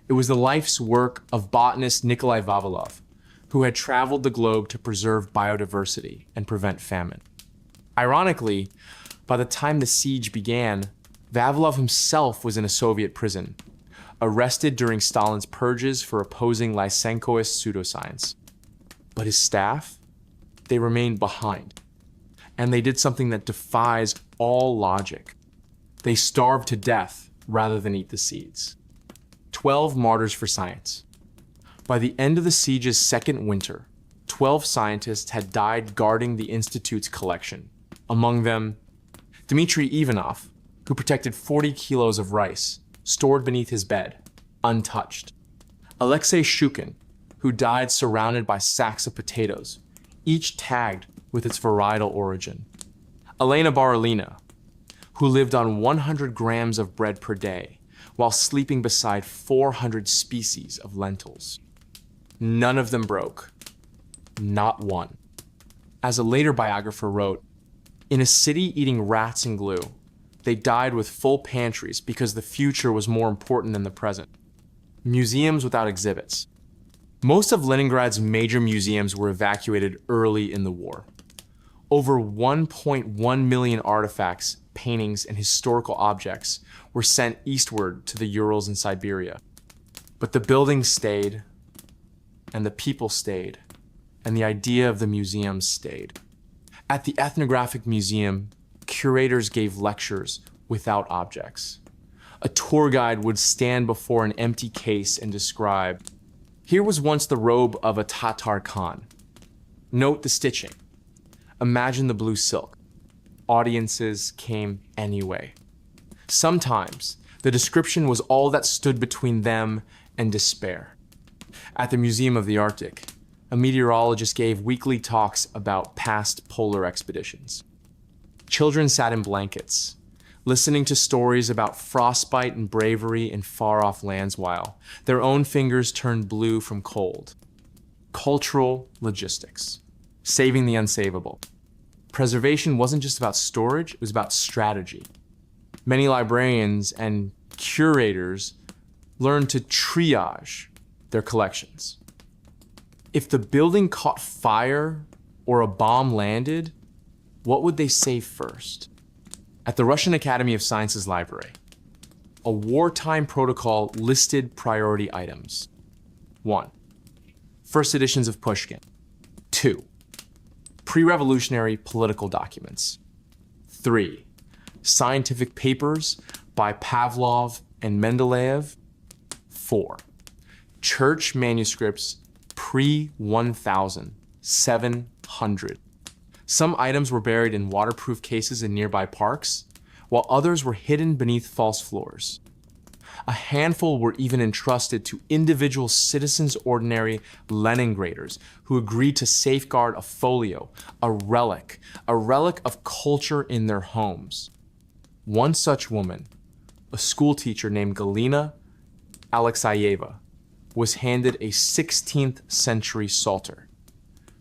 It was the life's work of botanist Nikolai Vavilov, who had traveled the globe to preserve biodiversity and prevent famine. Ironically, by the time the siege began, Vavilov himself was in a Soviet prison, arrested during Stalin's purges for opposing Lysenkoist pseudoscience. But his staff, they remained behind. And they did something that defies all logic. They starved to death rather than eat the seeds. 12 martyrs for science. By the end of the siege's second winter, 12 scientists had died guarding the Institute's collection. Among them, Dmitry Ivanov, who protected 40 kilos of rice stored beneath his bed, untouched. Alexei Shukin, who died surrounded by sacks of potatoes, each tagged with its varietal origin. Elena Barilina, who lived on 100 grams of bread per day while sleeping beside 400 species of lentils. None of them broke. Not one. As a later biographer wrote, "In a city eating rats and glue, they died with full pantries because the future was more important than the present. Museums without exhibits." Most of Leningrad's major museums were evacuated early in the war. Over 1.1 million artifacts, paintings, and historical objects were sent eastward to the Urals and Siberia. But the buildings stayed, and the people stayed, and the idea of the museums stayed. At the Ethnographic Museum, curators gave lectures without objects. A tour guide would stand before an empty case and describe, "Here was once the robe of a Tatar Khan. Note the stitching. Imagine the blue silk." Audiences came anyway. Sometimes the description was all that stood between them and despair. At the Museum of the Arctic, a meteorologist gave weekly talks about past polar expeditions. Children sat in blankets, listening to stories about frostbite and bravery in far-off lands while their own fingers turned blue from cold. Cultural logistics, saving the unsavable. Preservation wasn't just about storage, it was about strategy. Many librarians and curators learned to triage their collections. If the building caught fire or a bomb landed, What would they save first? At the Russian Academy of Sciences library, a wartime protocol listed priority items. 1. First editions of Pushkin. 2. Pre-revolutionary political documents. 3. Scientific papers by Pavlov and Mendeleev. 4. Church manuscripts pre-1700. Some items were buried in waterproof cases in nearby parks, while others were hidden beneath false floors. A handful were even entrusted to individual citizens ordinary Leningraders who agreed to safeguard a folio, a relic of culture in their homes. One such woman, a schoolteacher named Galina Alexeyeva, was handed a 16th century psalter.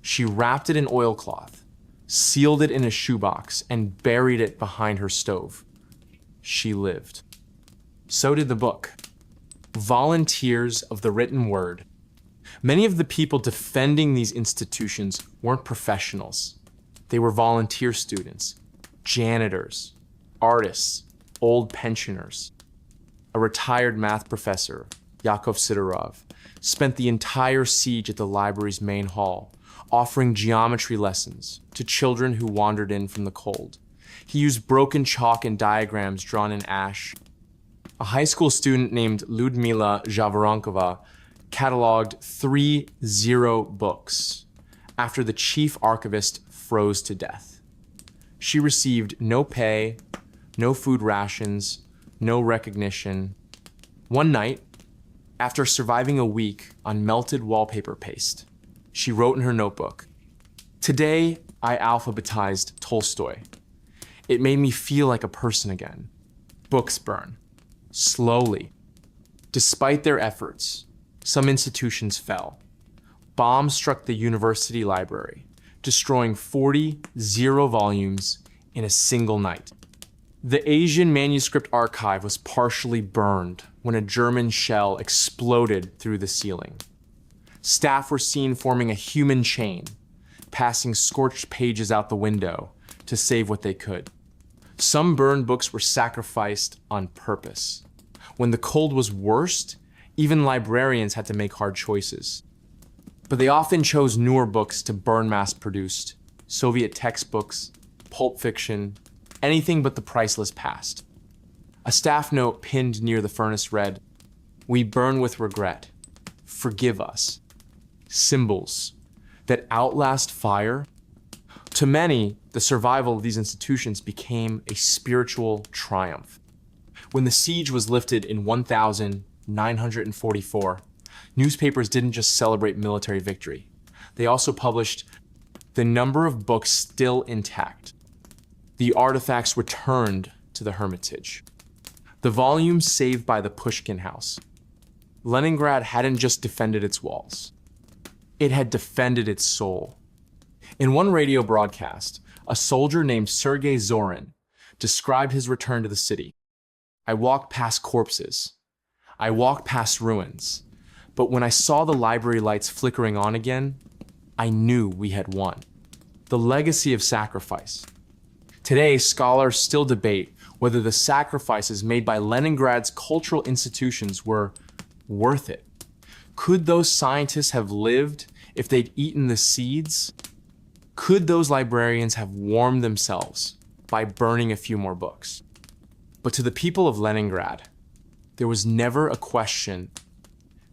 She wrapped it in oilcloth, sealed it in a shoebox, and buried it behind her stove. She lived. So did the book. Volunteers of the written word. Many of the people defending these institutions weren't professionals. They were volunteer students, janitors, artists, old pensioners. A retired math professor, Yakov Sidorov, spent the entire siege at the library's main hall, offering geometry lessons to children who wandered in from the cold. He used broken chalk and diagrams drawn in ash. A high school student named Ludmila Zhavoronkova cataloged 30 books after the chief archivist froze to death. She received no pay, no food rations, no recognition. One night, after surviving a week on melted wallpaper paste, she wrote in her notebook, "Today, I alphabetized Tolstoy. It made me feel like a person again. Books burn. Slowly. Despite their efforts, some institutions fell. Bombs struck the university library, destroying 40 volumes in a single night. The Asian manuscript archive was partially burned when a German shell exploded through the ceiling. Staff were seen forming a human chain, passing scorched pages out the window to save what they could. Some burned books were sacrificed on purpose. When the cold was worst, even librarians had to make hard choices. But they often chose newer books to burn mass-produced, Soviet textbooks, pulp fiction, anything but the priceless past. A staff note pinned near the furnace read, "We burn with regret. Forgive us." Symbols that outlast fire. To many, the survival of these institutions became a spiritual triumph. When the siege was lifted in 1944, newspapers didn't just celebrate military victory. They also published the number of books still intact, the artifacts returned to the Hermitage, the volumes saved by the Pushkin House. Leningrad hadn't just defended its walls. It had defended its soul. In one radio broadcast, a soldier named Sergei Zorin described his return to the city. "I walked past corpses. I walked past ruins. But when I saw the library lights flickering on again, I knew we had won." The legacy of sacrifice. Today, scholars still debate whether the sacrifices made by Leningrad's cultural institutions were worth it. Could those scientists have lived if they'd eaten the seeds? Could those librarians have warmed themselves by burning a few more books? But to the people of Leningrad, there was never a question.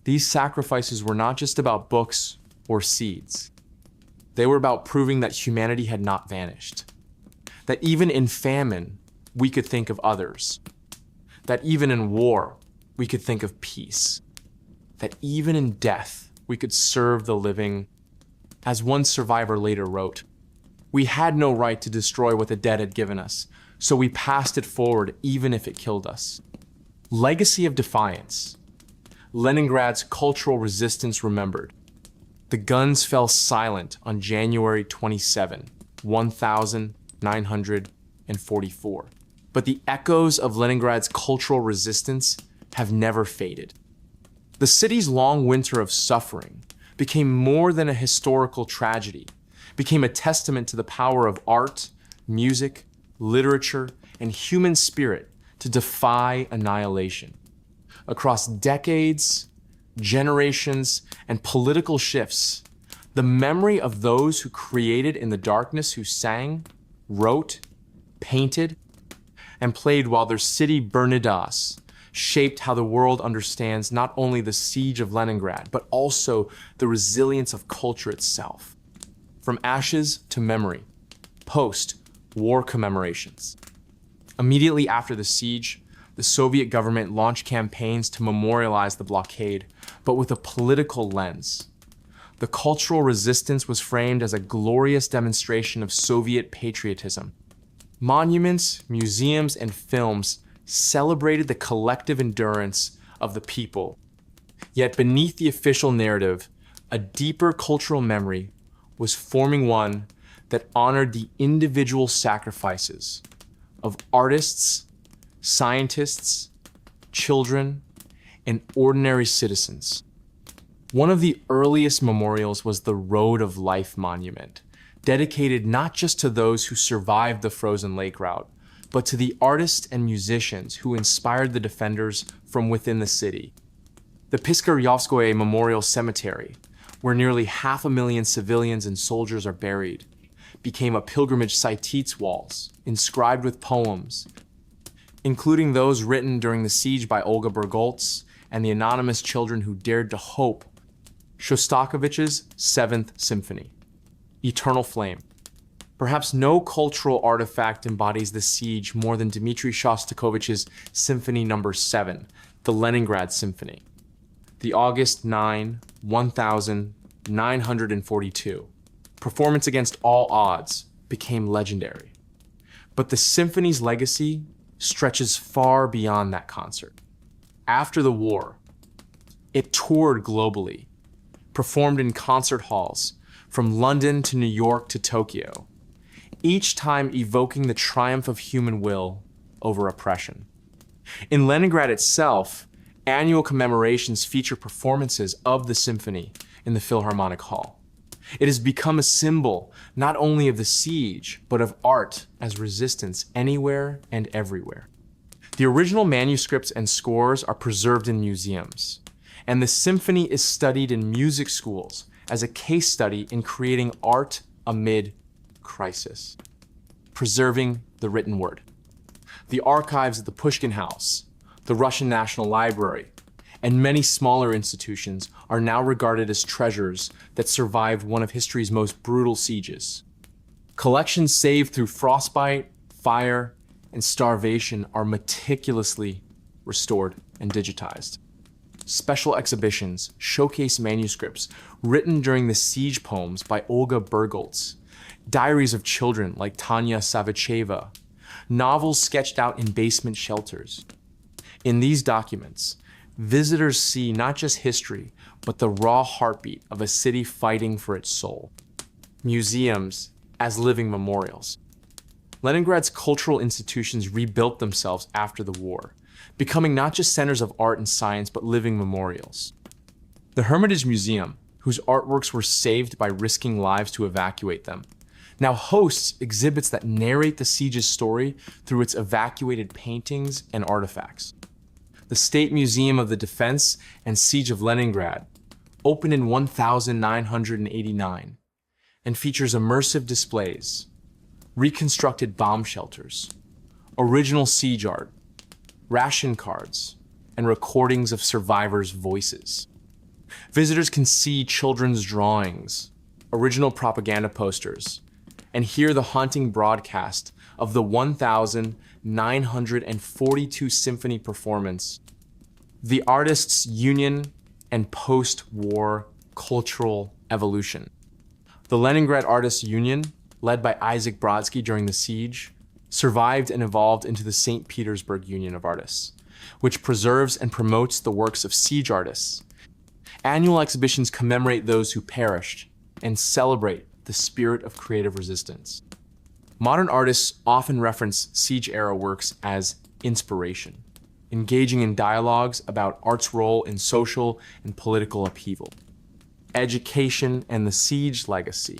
These sacrifices were not just about books or seeds. They were about proving that humanity had not vanished. That even in famine, we could think of others. That even in war, we could think of peace. That even in death, we could serve the living. As one survivor later wrote, "We had no right to destroy what the dead had given us, so we passed it forward even if it killed us." Legacy of defiance. Leningrad's cultural resistance remembered. The guns fell silent on January 27, 1944. But the echoes of Leningrad's cultural resistance have never faded. The city's long winter of suffering became more than a historical tragedy, became a testament to the power of art, music, literature, and human spirit to defy annihilation. Across decades, generations, and political shifts, the memory of those who created in the darkness, who sang, wrote, painted, and played while their city burned us, shaped how the world understands not only the Siege of Leningrad, but also the resilience of culture itself. From ashes to memory, post-war commemorations. Immediately after the siege, the Soviet government launched campaigns to memorialize the blockade, but with a political lens. The cultural resistance was framed as a glorious demonstration of Soviet patriotism. Monuments, museums, and films celebrated the collective endurance of the people. Yet beneath the official narrative, a deeper cultural memory was forming, one that honored the individual sacrifices of artists, scientists, children, and ordinary citizens. One of the earliest memorials was the Road of Life Monument, dedicated not just to those who survived the frozen lake route, but to the artists and musicians who inspired the defenders from within the city. The Piskaryovskoye Memorial Cemetery, where nearly 500,000 civilians and soldiers are buried, became a pilgrimage site. Walls, inscribed with poems, including those written during the siege by Olga Bergolts and the anonymous children who dared to hope. Shostakovich's Seventh Symphony, Eternal Flame. Perhaps no cultural artifact embodies the siege more than Dmitri Shostakovich's Symphony No. 7, the Leningrad Symphony. The August 9, 1942 performance against all odds became legendary. But the symphony's legacy stretches far beyond that concert. After the war, it toured globally, performed in concert halls from London to New York to Tokyo, each time evoking the triumph of human will over oppression. In Leningrad itself, annual commemorations feature performances of the symphony in the Philharmonic Hall. It has become a symbol not only of the siege, but of art as resistance anywhere and everywhere. The original manuscripts and scores are preserved in museums, and the symphony is studied in music schools as a case study in creating art amid crisis, preserving the written word. The archives of the Pushkin House, the Russian National Library, and many smaller institutions are now regarded as treasures that survived one of history's most brutal sieges. Collections saved through frostbite, fire, and starvation are meticulously restored and digitized. Special exhibitions showcase manuscripts written during the siege poems by Olga Bergolts, diaries of children like Tanya Savicheva, novels sketched out in basement shelters. In these documents, visitors see not just history, but the raw heartbeat of a city fighting for its soul. Museums as living memorials. Leningrad's cultural institutions rebuilt themselves after the war, becoming not just centers of art and science, but living memorials. The Hermitage Museum, whose artworks were saved by risking lives to evacuate them, now hosts exhibits that narrate the siege's story through its evacuated paintings and artifacts. The State Museum of the Defense and Siege of Leningrad opened in 1989 and features immersive displays, reconstructed bomb shelters, original siege art, ration cards, and recordings of survivors' voices. Visitors can see children's drawings, original propaganda posters, and hear the haunting broadcast of the 1942 symphony performance, the artists' union and post-war cultural evolution. The Leningrad Artists' Union, led by Isaac Brodsky during the siege, survived and evolved into the St. Petersburg Union of Artists, which preserves and promotes the works of siege artists. Annual exhibitions commemorate those who perished and celebrate the spirit of creative resistance. Modern artists often reference siege-era works as inspiration, engaging in dialogues about art's role in social and political upheaval, education, and the siege legacy.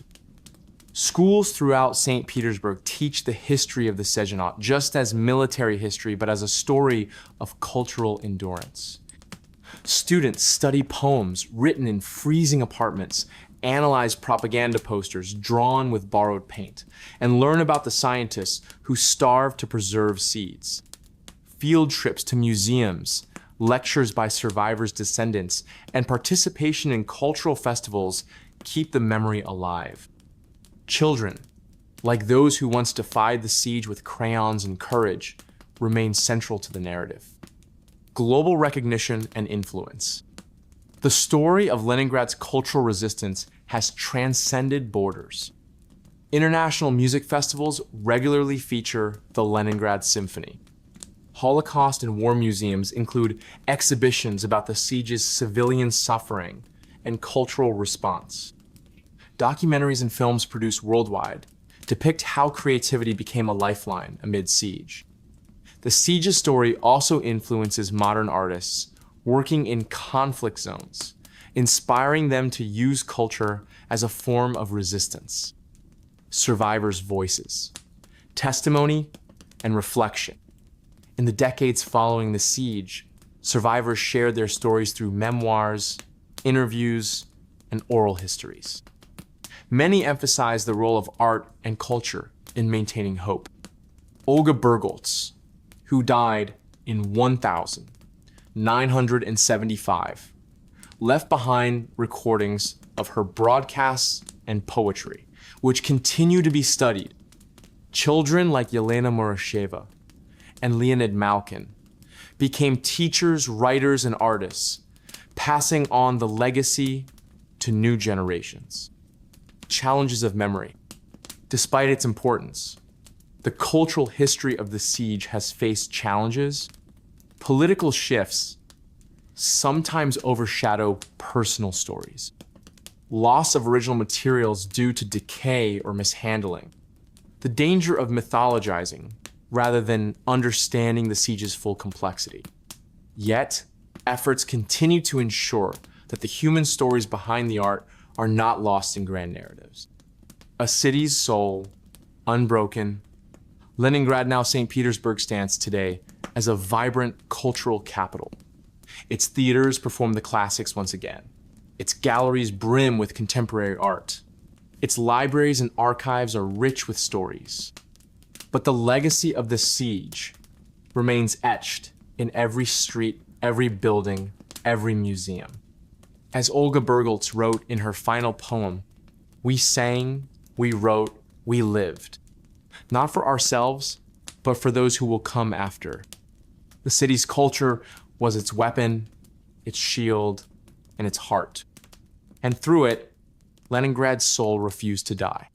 Schools throughout St. Petersburg teach the history of the Siege, not just as military history, but as a story of cultural endurance. Students study poems written in freezing apartments, analyze propaganda posters drawn with borrowed paint, and learn about the scientists who starved to preserve seeds. Field trips to museums, lectures by survivors' descendants, and participation in cultural festivals keep the memory alive. Children, like those who once defied the siege with crayons and courage, remain central to the narrative. Global recognition and influence. The story of Leningrad's cultural resistance has transcended borders. International music festivals regularly feature the Leningrad Symphony. Holocaust and war museums include exhibitions about the siege's civilian suffering and cultural response. Documentaries and films produced worldwide depict how creativity became a lifeline amid siege. The siege's story also influences modern artists working in conflict zones, inspiring them to use culture as a form of resistance. Survivors' voices, testimony, and reflection. In the decades following the siege, survivors shared their stories through memoirs, interviews, and oral histories. Many emphasize the role of art and culture in maintaining hope. Olga Bergholz, who died in 1975, left behind recordings of her broadcasts and poetry, which continue to be studied. Children like Yelena Murasheva and Leonid Malkin became teachers, writers, and artists, passing on the legacy to new generations. Challenges of memory. Despite its importance, the cultural history of the siege has faced challenges. Political shifts sometimes overshadow personal stories. Loss of original materials due to decay or mishandling. The danger of mythologizing rather than understanding the siege's full complexity. Yet, efforts continue to ensure that the human stories behind the art are not lost in grand narratives. A city's soul, unbroken, Leningrad, now St. Petersburg, stands today as a vibrant cultural capital. Its theaters perform the classics once again. Its galleries brim with contemporary art. Its libraries and archives are rich with stories. But the legacy of the siege remains etched in every street, every building, every museum. As Olga Bergholz wrote in her final poem, "We sang, we wrote, we lived, not for ourselves, but for those who will come after." The city's culture was its weapon, its shield, and its heart. And through it, Leningrad's soul refused to die.